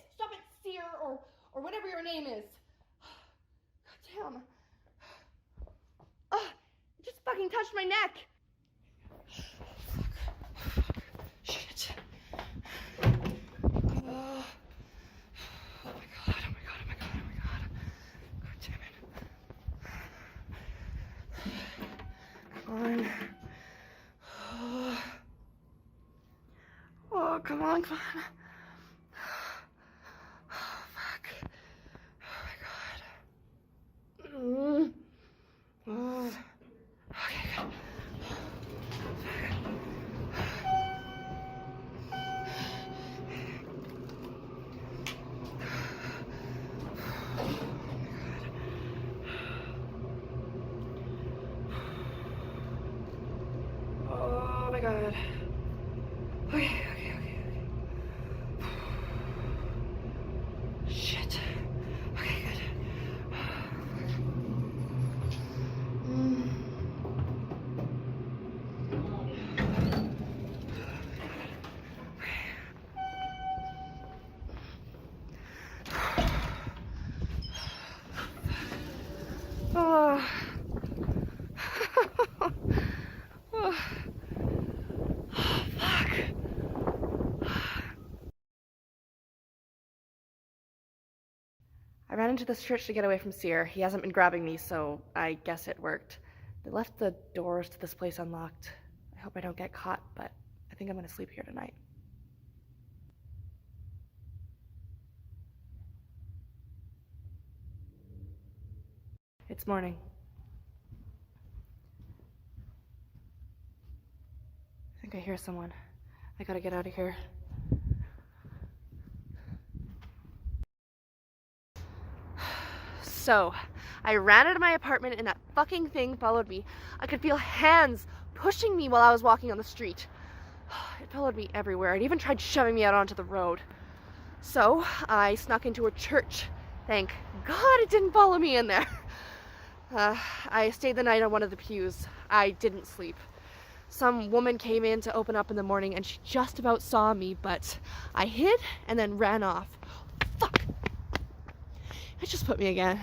Seer, or whatever your name is. God damn. It just fucking touched my neck. Shit. Oh. Oh my god. God damn it. Come on. Oh, come on. Oh, fuck. Oh my god. Oh. Okay, good. Oh my god. Okay. Shit. Okay, good. Oh. Oh. Fuck. I ran into this church to get away from Seer. He hasn't been grabbing me, so I guess it worked. They left the doors to this place unlocked. I hope I don't get caught, but I think I'm gonna sleep here tonight. It's morning. I think I hear someone. I gotta get out of here. So, I ran out of my apartment and that fucking thing followed me. I could feel hands pushing me while I was walking on the street. It followed me everywhere. It even tried shoving me out onto the road. So, I snuck into a church. Thank God it didn't follow me in there. I stayed the night on one of the pews. I didn't sleep. Some woman came in to open up in the morning and she just about saw me, but I hid and then ran off. Fuck! It just pushed me again.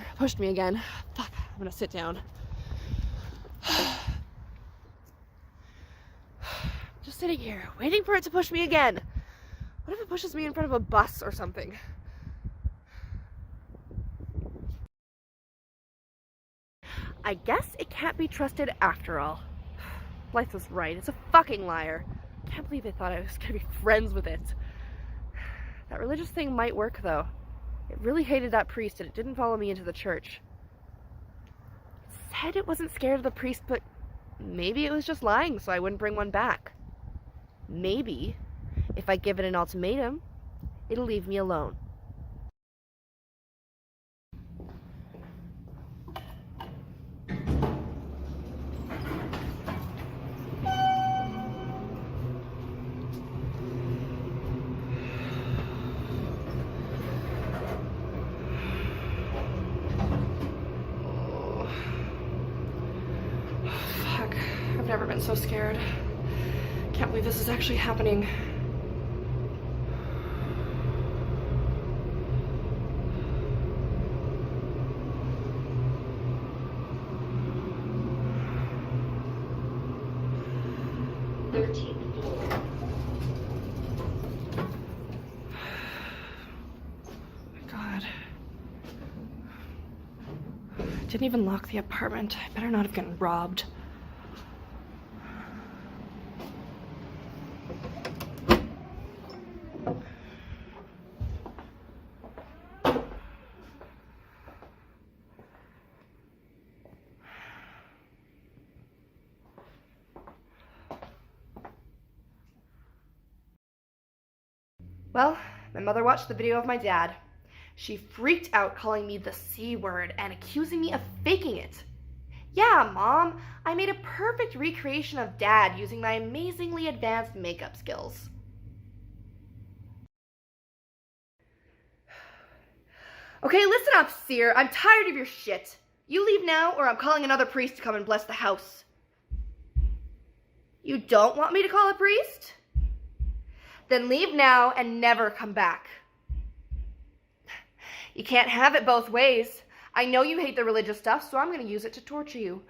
Fuck, I'm gonna sit down. Just sitting here, waiting for it to push me again. What if it pushes me in front of a bus or something? I guess it can't be trusted after all. Blythe was right, it's a fucking liar. Can't believe I thought I was gonna be friends with it. That religious thing might work though. It really hated that priest and it didn't follow me into the church. It said it wasn't scared of the priest, but maybe it was just lying so I wouldn't bring one back. Maybe, if I give it an ultimatum, it'll leave me alone. I've never been so scared. Can't believe this is actually happening. God. I didn't even lock the apartment. I better not have gotten robbed. Well, my mother watched the video of my dad. She freaked out, calling me the C word and accusing me of faking it. Yeah, Mom, I made a perfect recreation of Dad using my amazingly advanced makeup skills. Okay, listen up, Seer. I'm tired of your shit. You leave now, or I'm calling another priest to come and bless the house. You don't want me to call a priest? Then leave now and never come back. You can't have it both ways. I know you hate the religious stuff, so I'm going to use it to torture you.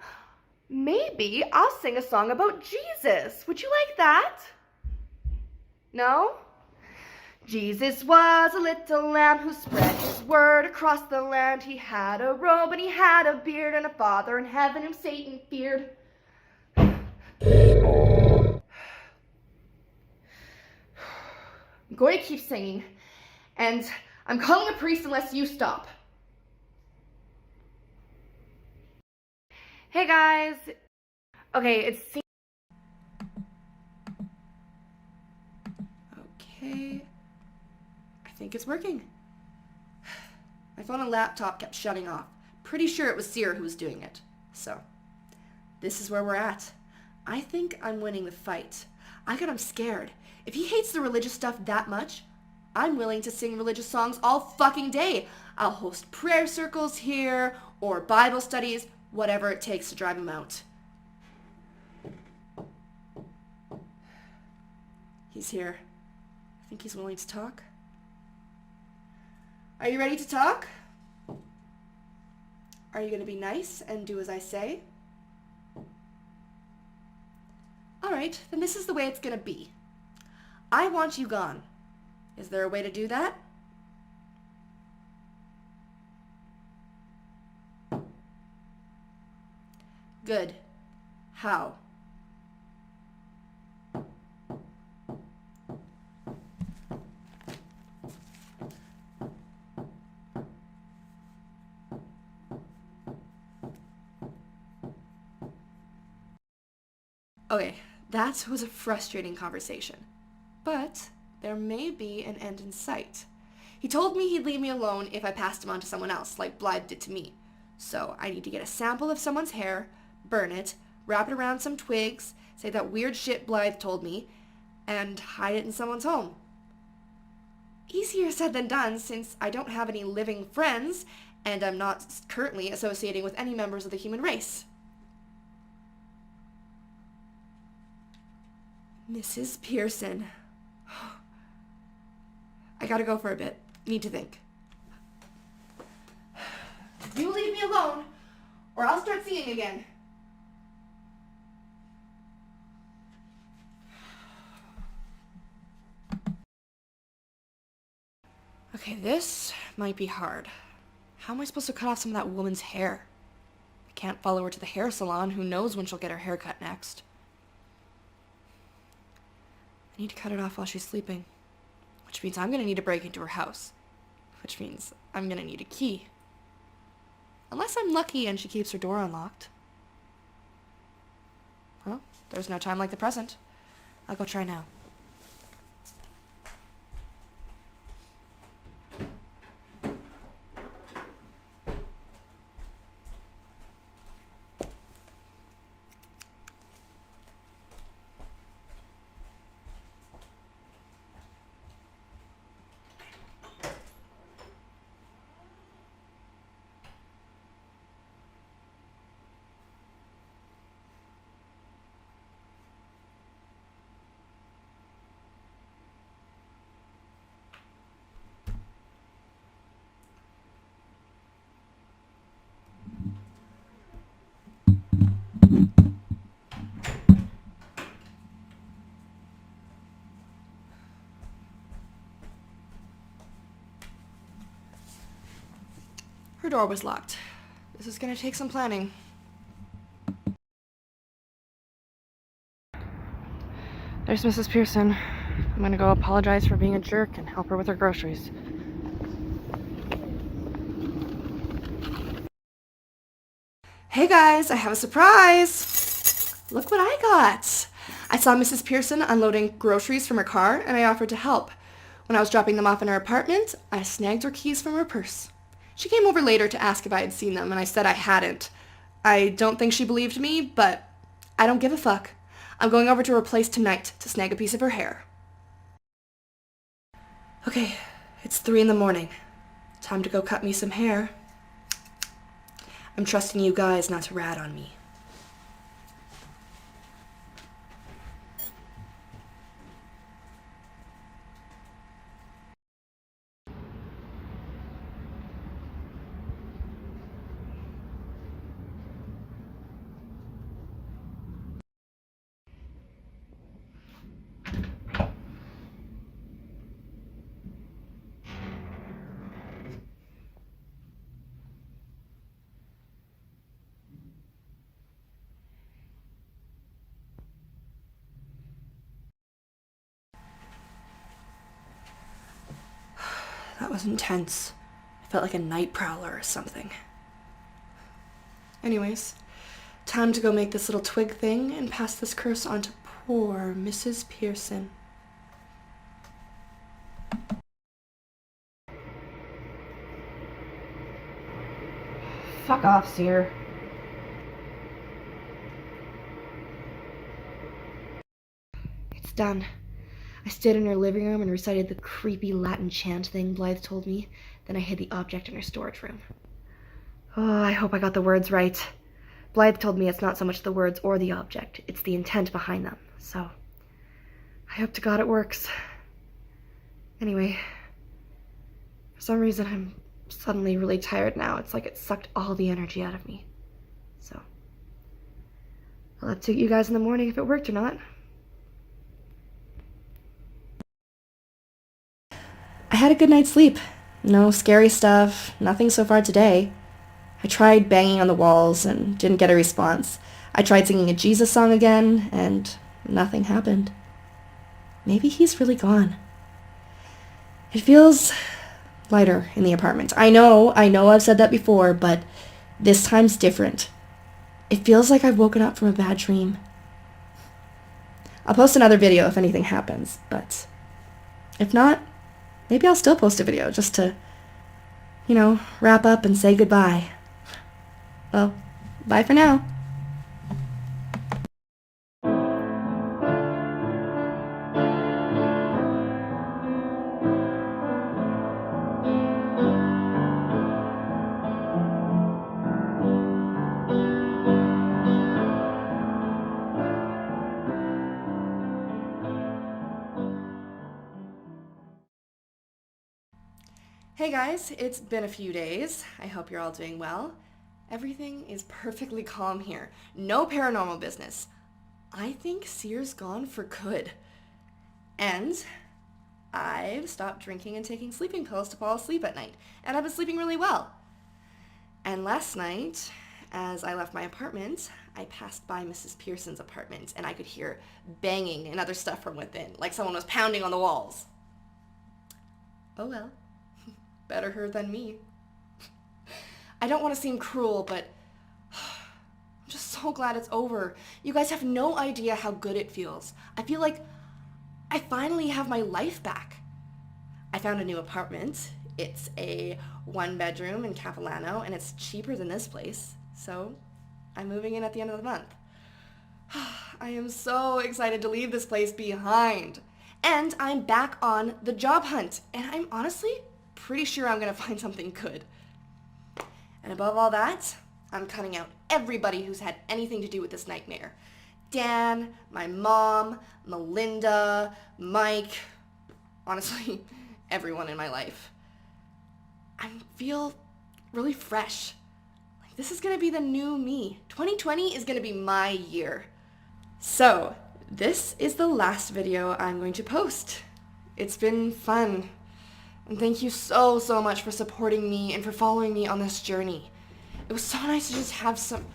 Maybe I'll sing a song about Jesus. Would you like that? No? Jesus was a little lamb who spread his word across the land. He had a robe and he had a beard and a father in heaven whom Satan feared. I'm going to keep singing, and I'm calling a priest unless you stop. Hey guys. Okay, it's... Okay. I think it's working. My phone and laptop kept shutting off. Pretty sure it was Seer who was doing it. So, this is where we're at. I think I'm winning the fight. I got him scared. If he hates the religious stuff that much, I'm willing to sing religious songs all fucking day. I'll host prayer circles here, or Bible studies, whatever it takes to drive him out. He's here. I think he's willing to talk. Are you ready to talk? Are you going to be nice and do as I say? Alright, then this is the way it's going to be. I want you gone. Is there a way to do that? Good. How? Okay, that was a frustrating conversation. But there may be an end in sight. He told me he'd leave me alone if I passed him on to someone else, like Blythe did to me. So I need to get a sample of someone's hair, burn it, wrap it around some twigs, say that weird shit Blythe told me, and hide it in someone's home. Easier said than done, since I don't have any living friends, and I'm not currently associating with any members of the human race. Mrs. Pearson. I gotta go for a bit. Need to think. You leave me alone, or I'll start singing again. Okay, this might be hard. How am I supposed to cut off some of that woman's hair? I can't follow her to the hair salon. Who knows when she'll get her hair cut next? I need to cut it off while she's sleeping. Which means I'm gonna need to break into her house. Which means I'm gonna need a key. Unless I'm lucky and she keeps her door unlocked. Well, there's no time like the present. I'll go try now. Her door was locked. This is gonna take some planning. There's Mrs. Pearson. I'm gonna go apologize for being a jerk and help her with her groceries. Hey guys, I have a surprise! Look what I got! I saw Mrs. Pearson unloading groceries from her car and I offered to help. When I was dropping them off in her apartment, I snagged her keys from her purse. She came over later to ask if I had seen them, and I said I hadn't. I don't think she believed me, but I don't give a fuck. I'm going over to her place tonight to snag a piece of her hair. Okay, it's 3 a.m. Time to go cut me some hair. I'm trusting you guys not to rat on me. That was intense. I felt like a night prowler or something. Anyways, time to go make this little twig thing and pass this curse on to poor Mrs. Pearson. Fuck off, Seer. It's done. I stood in her living room and recited the creepy Latin chant thing Blythe told me. Then I hid the object in her storage room. Oh, I hope I got the words right. Blythe told me it's not so much the words or the object, it's the intent behind them. So, I hope to God it works. Anyway, for some reason I'm suddenly really tired now. It's like it sucked all the energy out of me. So, I'll update you guys in the morning if it worked or not. I had a good night's sleep. No scary stuff, nothing so far today. I tried banging on the walls and didn't get a response. I tried singing a Jesus song again, and nothing happened. Maybe he's really gone. It feels lighter in the apartment. I know I've said that before, but this time's different. It feels like I've woken up from a bad dream. I'll post another video if anything happens, but if not, maybe I'll still post a video just to, wrap up and say goodbye. Well, bye for now. Hey guys, it's been a few days. I hope you're all doing well. Everything is perfectly calm here. No paranormal business. I think Seer's gone for good. And I've stopped drinking and taking sleeping pills to fall asleep at night. And I've been sleeping really well. And last night, as I left my apartment, I passed by Mrs. Pearson's apartment and I could hear banging and other stuff from within, like someone was pounding on the walls. Oh well. Better her than me. I don't want to seem cruel, but I'm just so glad it's over. You guys have no idea how good it feels. I feel like I finally have my life back. I found a new apartment. It's a 1-bedroom in Capilano, and it's cheaper than this place. So I'm moving in at the end of the month. I am so excited to leave this place behind. And I'm back on the job hunt. And I'm honestly pretty sure I'm going to find something good. And above all that, I'm cutting out everybody who's had anything to do with this nightmare. Dan, my mom, Melinda, Mike, honestly, everyone in my life. I feel really fresh. Like this is going to be the new me. 2020 is going to be my year. So, this is the last video I'm going to post. It's been fun. And thank you so much for supporting me and for following me on this journey. It was so nice to just have some...